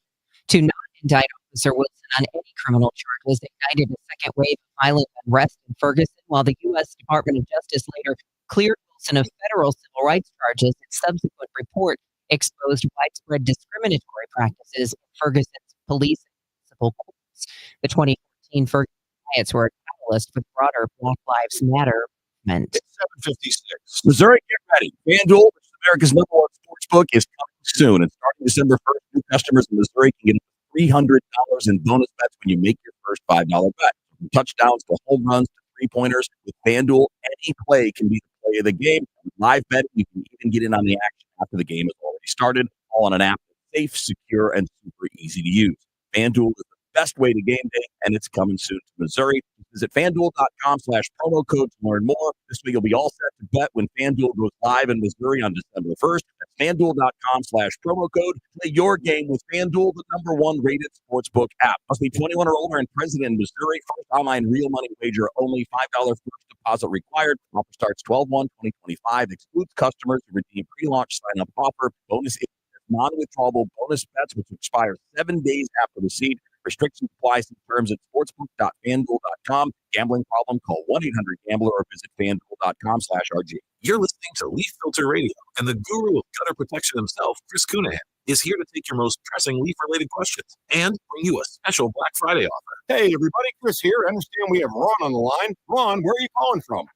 to not indict Officer Wilson on any criminal charges ignited a second wave of violent unrest in Ferguson, while the U.S. Department of Justice later cleared Wilson of federal civil rights charges. Its subsequent report exposed widespread discriminatory practices in Ferguson's police and municipal courts. The 2014 Ferguson riots were a catalyst for the broader Black Lives Matter movement. It's 7:56. Missouri, get ready. FanDuel, which is America's #1 sports book, is coming soon. And starting December 1st, new customers in Missouri can get $300 in bonus bets when you make your first $5 bet. From touchdowns to home runs to three-pointers, with FanDuel, any play can be the play of the game. With live betting, you can even get in on the action after the game has already started, all on an app that's safe, secure, and super easy to use. FanDuel is the best way to game day, and it's coming soon to Missouri. Visit FanDuel.com/promo code to learn more. This way, you'll be all set to bet when FanDuel goes live in Missouri on December 1st. That's FanDuel.com/promo code. Play your game with FanDuel, the #1 rated sportsbook app. Must be 21 or older and present in Missouri. First online real money wager only. $5 first deposit required. Offer starts 12/1/2025. Excludes customers who redeem pre-launch sign-up offer. Bonus is non-withdrawable bonus bets, which expire 7 days after receipt. Restrictions apply. See terms at sportsbook.fanduel.com. Gambling problem? Call 1-800-GAMBLER or visit fanduel.com/RG. You're listening to Leaf Filter Radio, and the guru of gutter protection himself, Chris Cunahan, is here to take your most pressing leaf-related questions and bring you a special Black Friday offer. Hey, everybody, Chris here. I understand we have Ron on the line. Ron, where are you calling from?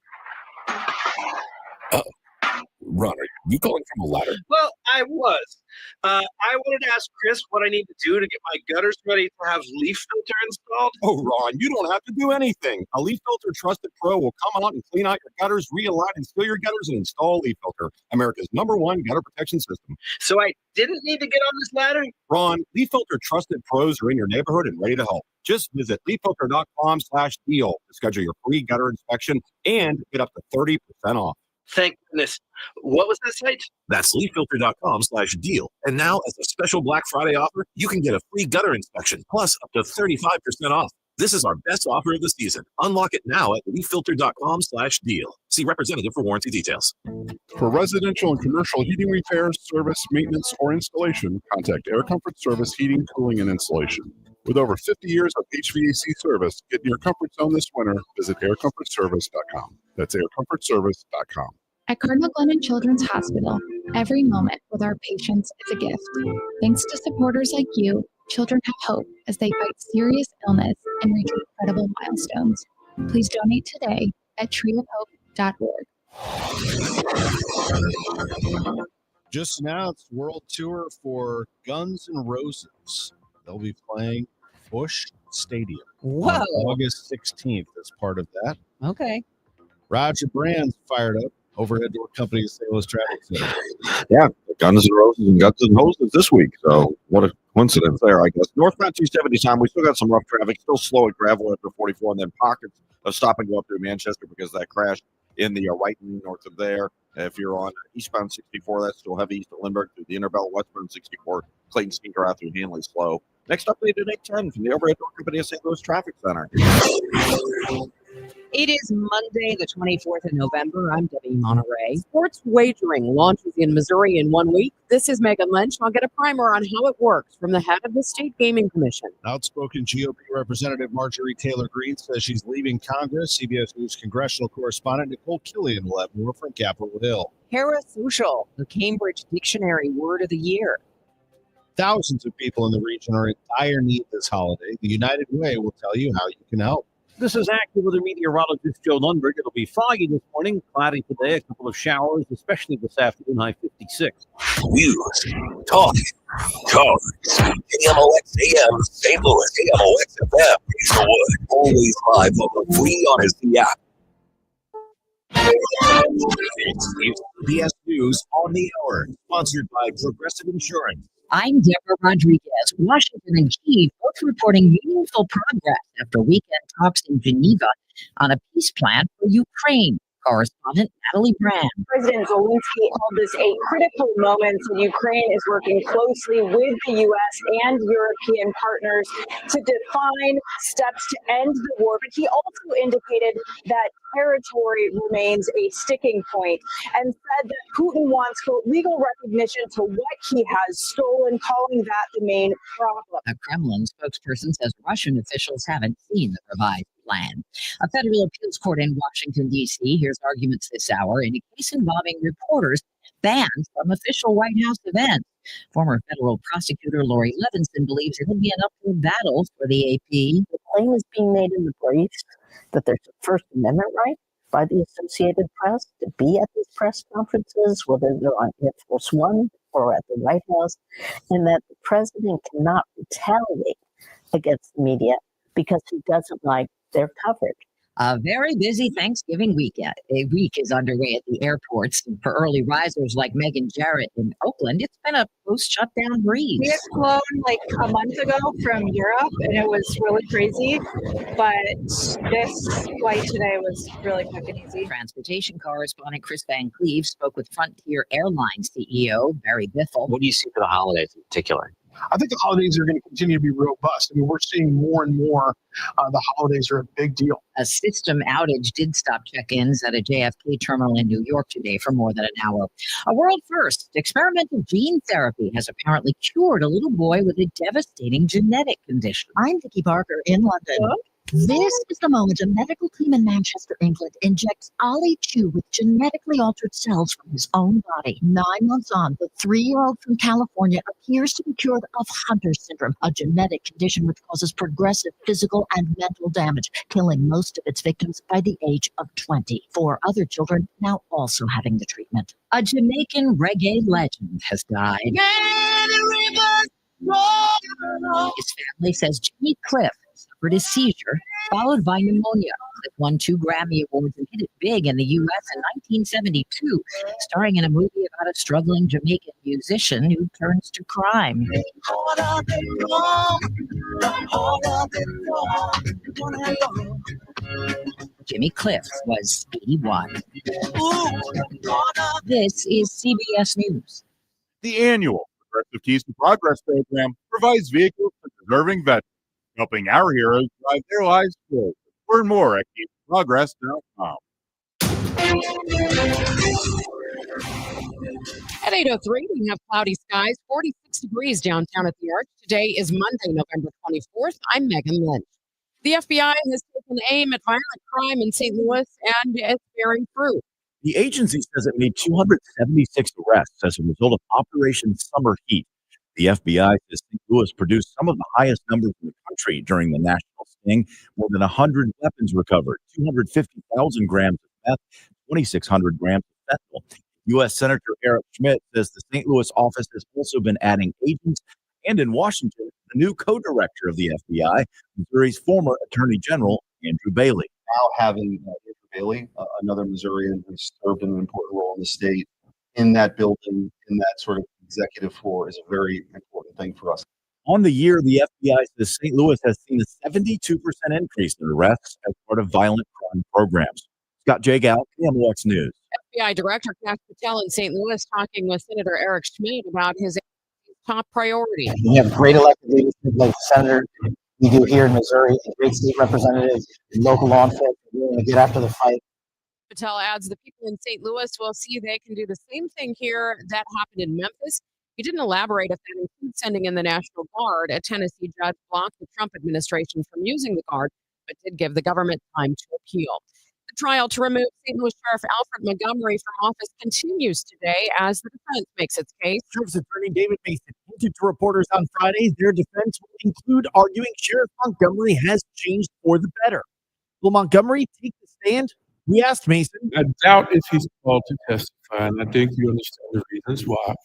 Ron, are you calling from a ladder? Well, I was. I wanted to ask Chris what I need to do to get my gutters ready to have leaf filter installed. Oh, Ron, you don't have to do anything. A Leaf Filter Trusted Pro will come out and clean out your gutters, realign and seal your gutters, and install Leaf Filter, America's #1 gutter protection system. So I didn't need to get on this ladder? Ron, Leaf Filter Trusted Pros are in your neighborhood and ready to help. Just visit leaffilter.com/deal to schedule your free gutter inspection and get up to 30% off. Thank goodness. What was that site? That's leaffilter.com/deal. And now, as a special Black Friday offer, you can get a free gutter inspection, plus up to 35% off. This is our best offer of the season. Unlock it now at leaffilter.com/deal. See representative for warranty details. For residential and commercial heating repairs, service, maintenance, or installation, contact Air Comfort Service Heating, Cooling, and Installation. With over 50 years of HVAC service, get in your comfort zone this winter. Visit aircomfortservice.com. That's aircomfortservice.com. At Cardinal Glennon Children's Hospital, every moment with our patients is a gift. Thanks to supporters like you, children have hope as they fight serious illness and reach incredible milestones. Please donate today at treeofhope.org. Just announced world tour for Guns N' Roses. They'll be playing Busch Stadium on August 16th as part of that. Okay. Roger Brand's fired up. Overhead Door Company of St. Louis Traffic Center. Yeah, Guns N' Roses and Guns N' Hoses this week. So what a coincidence there, I guess. Northbound 270 time, we still got some rough traffic, still slow at gravel after 44, and then pockets of stop and go up through Manchester because of that crash in the right and north of there. If you're on eastbound 64, that's still heavy east of Lindbergh through the Interbelt, westbound 64, Clayton Sneaker out through Hanley slow. Next update at 8:10 from the Overhead Door Company of St. Louis Traffic Center. It is Monday, the 24th of November. I'm Debbie Monterrey. Sports wagering launches in Missouri in 1 week. This is Megan Lynch. I'll get a primer on how it works from the head of the State Gaming Commission. Outspoken GOP Representative Marjorie Taylor Greene says she's leaving Congress. CBS News congressional correspondent Nicole Killian will have more from Capitol Hill. Parasocial, the Cambridge Dictionary Word of the Year. Thousands of people in the region are in dire need this holiday. The United Way will tell you how you can help. This is AccuWeather meteorologist Joe Lundberg. It'll be foggy this morning, cloudy today, a couple of showers, especially this afternoon, high 56. News, talk, cars, KMOX AM, St. Louis, KMOX FM, Hazelwood, always live on the free Odyssey app. It's CBS News on the Hour, sponsored by Progressive Insurance. I'm Deborah Rodriguez. Washington and Kyiv both reporting meaningful progress after weekend talks in Geneva on a peace plan for Ukraine. Correspondent Natalie Brand. President Zelensky called this a critical moment. Ukraine is working closely with the U.S. and European partners to define steps to end the war. But he also indicated that territory remains a sticking point and said that Putin wants legal recognition to what he has stolen, calling that the main problem. A Kremlin spokesperson says Russian officials haven't seen the revised plan. A federal appeals court in Washington, D.C. hears arguments this hour in a case involving reporters banned from official White House events. Former federal prosecutor Lori Levinson believes it'll be an uphill battle for the AP. The claim is being made in the briefs that there's a First Amendment right by the Associated Press to be at these press conferences, whether they're on Air Force One or at the White House, and that the president cannot retaliate against the media because he doesn't like their coverage. A very busy Thanksgiving weekend. A week is underway at the airports. And for early risers like Megan Jarrett in Oakland, it's been a post-shutdown breeze. We had flown like a month ago from Europe, and it was really crazy. But this flight today was really quick and easy. Transportation correspondent Chris Van Cleve spoke with Frontier Airlines CEO Barry Biffle. What do you see for the holidays in particular? I think the holidays are going to continue to be robust. I mean, we're seeing more and more the holidays are a big deal. A system outage did stop check-ins at a JFK terminal in New York today for more than an hour. A world first, experimental gene therapy has apparently cured a little boy with a devastating genetic condition. I'm Vicky Barker in London. Hello? This is the moment a medical team in Manchester, England, injects Ollie Chu with genetically altered cells from his own body. 9 months on, the 3-year-old from California appears to be cured of Hunter's syndrome, a genetic condition which causes progressive physical and mental damage, killing most of its victims by the age of 20. 4 other children now also having the treatment. A Jamaican reggae legend has died. His family says Jimmy Cliff suffered a seizure followed by pneumonia. Cliff won 2 Grammy Awards and hit it big in the U.S. in 1972, starring in a movie about a struggling Jamaican musician who turns to crime. Jimmy Cliff was 81. This is CBS News. The annual Progressive Keys to Progress program provides vehicles to deserving veterans, helping our heroes drive their lives forward. Learn more at keysprogress.com. At 8:03, we have cloudy skies, 46 degrees downtown at the Arch. Today is Monday, November 24th. I'm Megan Lynch. The FBI has taken aim at violent crime in St. Louis, and it's bearing fruit. The agency says it made 276 arrests as a result of Operation Summer Heat. The FBI says St. Louis produced some of the highest numbers in the country during the national sting. More than 100 weapons recovered, 250,000 grams of meth, 2,600 grams of fentanyl. U.S. Senator Eric Schmidt says the St. Louis office has also been adding agents. And in Washington, the new co-director of the FBI, Missouri's former Attorney General, Andrew Bailey. Now having Bailey, another Missourian who's served in an important role in the state, in that building, in that sort of executive floor is a very important thing for us. On the year, the FBI says St. Louis has seen a 72% increase in arrests as part of violent crime programs. Scott Jagow, KMOX News. FBI Director Kash Patel in St. Louis talking with Senator Eric Schmidt about his top priority. We have great elected leadership like the senator we do here in Missouri, and great state representatives, and local law enforcement willing to get after the fight. Patel adds the people in St. Louis will see they can do the same thing here that happened in Memphis. He didn't elaborate if that includes sending in the National Guard. A Tennessee judge blocked the Trump administration from using the Guard, but did give the government time to appeal. The trial to remove St. Louis Sheriff Alfred Montgomery from office continues today as the defense makes its case. Sheriff's Attorney David Mason hinted to reporters on Friday their defense will include arguing Sheriff Montgomery has changed for the better. Will Montgomery take the stand? We asked Mason. I doubt if he's called to testify, and I think you understand the reasons why.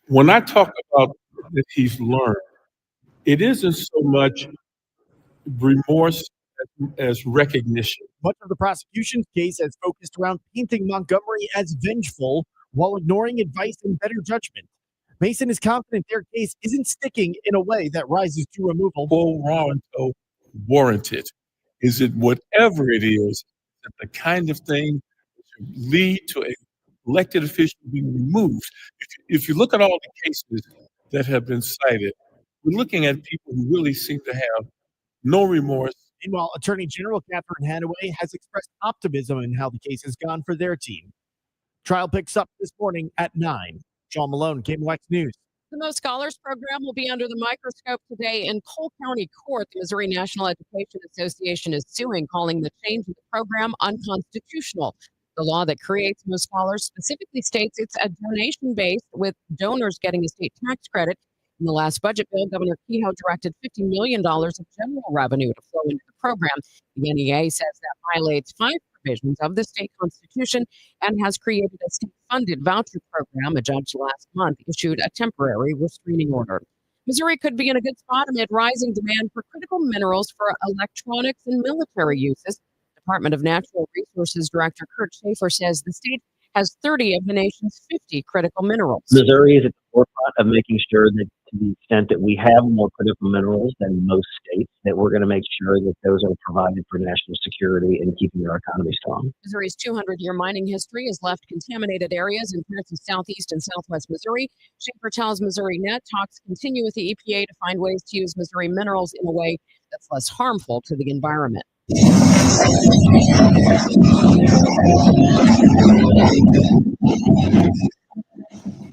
When I talk about that he's learned, it isn't so much remorse as recognition. Much of the prosecution's case has focused around painting Montgomery as vengeful while ignoring advice and better judgment. Mason is confident their case isn't sticking in a way that rises to removal. Warranted. Is it whatever it is, that the kind of thing that should lead to an elected official being removed? If you look at all the cases that have been cited, we're looking at people who really seem to have no remorse. Meanwhile, Attorney General Catherine Hanaway has expressed optimism in how the case has gone for their team. Trial picks up this morning at 9. Sean Malone, KMOX News. The Mo Scholars program will be under the microscope today in Cole County Court. The Missouri National Education Association is suing, calling the change in the program unconstitutional. The law that creates Mo Scholars specifically states it's a donation based, with donors getting a state tax credit. In the last budget bill, Governor Kehoe directed $50 million of general revenue to flow into the program. The NEA says that violates 5 provisions of the state constitution and has created a state-funded voucher program. A judge last month issued a temporary restraining order. Missouri could be in a good spot amid rising demand for critical minerals for electronics and military uses. Department of Natural Resources Director Kurt Schaefer says the state has 30 of the nation's 50 critical minerals. Missouri is at the forefront of making sure that, to the extent that we have more critical minerals than most states, that we're going to make sure that those are provided for national security and keeping our economy strong. Missouri's 200-year mining history has left contaminated areas in parts of southeast and southwest Missouri. Schaefer tells Missouri Net talks continue with the EPA to find ways to use Missouri minerals in a way that's less harmful to the environment.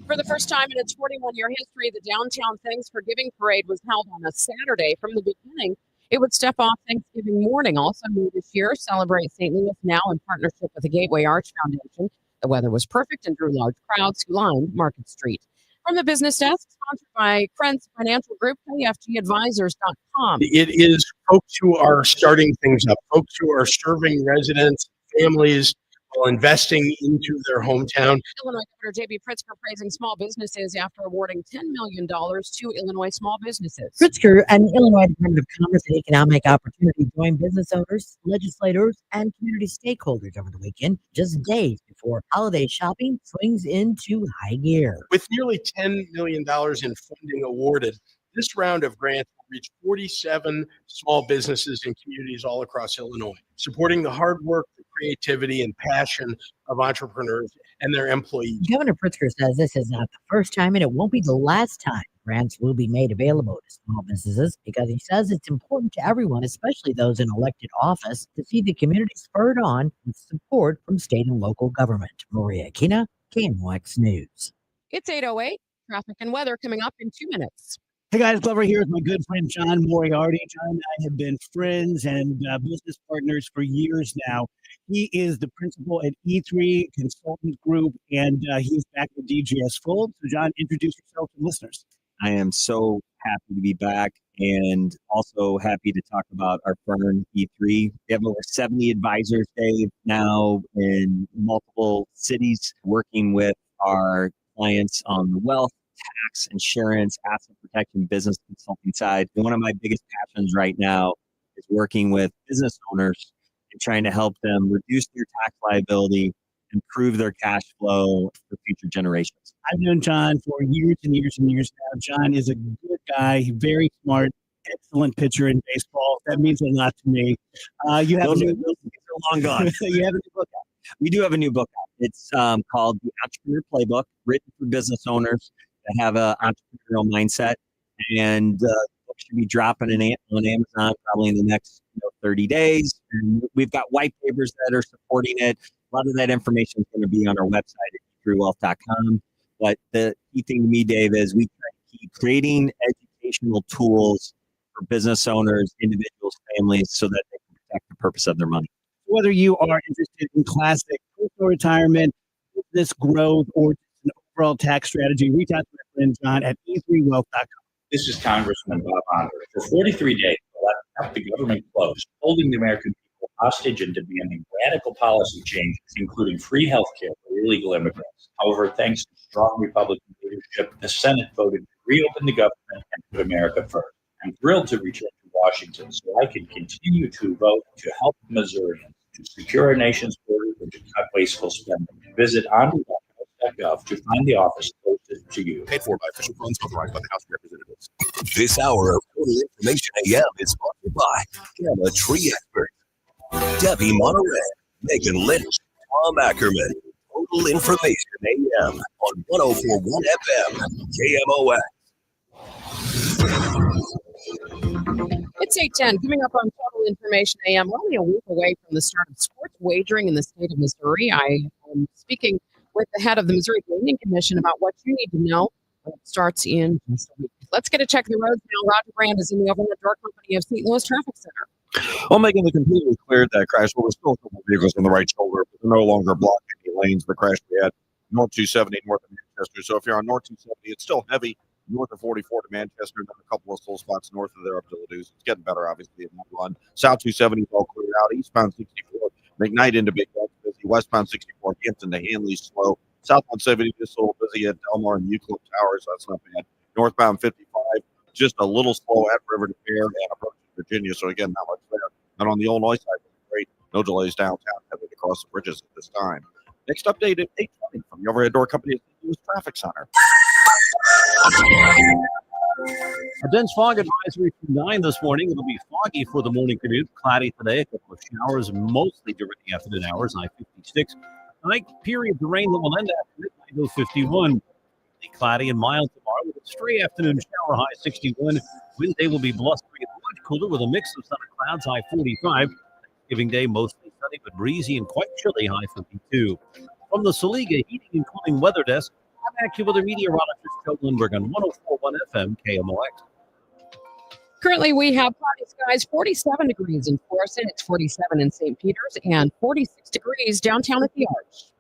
For the first time in its 41-year history, the Downtown Thanksgiving Parade was held on a Saturday. From the beginning, it would step off Thanksgiving morning. Also new this year, Celebrate St. Louis Now in partnership with the Gateway Arts Foundation. The weather was perfect and drew large crowds who lined Market Street. From the business desk, sponsored by Krentz Financial Group, KFGadvisors.com. It is folks who are starting things up, folks who are serving residents, families, while investing into their hometown. Illinois Governor J.B. Pritzker praising small businesses after awarding $10 million to Illinois small businesses. Pritzker and the Illinois Department of Commerce and Economic Opportunity joined business owners, legislators, and community stakeholders over the weekend, just days before holiday shopping swings into high gear. With nearly $10 million in funding awarded, this round of grants will reach 47 small businesses and communities all across Illinois, supporting the hard work, the creativity, and passion of entrepreneurs and their employees. Governor Pritzker says this is not the first time and it won't be the last time grants will be made available to small businesses, because he says it's important to everyone, especially those in elected office, to see the community spurred on with support from state and local government. Maria Kina, KMOX News. It's 8:08. Traffic and weather coming up in 2 minutes. Hey guys, Glover here with my good friend John Moriarty. John and I have been friends and business partners for years now. He is the principal at E3 Consultant Group, and he's back with DGS Full. So John, introduce yourself to listeners. I am so happy to be back, and also happy to talk about our firm, E3. We have over 70 advisors, Dave, now in multiple cities, working with our clients on the wealth, tax, insurance, asset protection, business consulting side. And one of my biggest passions right now is working with business owners and trying to help them reduce their tax liability, improve their cash flow for future generations. I've known John for years and years and years now. John is a good guy, very smart, excellent pitcher in baseball. That means a lot to me. You have Those a are new, long gone. you have a new book out. We do have a new book out. It's called The Entrepreneur Playbook, written for business owners that have an entrepreneurial mindset. And the book should be dropping on Amazon probably in the next 30 days. And we've got white papers that are supporting it. A lot of that information is going to be on our website at e3wealth.com. But the key thing to me, Dave, is we try to keep creating educational tools for business owners, individuals, families, so that they can protect the purpose of their money. Whether you are interested in classic personal retirement, business growth, or just an overall tax strategy, reach out to my friend John at e3wealth.com. This is Congressman Bob Onder. For 43 days, the left kept the government closed, holding the American people hostage and demanding radical policy changes, including free health care for illegal immigrants. However, thanks to strong Republican leadership, the Senate voted to reopen the government and put America first. I'm thrilled to return to Washington so I can continue to vote to help Missourians to secure our nation's borders and to cut wasteful spending. Visit onward.gov to find the office closest to you. Paid for by official funds authorized by the House of Representatives. This hour of Total Information AM is sponsored by Gamma Tree Expert, Debbie Monterrey, Megan Lynch, Tom Ackerman. Total Information AM on 104.1 FM, KMOX. It's 8:10. Coming up on Total Information AM, we're only a week away from the start of sports wagering in the state of Missouri. I am speaking with the head of the Missouri Gaming Commission about what you need to know when it starts in just a week. Let's get a check of the roads now. Roger Brand is in the overhead door company of St. Louis Traffic Center. Well, Megan, they completely cleared that crash. Well, there's still a couple of vehicles on the right shoulder, but they're no longer blocking any lanes. The crash we had North 270 north of Manchester. So if you're on North 270, it's still heavy north of 44 to Manchester, and then a couple of slow spots north of there up to Ladue. It's getting better, obviously, in that run. South 270 is all cleared out. Eastbound 64, McKnight into Big Bend, busy. Westbound 64, Hampton to Hanley's slow. South 170 just a little busy at Delmar and Euclid Towers. That's not bad. Northbound 55, just a little slow at River to Fair and approaching Virginia. So again, not much there. And on the Illinois side, great. No delays downtown, headed across the bridges at this time. Next update at 8:20 from the overhead door company at St. Louis Traffic Center. A dense fog advisory from 9 this morning. It'll be foggy for the morning commute. Cloudy today. A couple of showers, mostly during the afternoon hours. I-56. Night period of rain that will end after midnight. 51. Cloudy and mild tomorrow with a stray afternoon shower. High 61. Wednesday will be blustery and much cooler with a mix of sun and clouds. High 45. Thanksgiving Day mostly sunny but breezy and quite chilly. High 52. From the Saliga Heating and Cooling Weather Desk, I'm AccuWeather meteorologist Joe Lindbergh on 104.1 FM KMOX. Currently, we have cloudy skies, 47 degrees in Forest, it's 47 in St. Peters, and 46 degrees downtown at the Arch.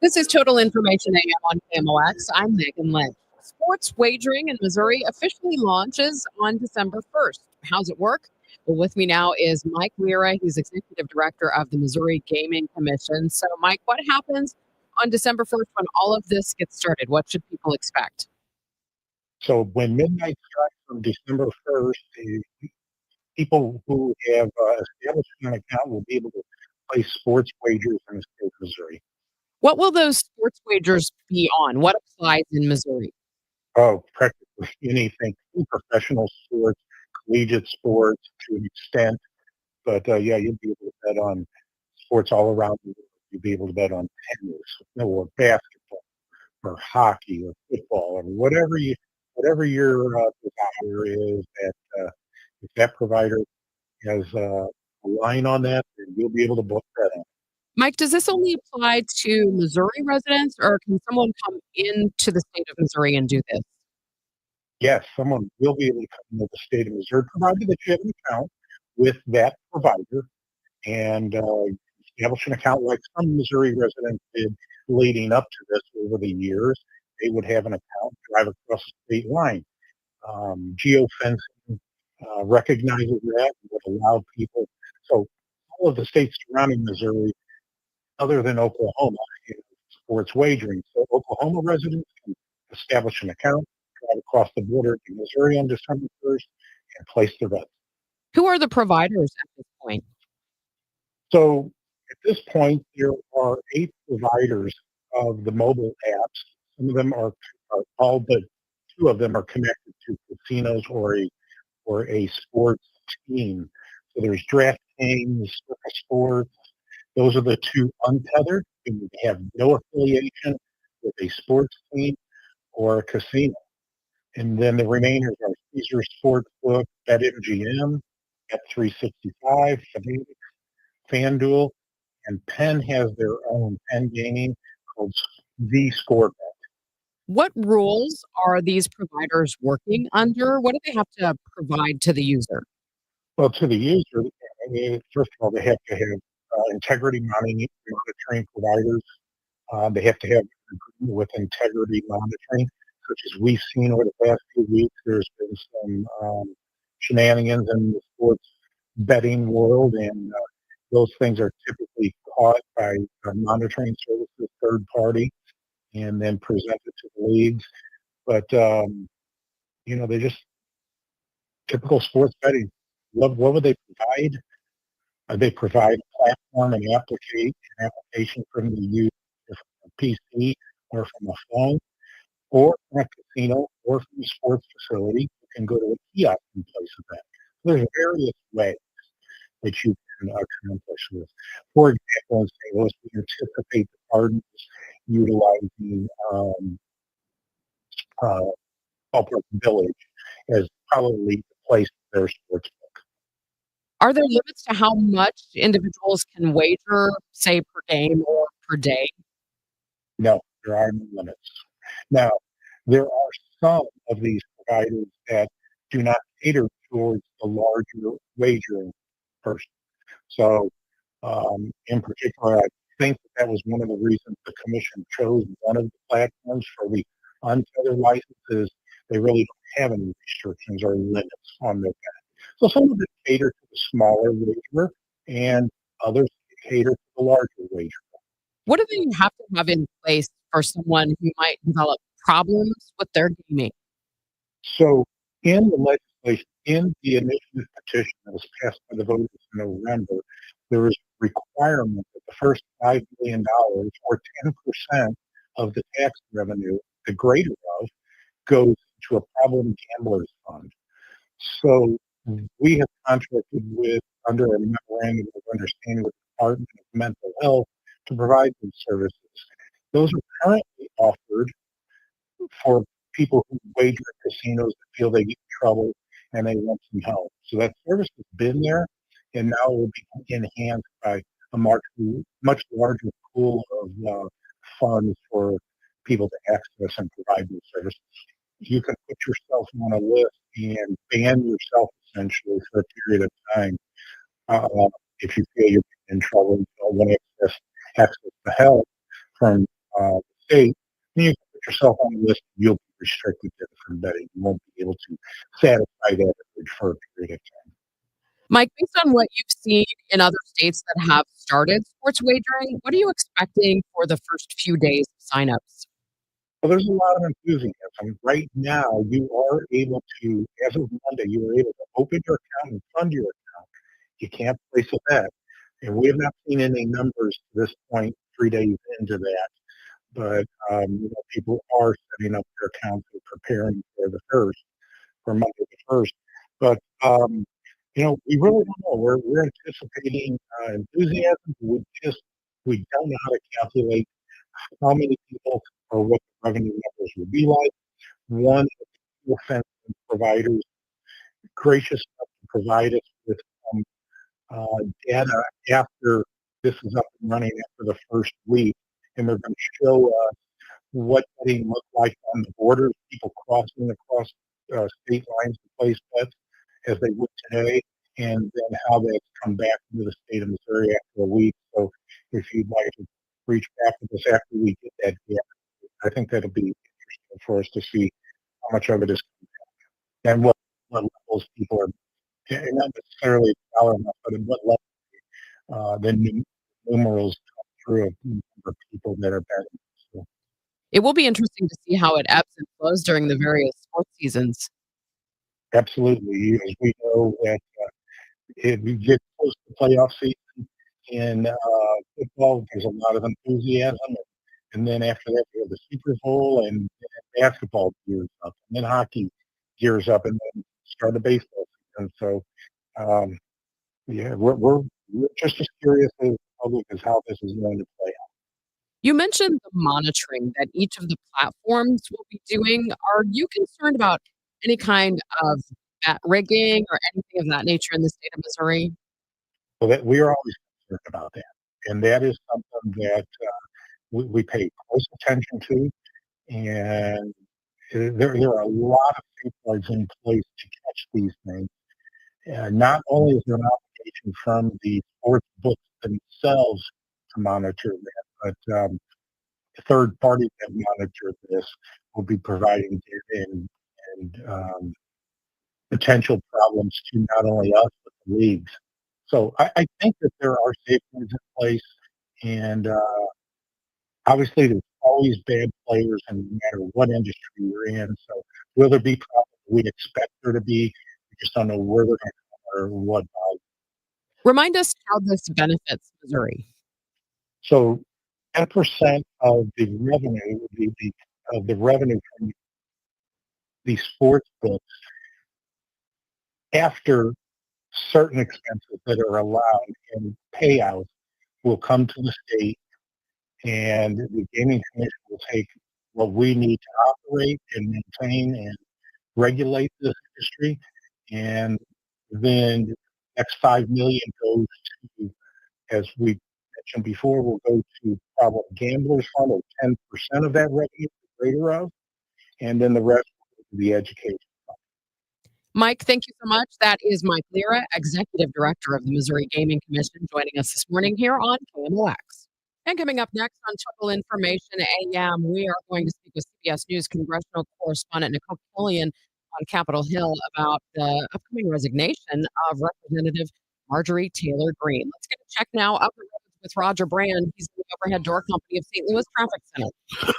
This is Total Information AM on KMOX. I'm Megan Lynch. Sports wagering in Missouri officially launches on December 1st. How's it work? Well, with me now is Mike Lira. He's Executive Director of the Missouri Gaming Commission. So, Mike, what happens on December 1st when all of this gets started? What should people expect? So when midnight strikes on December 1st, the people who have established an account will be able to place sports wagers in the state of Missouri. What will those sports wagers be on? What applies in Missouri? Oh, practically anything, professional sports, collegiate sports to an extent. But yeah, you'll be able to bet on sports all around the world. You'll be able to bet on tennis or basketball or hockey or football or whatever your desire is. That if that provider has a line on that, then you'll be able to book that in. Mike, does this only apply to Missouri residents, or can someone come into the state of Missouri and do this? Yes, someone will be able to come into the state of Missouri, provided that you have an account with that provider and establish an account like some Missouri residents did leading up to this over the years. They would have an account, drive across the state line. Geofencing recognizes that and would allow people. So all of the states surrounding Missouri, other than Oklahoma, have sports wagering. So Oklahoma residents can establish an account, drive across the border to Missouri on December 1st, and place their bets. Who are the providers at this point? So at this point, there are 8 providers of the mobile apps. Some of them are all but 2 of them are connected to casinos or a sports team. So there's DraftKings, Sports. Those are the 2 untethered, and they have no affiliation with a sports team or a casino. And then the remainers are Caesar Sportsbook, BetMGM, Bet365, FanDuel, and Penn has their own Penn Gaming called the Score. What rules are these providers working under? What do they have to provide to the user? Well, to the user, first of all, they have to have integrity monitoring providers. They have to have an agreement with integrity monitoring, such as we've seen over the past few weeks. There's been some shenanigans in the sports betting world, and those things are typically caught by monitoring services, third party, and then presented to the leagues. But they just typical sports betting. What would they provide? They provide a platform and application for them to use from a PC or from a phone or from a casino or from a sports facility. You can go to a kiosk in place of that. There's various ways that you can accomplish this. For example, in St. Louis, we anticipate the Cardinals utilizing Ballpark Village as probably the place for their sports book. Are there limits to how much individuals can wager, say, per game or per day? No, there are no limits. Now, there are some of these providers that do not cater towards the larger wagering person. So, in particular, I think that was one of the reasons the commission chose one of the platforms for the untethered licenses. They really don't have any restrictions or limits on their bet. So some of them cater to the smaller wagerer, and others cater to the larger wagerer. What do they have to have in place for someone who might develop problems with their gaming? So in the legislation, in the initiative petition that was passed by the voters in November, there is a requirement that the first $5 million or 10% of the tax revenue, the greater of, goes to a problem gamblers fund. So we have contracted with, under a memorandum of understanding with the Department of Mental Health to provide these services. Those are currently offered for people who wager at casinos that feel they get in trouble and they want some help. So that service has been there, and now it will be enhanced by a much larger pool of funds for people to access and provide these services. You can put yourself on a list and ban yourself essentially for a period of time if you feel you're in trouble and don't want to access the help from the state. Then you can put yourself on the list. You'll be restricted from betting. You won't be able to satisfy that urge for a period of time. Mike, based on what you've seen in other states that have started sports wagering, what are you expecting for the first few days of signups? Well, there's a lot of enthusiasm. Right now, you are able to, as of Monday, you are able to open your account and fund your account. You can't place a bet. And we have not seen any numbers to this point, 3 days into that. But people are setting up their accounts and preparing for Monday the 1st. But, we really don't know. We're anticipating enthusiasm. We don't know how to calculate how many people or what the revenue numbers will be like. One of the providers gracious enough to provide us with data after this is up and running after the first week, and they're going to show us what betting looked like on the borders, people crossing across state lines to place bets as they would today, and then how that's come back into the state of Missouri after a week. So if you'd like to reach back with us after we get that data, I think that'll be interesting for us to see how much of it is and what levels people are, and not necessarily dollar amount, but in what level the numerals come through of the number of people that are betting. So, It will be interesting to see how it ebbs and flows during the various sports seasons. Absolutely. As we know that if you get close to the playoff season in football, there's a lot of enthusiasm. And then after that, we have the Super Bowl, and basketball gears up, and then hockey gears up, and then start the baseball season. So, um, yeah, we're just as curious as the public as how this is going to play out. You mentioned the monitoring that each of the platforms will be doing. Are you concerned about any kind of rigging or anything of that nature in the state of Missouri? So that we are always concerned about that, and that is something that we pay close attention to, and there are a lot of safeguards in place to catch these things. Not only is there an obligation from the sports books themselves to monitor that, but third parties that monitor this will be providing data and potential problems to not only us but the leagues. So I think that there are safeguards in place, and obviously there's always bad players, and no matter what industry you're in. So will there be problems? We expect there to be. We just don't know where they're going to come or what value. Remind us how this benefits Missouri. So 10% of the revenue, of the revenue from the sports books, after certain expenses that are allowed and payouts, will come to the state, and the gaming commission will take what we need to operate and maintain and regulate this industry, and then the next $5 million goes to, as we mentioned before, will go to problem gamblers fund, or 10% of that revenue, the greater of, and then the rest will go to the education. Mike, thank you so much. That is Mike Lira, Executive Director of the Missouri Gaming Commission, joining us this morning here on KMOX. And coming up next on Total Information AM, we are going to speak with CBS News congressional correspondent Nicole Killian on Capitol Hill about the upcoming resignation of Representative Marjorie Taylor Greene. Let's get a check now up with Roger Brand. He's the Overhead Door Company of St. Louis Traffic Center.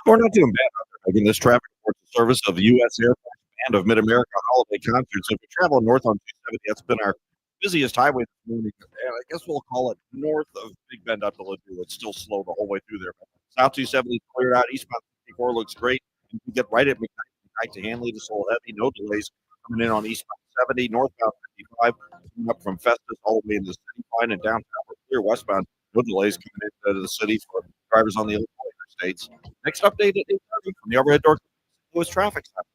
We're not doing bad out there. Again, this traffic reports the service of the U.S. Air Force Band of Mid-America holiday concert. So if you're traveling north on 270, that's been our busiest highway this morning. And I guess we'll call it north of Big Bend up to Ladue. It's still slow the whole way through there. South 270 cleared out. Eastbound 54 looks great. You can get right at McKnight to Hanley. Just a little heavy. No delays coming in on eastbound 70, northbound 55, coming up from Festus all the way into the city line and downtown. We're clear westbound. No delays coming into the city for drivers on the Illinois interstates. Next update at 8:30 from the Overhead Door Louis Traffic Center.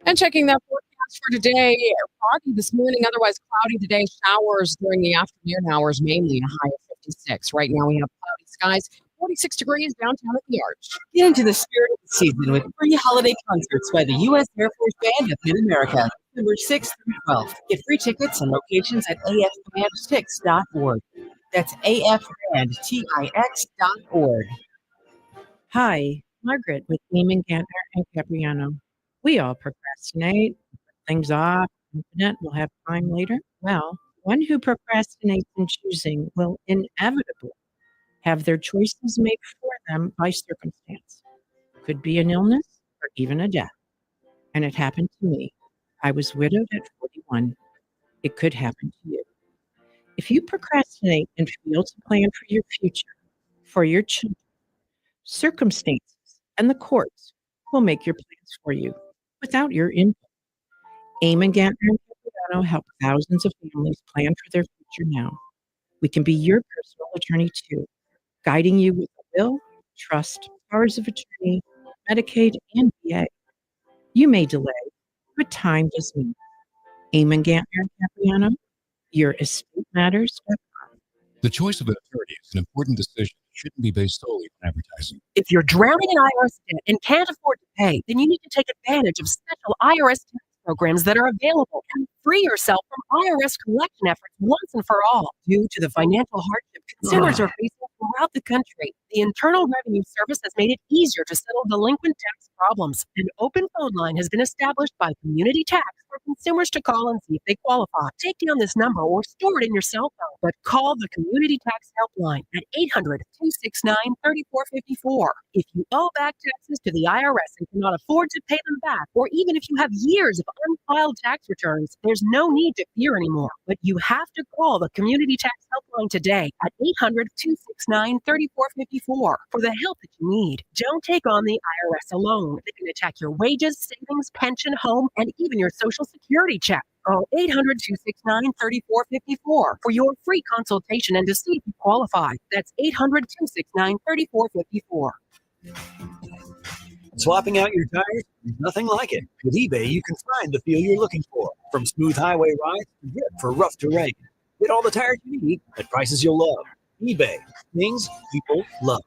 And checking that forecast for today, foggy this morning, otherwise cloudy today. Showers during the afternoon hours, mainly a high of 56. Right now we have cloudy skies, 46 degrees downtown at the Arch. Get into the spirit of the season with free holiday concerts by the U.S. Air Force Band of Mid-America, November 6th through 12th. Get free tickets and locations at afband6.org. That's afbandtix.org. Hi, Margaret with Neiman Gantner and Capriano. We all procrastinate, put things off, confident we'll have time later. Well, one who procrastinates in choosing will inevitably have their choices made for them by circumstance. Could be an illness or even a death. And it happened to me. I was widowed at 41. It could happen to you. If you procrastinate and fail to plan for your future, for your children, circumstances and the courts will make your plans for you without your input. Eamon Gantner and Capriano help thousands of families plan for their future now. We can be your personal attorney too, guiding you with a will, trust, powers of attorney, Medicaid, and VA. You may delay, but time does mean. Eamon Gantner and Capriano, your estate matters. The choice of an attorney is an important decision that shouldn't be based solely on advertising. If you're drowning in IRS debt and can't afford to pay, then you need to take advantage of special IRS tax programs that are available and free yourself from IRS collection efforts once and for all. Due to the financial hardship consumers are facing throughout the country, the Internal Revenue Service has made it easier to settle delinquent tax problems. An open phone line has been established by Community Tax for consumers to call and see if they qualify. Take down this number or store it in your cell phone, but call the Community Tax Helpline at 800-269-3454. If you owe back taxes to the IRS and cannot afford to pay them back, or even if you have years of unfiled tax returns, there's no need to fear anymore. But you have to call the Community Tax Helpline today at 800-269-3454 for the help that you need. Don't take on the IRS alone. They can attack your wages, savings, pension, home, and even your Social Security check. Call 800-269-3454 for your free consultation and to see if you qualify. That's 800-269-3454. Swapping out your tires? There's nothing like it. With eBay, you can find the feel you're looking for. From smooth highway rides to grip for rough terrain. Get all the tires you need at prices you'll love. eBay. Things people love.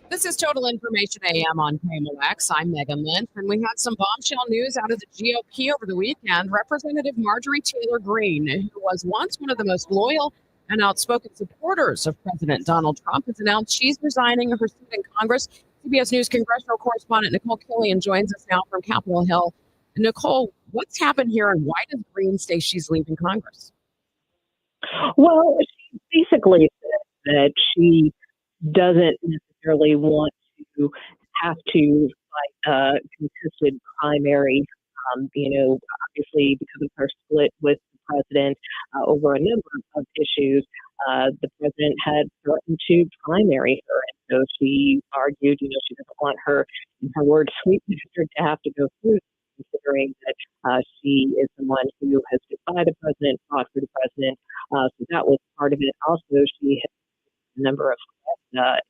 This is Total Information AM on KMOX. I'm Megan Lynch, and we had some bombshell news out of the GOP over the weekend. Representative Marjorie Taylor Greene, who was once one of the most loyal and outspoken supporters of President Donald Trump, has announced she's resigning her seat in Congress. CBS News congressional correspondent Nicole Killian joins us now from Capitol Hill. Nicole, what's happened here, and why does Greene say she's leaving Congress? Well, she basically said that she doesn't necessarily want to have to fight a contested primary. Obviously, because of her split with the president over a number of issues, the president had threatened to primary her. And so she argued, she doesn't want her, in her words, sweet sister to have to go through, considering that she is someone who has defied the president, fought for the president. So that was part of it. Also, she had a number of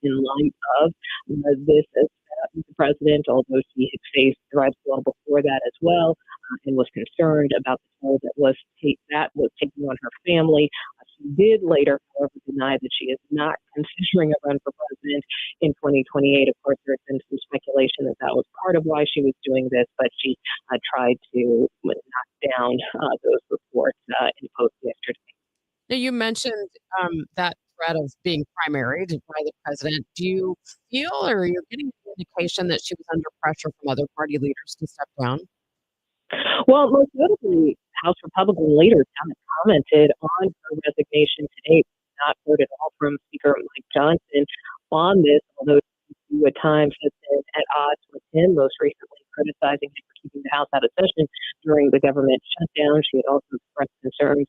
in light of this as the president, although she had faced threats well before that as well, and was concerned about the toll that was taking on her family. She did later, however, deny that she is not considering a run for president in 2028. Of course, there's been some speculation that that was part of why she was doing this, but she tried to knock down those reports in a post yesterday. Now, you mentioned that threat of being primaried by the president. Do you feel, or are you getting an indication that she was under pressure from other party leaders to step down? Well, most notably, House Republican leaders haven't commented on her resignation today. Not heard at all from Speaker Mike Johnson on this, although she at times has been at odds with him, most recently criticizing him for keeping the House out of session during the government shutdown. She had also expressed concerns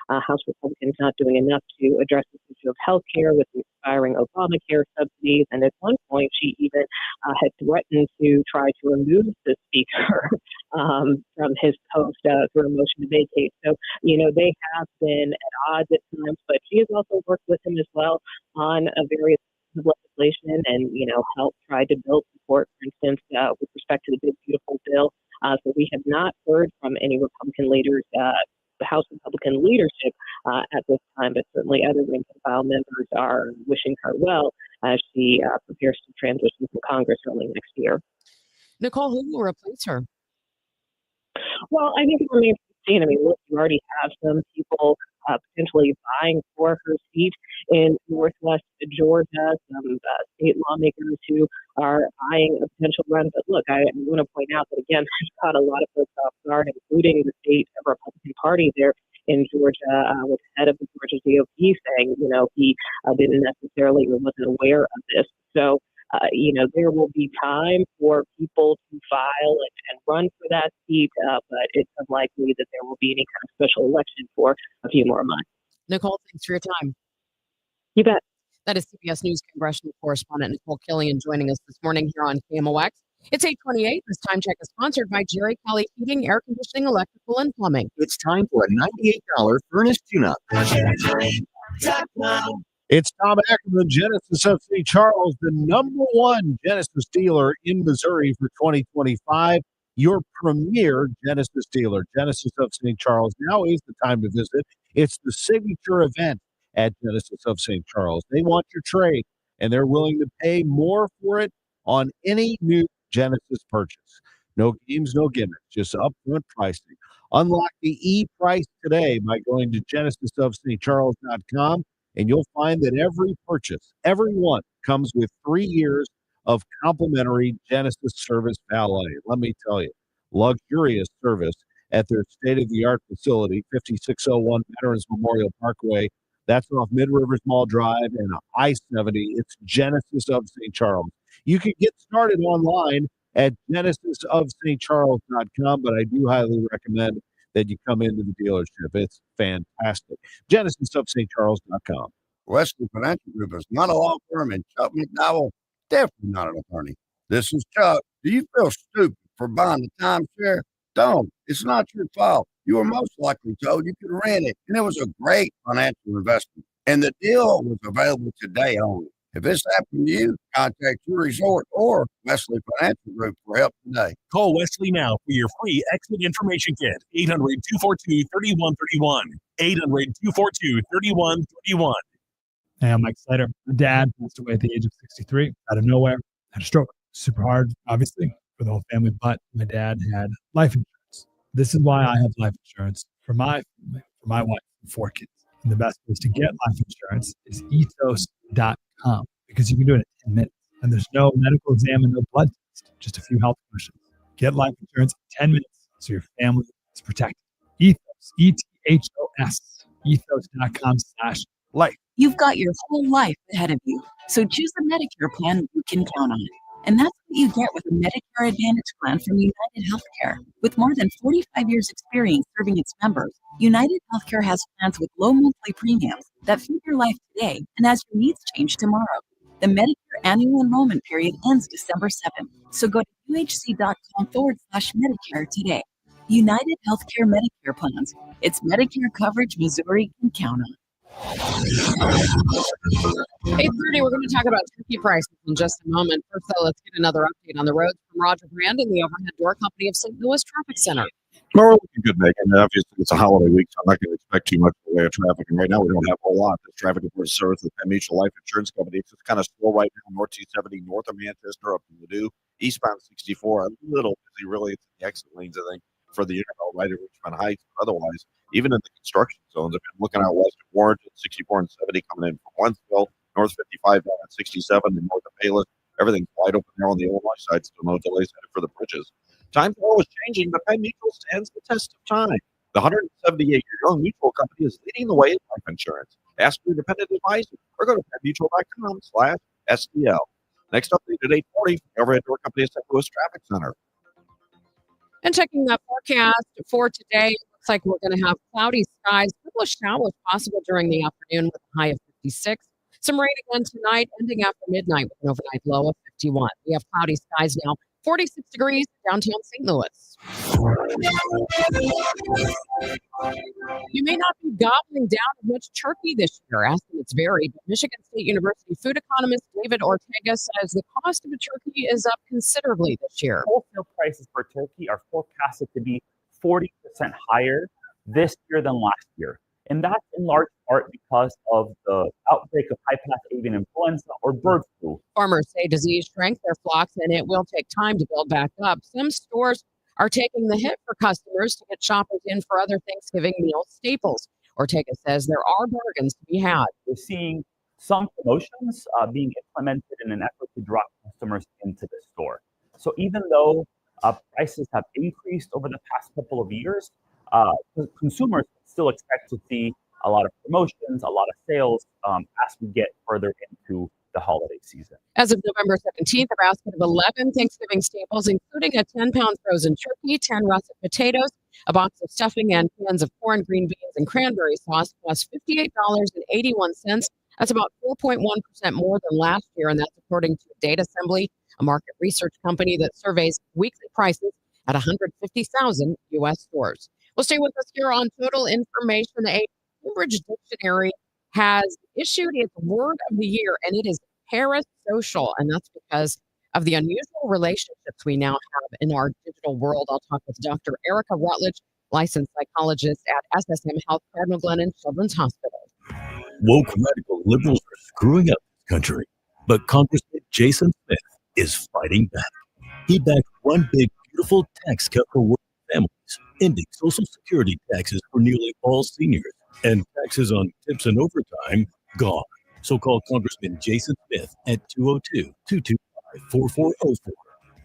House Republicans not doing enough to address the issue of health care with the expiring Obamacare subsidies. And at one point, she even had threatened to try to remove the speaker from his post through a motion to vacate. So, they have been at odds at times, but she has also worked with him as well on various legislation and, helped try to build support, for instance, with respect to the Big Beautiful Bill. So we have not heard from any Republican leaders, the House Republican leadership at this time, but certainly other rank and file members are wishing her well as she prepares to transition from Congress early next year. Nicole, who will replace her? Well, I think it remains to be seen. I mean, look, you already have some people potentially vying for her seat in Northwest Georgia, some state lawmakers who are eyeing a potential run. But look, I want to point out that, again, she's caught a lot of folks off guard, including the state Republican Party there in Georgia, with the head of the Georgia GOP saying, he didn't necessarily or wasn't aware of this. So, there will be time for people to file and run for that seat, but it's unlikely that there will be any kind of special election for a few more months. Nicole, thanks for your time. You bet. That is CBS News congressional correspondent Nicole Killian joining us this morning here on KMOX. It's 8:28. This time check is sponsored by Jerry Kelly Heating, Air Conditioning, Electrical, and Plumbing. It's time for a $98 furnace tune-up. It's Tom Ackerman, Genesis of St. Charles, the #1 Genesis dealer in Missouri for 2025. Your premier Genesis dealer. Genesis of St. Charles. Now is the time to visit. It's the signature event at Genesis of St. Charles. They want your trade, and they're willing to pay more for it on any new Genesis purchase. No games, no gimmicks, just upfront pricing. Unlock the e-price today by going to genesisofstcharles.com, and you'll find that every purchase, every one, comes with 3 years of complimentary Genesis Service Valet. Let me tell you, luxurious service at their state-of-the-art facility, 5601 Veterans Memorial Parkway. That's off Mid-Rivers Mall Drive and I-70. It's Genesis of St. Charles. You can get started online at genesisofstcharles.com, but I do highly recommend that you come into the dealership. It's fantastic. genesisofstcharles.com. Wesley Financial Group is not a law firm, and Chuck McDowell definitely not an attorney. This is Chuck. Do you feel stupid for buying a timeshare? Don't. It's not your fault. You were most likely told you could rent it, and it was a great financial investment. And the deal was available today only. If this happened to you, contact your resort or Wesley Financial Group for help today. Call Wesley now for your free exit information kit. 800-242-3131. 800-242-3131. Hey, I'm Mike Slater. My dad passed away at the age of 63 out of nowhere. Had a stroke. Super hard, obviously, for the whole family, but my dad had life insurance. This is why I have life insurance for my family, for my wife, and 4 kids. And the best place to get life insurance is ethos.com because you can do it in 10 minutes. And there's no medical exam and no blood test, just a few health questions. Get life insurance in 10 minutes so your family is protected. Ethos, ETHOS, ethos.com/life. You've got your whole life ahead of you, so choose a Medicare plan you can count on. And that's what you get with a Medicare Advantage plan from United Healthcare. With more than 45 years experience serving its members, United Healthcare has plans with low monthly premiums that fit your life today and as your needs change tomorrow. The Medicare annual enrollment period ends December 7th, so go to uhc.com/Medicare today. United Healthcare Medicare plans. It's Medicare coverage Missouri can count on. 8:30, we're going to talk about turkey prices in just a moment. First, though, let's get another update on the roads from Roger Brandon, the overhead door company of St. Louis Traffic Center. No, we're looking good, Megan. Obviously, it's a holiday week, so I'm not going to expect too much in the way of traffic. And right now, we don't have a whole lot. The traffic report service with Penn Mutual Life Insurance Company. It's just kind of slow right now. North 270, north of Manchester, up to Ladue. Eastbound 64, a little busy, really. It's the exit lanes, I think, for the Interval right at Richmond Heights. But otherwise, even in the construction zones, I've been looking out west of Warrenton, 64 and 70 coming in from Wentzville, north 55 down at 67, and north of Payless. Everything's wide open there on the Illinois side, still no delays headed for the bridges. Time for all is changing, but Penn Mutual stands the test of time. The 178-year-old mutual company is leading the way in life insurance. Ask your independent advisor or go to PennMutual.com/SDL. Next update at 8:40, overhead door company at St. Louis Traffic Center. And checking the forecast for today, it looks like we're going to have cloudy skies, a couple of showers possible during the afternoon with a high of 56. Some rain again tonight, ending after midnight with an overnight low of 51. We have cloudy skies now, 46 degrees downtown St. Louis. You may not be gobbling down much turkey this year. Estimates vary, but Michigan State University food economist David Ortega says the cost of a turkey is up considerably this year. Wholesale prices for turkey are forecasted to be 40% higher this year than last year. And that's in large part because of the outbreak of high-path avian influenza or bird flu. Farmers say disease shrank their flocks and it will take time to build back up. Some stores are taking the hit for customers to get shoppers in for other Thanksgiving meal staples. Ortega says there are bargains to be had. We're seeing some promotions being implemented in an effort to draw customers into the store. So even though prices have increased over the past couple of years, consumers still expect to see a lot of promotions, a lot of sales as we get further into the holiday season. As of November 17th, a basket of 11 Thanksgiving staples, including a 10-pound frozen turkey, 10 russet potatoes, a box of stuffing, and cans of corn, green beans, and cranberry sauce, costs $58.81. That's about 4.1% more than last year, and that's according to Data Assembly, a market research company that surveys weekly prices at 150,000 U.S. stores. Well, stay with us here on Total Information. A Cambridge Dictionary has issued its word of the year, and it is parasocial, and that's because of the unusual relationships we now have in our digital world. I'll talk with Dr. Erica Rutledge, licensed psychologist at SSM Health, Cardinal Glennon Children's Hospital. Woke radical liberals are screwing up this country, but Congressman Jason Smith is fighting back. He backed one big, beautiful tax cut for working families, ending Social Security taxes for nearly all seniors, and taxes on tips and overtime gone. So call Congressman Jason Smith at 202-225-8255. 4404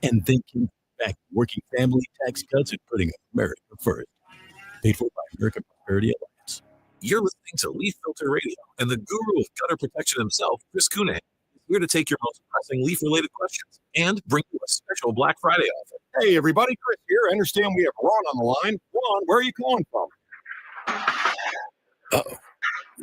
and thinking back to working family tax cuts and putting America first. Paid for by American Prosperity Alliance. You're listening to Leaf Filter Radio, and the guru of gutter protection himself, Chris Cunningham, is here to take your most pressing leaf-related questions and bring you a special Black Friday offer. Hey, everybody, Chris here. I understand we have Ron on the line. Ron, where are you calling from? Uh-oh.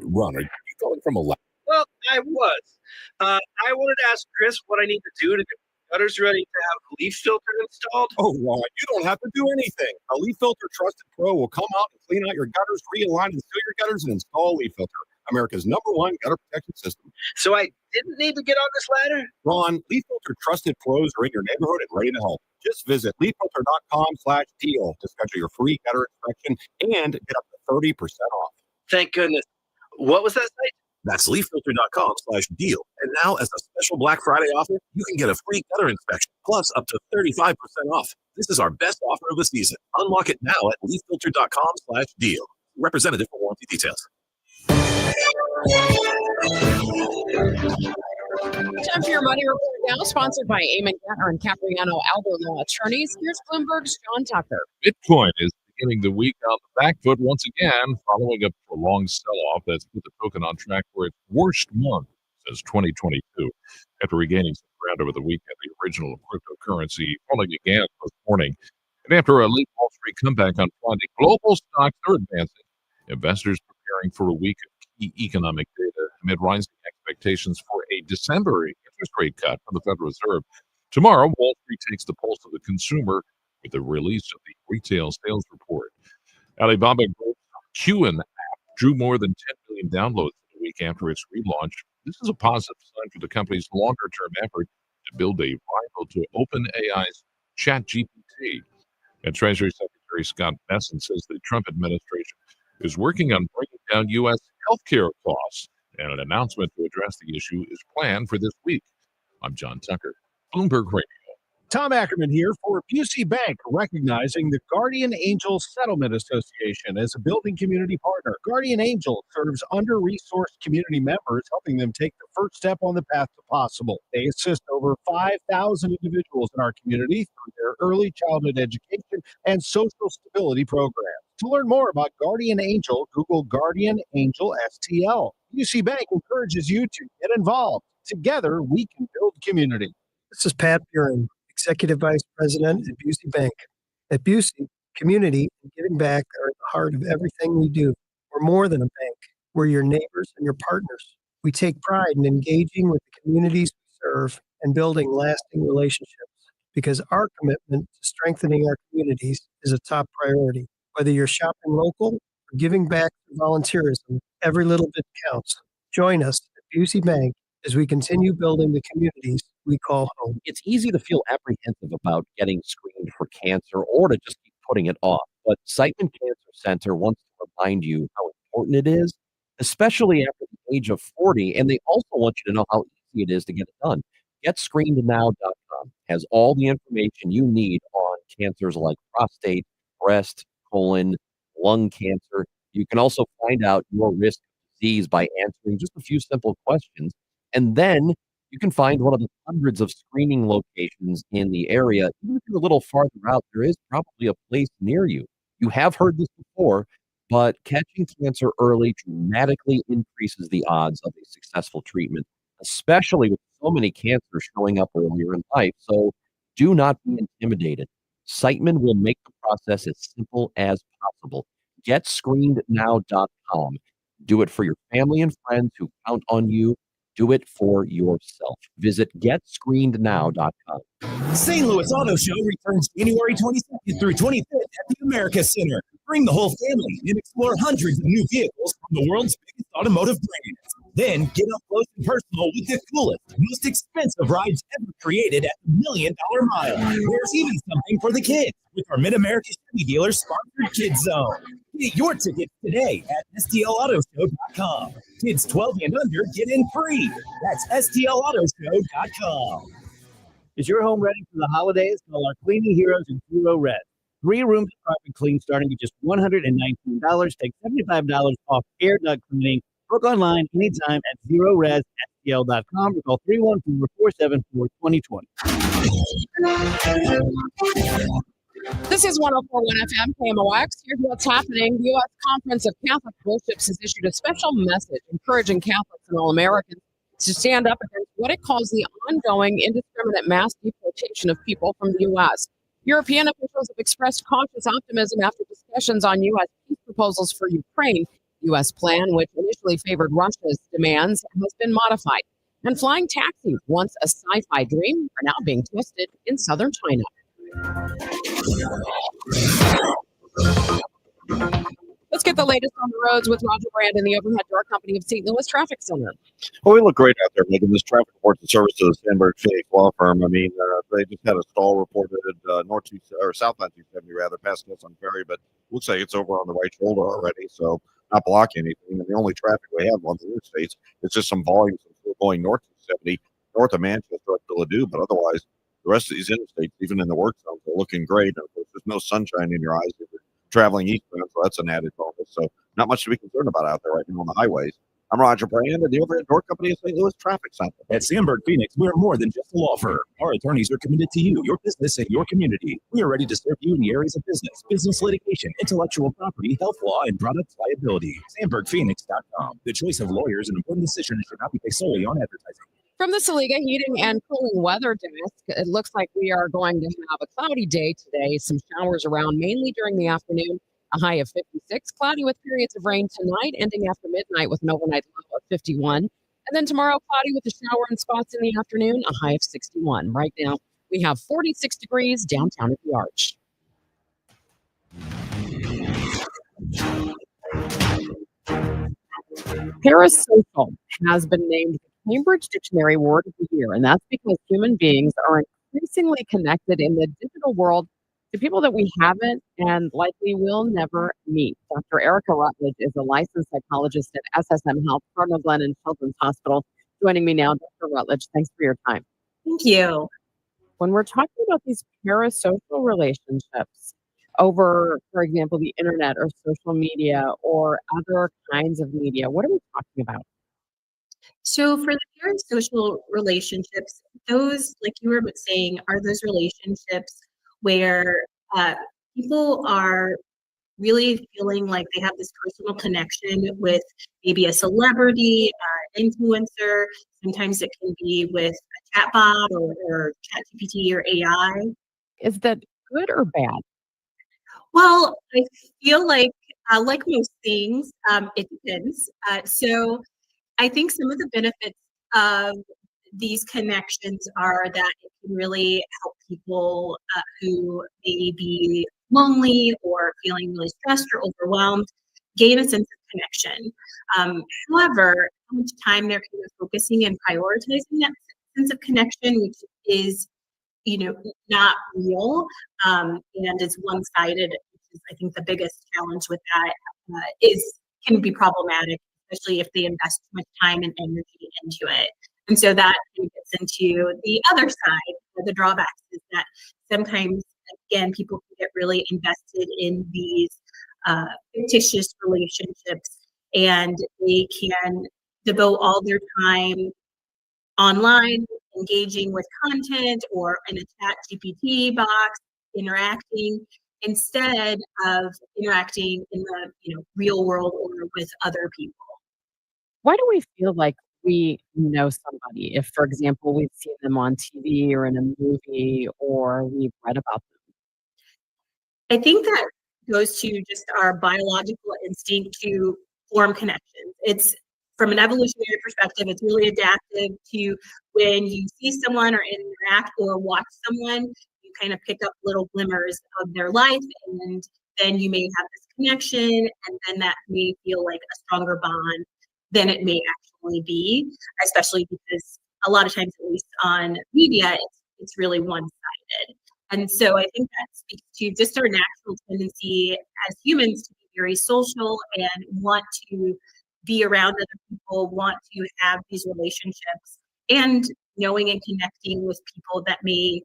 Ron, are you calling from a lab? Well, I was. I wanted to ask Chris what I need to do to get gutters ready to have leaf filter installed. Oh, Ron, you don't have to do anything. A Leaf Filter Trusted Pro will come out and clean out your gutters, realign and seal your gutters, and install Leaf Filter, America's #1 gutter protection system. So I didn't need to get on this ladder? Ron, Leaf Filter Trusted Pros are in your neighborhood and ready to help. Just visit leaffilter.com/deal to schedule your free gutter inspection and get up to 30% off. Thank goodness. What was that site? That's leaffilter.com/deal. And now, as a special Black Friday offer, you can get a free gutter inspection, plus up to 35% off. This is our best offer of the season. Unlock it now at leaffilter.com/deal. Representative for warranty details. Time for your money report now, sponsored by Eamon Gettner and Capriano Aldo Law Attorneys. Here's Bloomberg's John Tucker. Bitcoin is beginning the week on the back foot once again, following a prolonged sell-off that's put the token on track for its worst month since 2022. After regaining some ground over the weekend, the original cryptocurrency falling again this morning. And after a late Wall Street comeback on Friday, global stocks are advancing. Investors preparing for a week of key economic data amid rising expectations for a December interest rate cut from the Federal Reserve. Tomorrow, Wall Street takes the pulse of the consumer with the release of the retail sales report. Alibaba Group's Qin app drew more than 10 million downloads in the week after its relaunch. This is a positive sign for the company's longer-term effort to build a rival to OpenAI's ChatGPT. And Treasury Secretary Scott Bessent says the Trump administration is working on bringing down U.S. healthcare costs, and an announcement to address the issue is planned for this week. I'm John Tucker, Bloomberg Radio. Tom Ackerman here for Busey Bank, recognizing the Guardian Angel Settlement Association as a building community partner. Guardian Angel serves under-resourced community members, helping them take the first step on the path to possible. They assist over 5,000 individuals in our community through their early childhood education and social stability programs. To learn more about Guardian Angel, Google Guardian Angel STL. Busey Bank encourages you to get involved. Together, we can build community. This is Pat Buren, Executive Vice President at Busey Bank. At Busey, community and giving back are at the heart of everything we do. We're more than a bank. We're your neighbors and your partners. We take pride in engaging with the communities we serve and building lasting relationships because our commitment to strengthening our communities is a top priority. Whether you're shopping local or giving back through volunteerism, every little bit counts. Join us at Busey Bank as we continue building the communities we call home. It's easy to feel apprehensive about getting screened for cancer or to just keep putting it off. But Siteman Cancer Center wants to remind you how important it is, especially after the age of 40. And they also want you to know how easy it is to get it done. GetScreenedNow.com has all the information you need on cancers like prostate, breast, colon, lung cancer. You can also find out your risk of disease by answering just a few simple questions. And then you can find one of the hundreds of screening locations in the area. Even if you're a little farther out, there is probably a place near you. You have heard this before, but catching cancer early dramatically increases the odds of a successful treatment, especially with so many cancers showing up earlier in life. So do not be intimidated. Siteman will make the process as simple as possible. GetScreenedNow.com. Do it for your family and friends who count on you. Do it for yourself. Visit GetScreenedNow.com. St. Louis Auto Show returns January 22nd through 25th at the America Center. Bring the whole family and explore hundreds of new vehicles from the world's biggest automotive brands. Then get up close and personal with the coolest, most expensive rides ever created at the $1 Million Mile. There's even something for the kids with our Mid-America Chevy Dealers sponsored Kids Zone. Get your tickets today at STLAutoshow.com. Kids 12 and under get in free. That's STLAutoshow.com. Is your home ready for the holidays? Call our cleaning heroes in Zero Res. 3 rooms of carpet clean starting at just $119. Take $75 off air duct cleaning. Book online anytime at ZeroRes FPL.com or call 314-474-2020. This is 1041 FM KMOX. Here's what's happening. The U.S. Conference of Catholic Bishops has issued a special message encouraging Catholics and all Americans to stand up against what it calls the ongoing indiscriminate mass deportation of people from the U.S. European officials have expressed cautious optimism after discussions on U.S. peace proposals for Ukraine. The U.S. plan, which initially favored Russia's demands, has been modified. And flying taxis, once a sci-fi dream, are now being tested in southern China. Let's get the latest on the roads with Roger Brand and the Overhead Door Company of St. Louis Traffic Center. Well, we look great out there, Megan. This traffic reports and service to the Sandberg Phoenix Law Firm. I mean, they just had a stall reported southbound 270, rather, past us on Ferry, but looks like it's over on the right shoulder already, so not blocking anything. And the only traffic we have on the interstates is just some volumes going north of 70, north of Manchester up to Ladue, but otherwise, the rest of these interstates, even in the work zones, are looking great. And of course, there's no sunshine in your eyes if you're traveling eastbound, so that's an added bonus. So not much to be concerned about out there right now on the highways. I'm Roger Brand at the Overhead Door Company of St. Louis Traffic Center. At Sandberg Phoenix, we're more than just a law firm. Our attorneys are committed to you, your business, and your community. We are ready to serve you in the areas of business litigation, intellectual property, health law, and product liability. SandbergPhoenix.com. The choice of lawyers and important decisions should not be based solely on advertising. From the Saliga Heating and Cooling Weather Desk, it looks like we are going to have a cloudy day today. Some showers around mainly during the afternoon. A high of 56, cloudy with periods of rain tonight, ending after midnight with an overnight low of 51. And then tomorrow, cloudy with a shower in spots in the afternoon, a high of 61. Right now, we have 46 degrees downtown at the Arch. Parasocial has been named the Cambridge Dictionary Word of the Year, and that's because human beings are increasingly connected in the digital world to people that we haven't and likely will never meet. Dr. Erica Rutledge is a licensed psychologist at SSM Health, Cardinal Glen and Children's Hospital. Joining me now, Dr. Rutledge. Thanks for your time. Thank you. When we're talking about these parasocial relationships over, for example, the internet or social media or other kinds of media, what are we talking about? So for the parasocial relationships, those, like you were saying, are those relationships where people are really feeling like they have this personal connection with maybe a celebrity, influencer. Sometimes it can be with a chatbot or ChatGPT or AI. Is that good or bad? Well, I feel like most things, it depends. So I think some of the benefits of these connections are that it can really help people who may be lonely or feeling really stressed or overwhelmed gain a sense of connection. However, how much time they're kind of focusing and prioritizing that sense of connection, which is, not real, and is one-sided, which is, I think, the biggest challenge with that can be problematic, especially if they invest too much time and energy into it. And so that gets into the other side, the drawbacks, is that sometimes, again, people can get really invested in these fictitious relationships, and they can devote all their time online, engaging with content or in a chat GPT box, interacting, instead of interacting in the real world or with other people. Why do we feel like we know somebody if, for example, we've seen them on TV or in a movie or we've read about them? I think that goes to just our biological instinct to form connections. It's from an evolutionary perspective, it's really adaptive to when you see someone or interact or watch someone, you kind of pick up little glimmers of their life, and then you may have this connection, and then that may feel like a stronger bond than it may actually be, especially because a lot of times, at least on media, it's really one-sided. And so I think that speaks to just our natural tendency as humans to be very social and want to be around other people, want to have these relationships, and knowing and connecting with people that may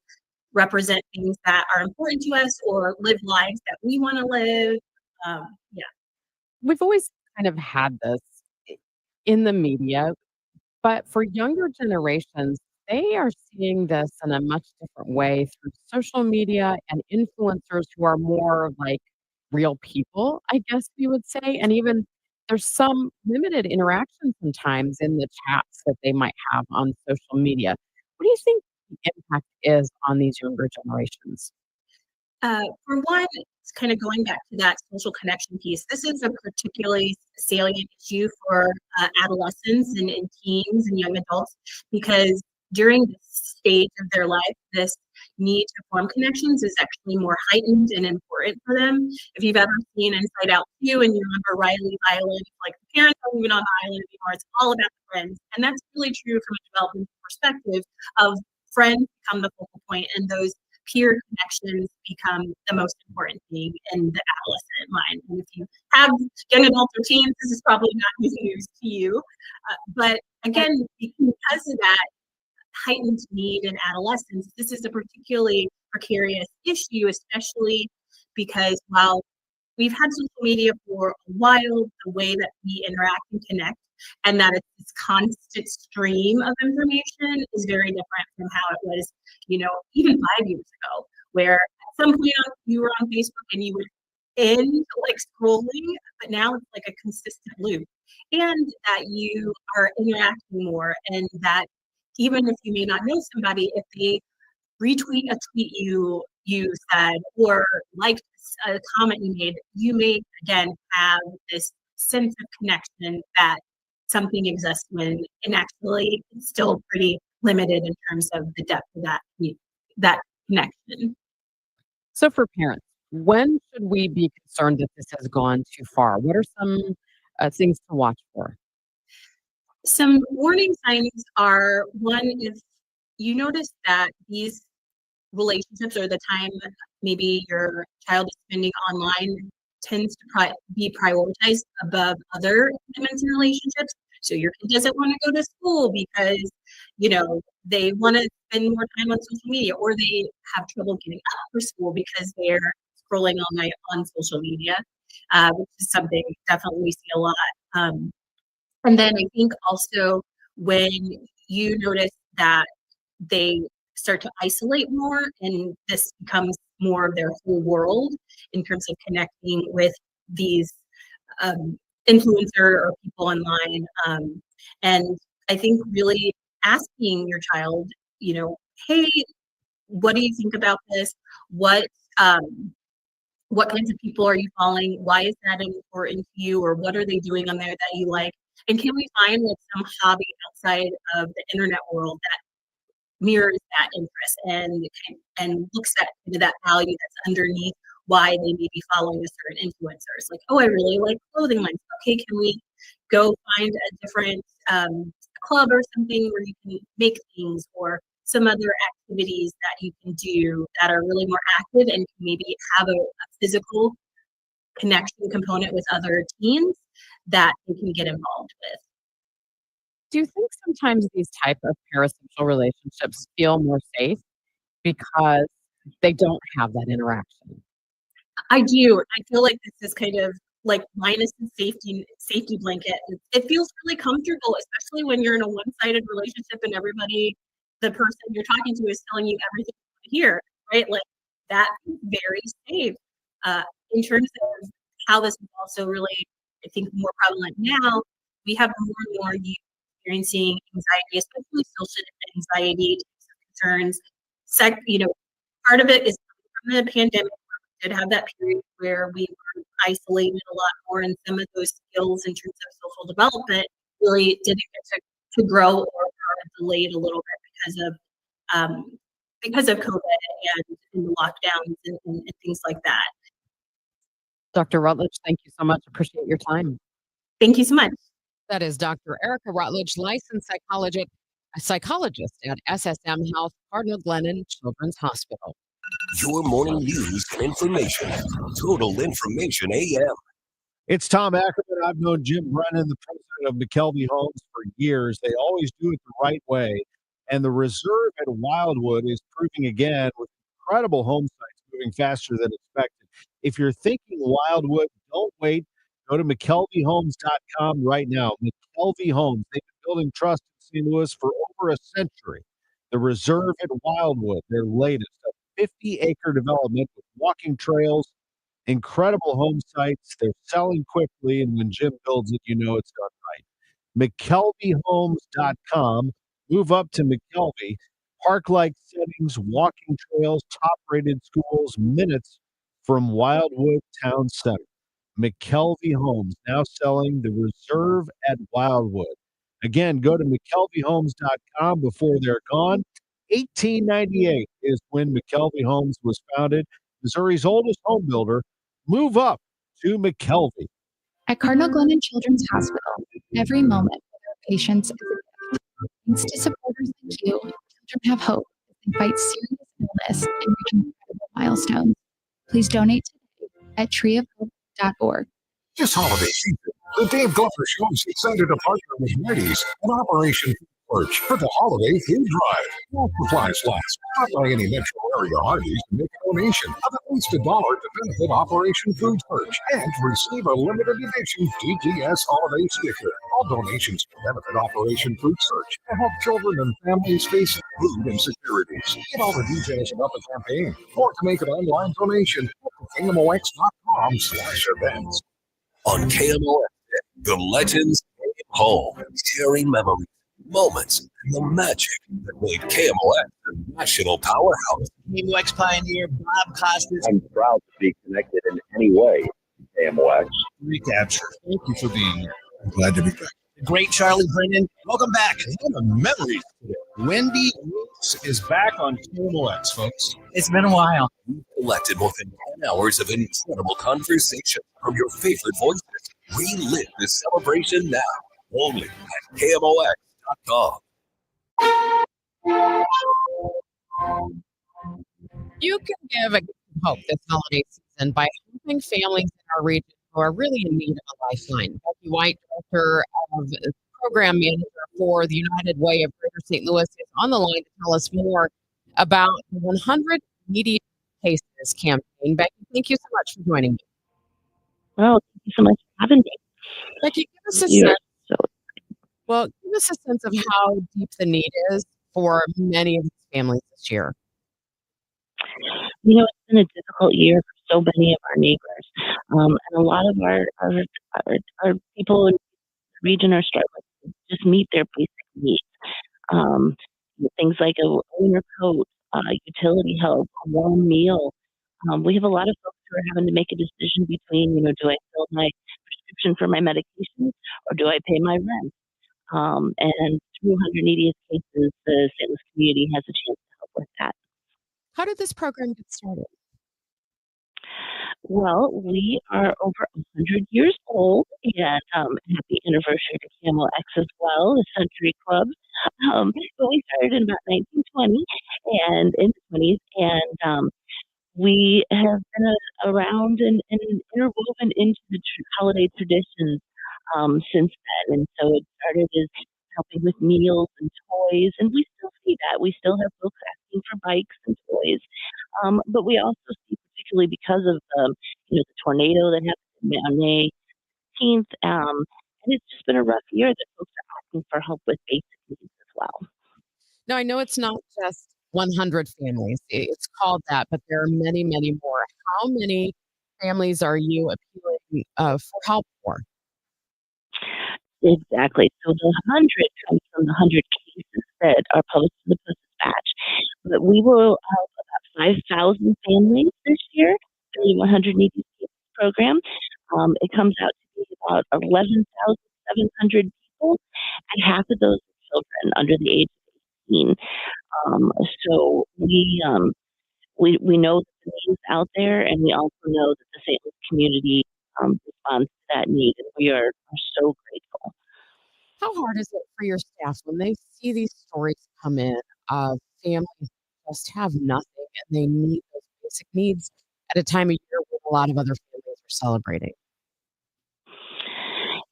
represent things that are important to us or live lives that we want to live. We've always kind of had this in the media. But for younger generations, they are seeing this in a much different way through social media and influencers who are more like real people, I guess we would say. And even there's some limited interaction sometimes in the chats that they might have on social media. What do you think the impact is on these younger generations? For one, it's kind of going back to that social connection piece. This is a particularly salient issue for adolescents and teens and young adults because during this stage of their life, this need to form connections is actually more heightened and important for them. If you've ever seen Inside Out 2 and you remember Riley's Island, like the parents aren't even on the island anymore, it's all about the friends. And that's really true from a development perspective of friends become the focal point and those peer connections become the most important thing in the adolescent mind. And if you have young adults or teens, this is probably not news to you. But again, because of that heightened need in adolescence, this is a particularly precarious issue, especially because while we've had social media for a while, the way that we interact and connect, and that it's this constant stream of information is very different from how it was, even 5 years ago, where at some point you were on Facebook and you would end like scrolling, but now it's like a consistent loop. And that you are interacting more, and that even if you may not know somebody, if they retweet a tweet you said or liked a comment you made, you may again have this sense of connection that something exists when and actually it's still pretty limited in terms of the depth of that connection. So, for parents, when should we be concerned that this has gone too far? What are some things to watch for? Some warning signs are one, if you notice that these relationships or the time maybe your child is spending online tends to be prioritized above other commitments and relationships. So your kid doesn't want to go to school because, they want to spend more time on social media, or they have trouble getting up for school because they're scrolling all night on social media, which is something definitely we see a lot. And then I think also when you notice that they start to isolate more and this becomes more of their whole world in terms of connecting with these influencer or people online. And I think really asking your child, hey, what do you think about this? What kinds of people are you following? Why is that important to you? Or what are they doing on there that you like? And can we find like some hobby outside of the internet world that mirrors that interest and looks at that value that's underneath why they may be following a certain influencers? Like, oh, I really like clothing lines. Okay, can we go find a different club or something where you can make things, or some other activities that you can do that are really more active and maybe have a physical connection component with other teens that they can get involved with. Do you think sometimes these type of parasocial relationships feel more safe because they don't have that interaction? I do. I feel like this is kind of like minus the safety blanket. It feels really comfortable, especially when you're in a one-sided relationship and the person you're talking to is telling you everything you want to hear, right? Like that is very safe. In terms of how this is also really, I think, more prevalent now, we have more and more youth experiencing anxiety, especially social anxiety, concerns. Part of it is from the pandemic. We did have that period where we were isolated a lot more, and some of those skills in terms of social development really didn't get to grow or are delayed a little bit because of COVID and the lockdowns and things like that. Dr. Rutledge, thank you so much. Appreciate your time. Thank you so much. That is Dr. Erica Rutledge, licensed psychologist at SSM Health, Cardinal Glennon Children's Hospital. Your morning news and information. Total Information AM. It's Tom Ackerman. I've known Jim Brennan, the president of McKelvey Homes, for years. They always do it the right way. And the reserve at Wildwood is proving again with incredible home sites moving faster than expected. If you're thinking Wildwood, don't wait. Go to McKelveyhomes.com right now. McKelvey Homes. They've been building trust and St. Louis for over a century. The Reserve at Wildwood, their latest, a 50-acre development with walking trails, incredible home sites. They're selling quickly, and when Jim builds it, you know it's done right. McKelveyhomes.com. Move up to McKelvey. Park-like settings, walking trails, top-rated schools, minutes from Wildwood Town Center. McKelvey Homes, now selling the Reserve at Wildwood. Again, go to McKelveyhomes.com before they're gone. 1898 is when McKelvey Homes was founded. Missouri's oldest home builder. Move up to McKelvey. At Cardinal Glennon Children's Hospital, every moment with our patients is a gift. Thanks to supporters like you, children have hope as they fight serious illness and reach incredible milestones. Please donate today at treeofhope.org. This holiday season, the Dave Glover Show is excited to partner with Mighty's and Operation Food Search for the holiday food drive. While supplies last, stop by any metro area Hardee's and make a donation of at least $1 to benefit Operation Food Search and receive a limited edition DGS holiday sticker. All donations benefit Operation Food Search to help children and families face food insecurities. Get all the details about the campaign or to make an online donation at KMOX.com/events. On KMOX, the legends came home, sharing memories, moments, and the magic that made KMOX a national powerhouse. KMOX pioneer Bob Costas. I'm proud to be connected in any way to KMOX. Recapture. Thank you for being here. I'm glad to be back. The great Charlie Brennan. Welcome back. What a memory today. Wendy Roots is back on KMOX, folks. It's been a while. We collected more than 10 hours of incredible conversation from your favorite voices. Relive this celebration now, only at KMOX.com. You can give a gift of hope this holiday season by helping families in our region who are really in need of a lifeline. Becky White, Director of Program Manager for the United Way of Greater St. Louis, is on the line to tell us more about the 100 Immediate Cases campaign. Becky, thank you so much for joining me. Well, thank you so much for having me. Becky, give us a You're sense. so Well, give us a sense of how deep the need is for many of these families this year. You know, it's been a difficult year for so many of our neighbors. And a lot of our people in the region are struggling to just meet their basic needs. Things like a winter coat, utility help, a warm meal. We have a lot of folks who are having to make a decision between, do I fill my prescription for my medication or do I pay my rent? And through 100 Neediest Cases, the St. Louis community has a chance to help with that. How did this program get started? Well, we are over 100 years old, and happy anniversary to KMOX as well, the Century Club. But we started in about 1920 and in the 20s, and we have been around and interwoven into the holiday traditions since then. And so it started as helping with meals and toys, and we still see that. We still have folks asking for bikes and toys. But we also see, particularly because of the tornado that happened on May 15th, and it's just been a rough year that folks are asking for help with basic needs as well. Now, I know it's not just 100 families. It's called that, but there are many, many more. How many families are you appealing for help for? Exactly. So the 100 comes from the 100 cases that are published in the Post-Dispatch. But we will help about 5,000 families this year through the 100 Needy Cases program. It comes out to be about 11,700 people, and half of those are children under the age of 18. So we know that the need is out there, and we also know that the St. Louis community responds to that need, and we are so grateful. How hard is it for your staff when they see these stories come in of families who just have nothing and they need those basic needs at a time of year when a lot of other families are celebrating?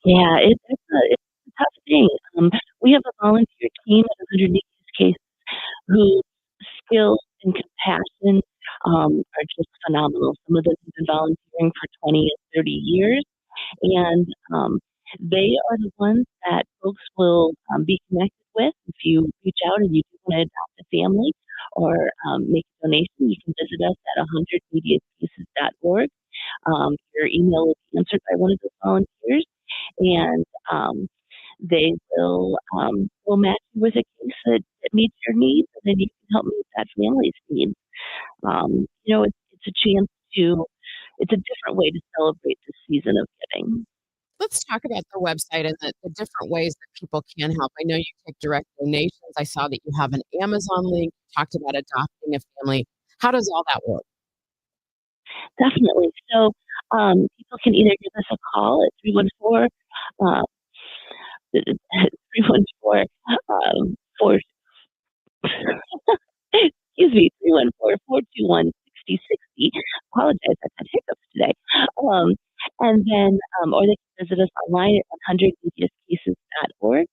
Yeah, it's a tough thing. We have a volunteer team at 100 Needy Cases whose skills and compassion are just phenomenal. Some of them have been volunteering for 20 and 30 years, and they are the ones that folks will be connected with you reach out and you do want to adopt a family or make a donation, you can visit us at 100mediacases.org. Your email will be answered by one of the volunteers, and they will match you with a case that meets your needs, and then you can help meet that family's needs. It's a chance to, it's a different way to celebrate this season of giving. Let's talk about the website and the different ways that people can help. I know you take direct donations. I saw that you have an Amazon link, talked about adopting a family. How does all that work? Definitely. So people can either give us a call at 314 4 excuse me, 314-421-6060. Apologize, I've had hiccups today. And then, or they can visit us online at 100mediacases.org,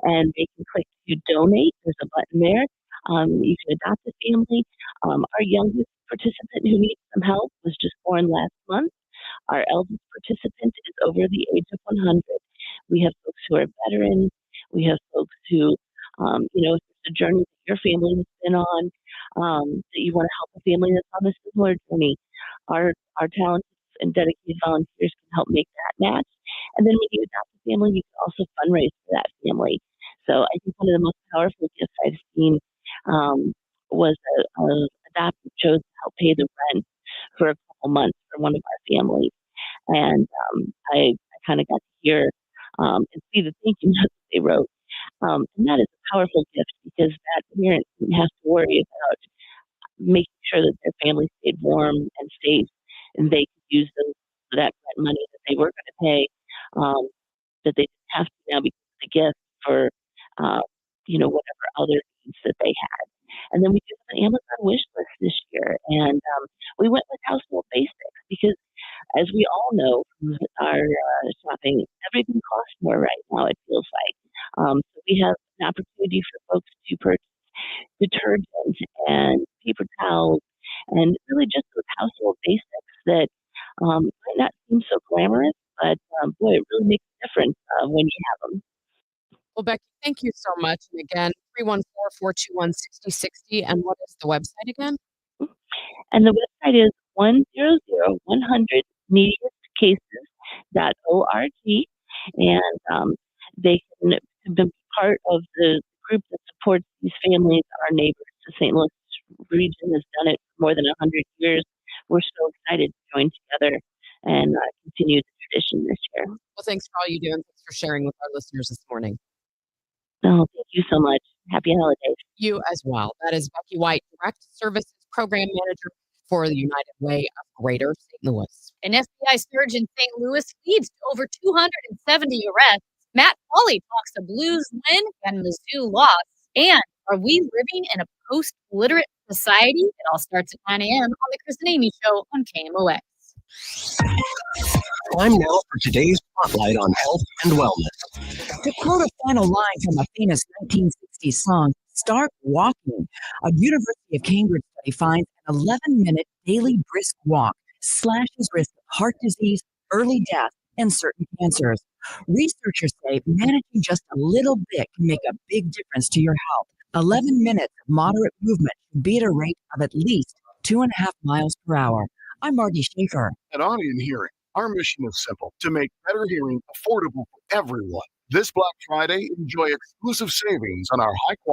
and they can click to donate. There's a button there. You can adopt a family. Our youngest participant who needs some help was just born last month. Our eldest participant is over the age of 100. We have folks who are veterans. We have folks who, if it's a journey that your family has been on, that you want to help a family that's on a similar journey, our talented and dedicated volunteers can help make that match. And then when you adopt a family, you can also fundraise for that family. So I think one of the most powerful gifts I've seen was a adoptive chose to help pay the rent for a couple months for one of our families. And I kind of got to hear and see the thank you notes they wrote. And that is a powerful gift because that parent didn't have to worry about making sure that their family stayed warm and safe, and they could use that rent money that they were going to pay, that they didn't have to now because of the gift for, whatever other needs that they had. And then we did an Amazon wish list this year, and we went with household basics because, as we all know from our shopping, everything costs more right now, it feels like. So we have an opportunity for folks to purchase detergent and paper towels and really just those household basics that might not seem so glamorous, but boy, it really makes a difference when you have them. Well, Becky, thank you so much. And again, 314-421-6060. And what is the website again? And the website is 100mediacases.org. And they can be part of the group that supports these families, our neighbors. The St. Louis region has done it for more than 100 years. We're so excited to join together and continue the tradition this year. Well, thanks for all you do, and thanks for sharing with our listeners this morning. Oh, thank you so much. Happy holidays. You as well. That is Becky White, Direct Services Program Manager for the United Way of Greater St. Louis. An FBI surge in St. Louis leads to over 270 arrests. Matt Pauley talks to Blues win and Mizzou loss. And are we living in a post-literate society? It all starts at 9 a.m. on the Chris and Amy Show on KMOX. Time now for today's spotlight on health and wellness. To quote a final line from a famous 1960s song, "Start walking." A University of Cambridge study finds an 11-minute daily brisk walk slashes risk of heart disease, early death, and certain cancers. Researchers say managing just a little bit can make a big difference to your health. 11 minutes of moderate movement should be at a rate of at least 2.5 miles per hour. I'm Marty Schaefer. At Audion Hearing, our mission is simple: to make better hearing affordable for everyone. This Black Friday, enjoy exclusive savings on our high-quality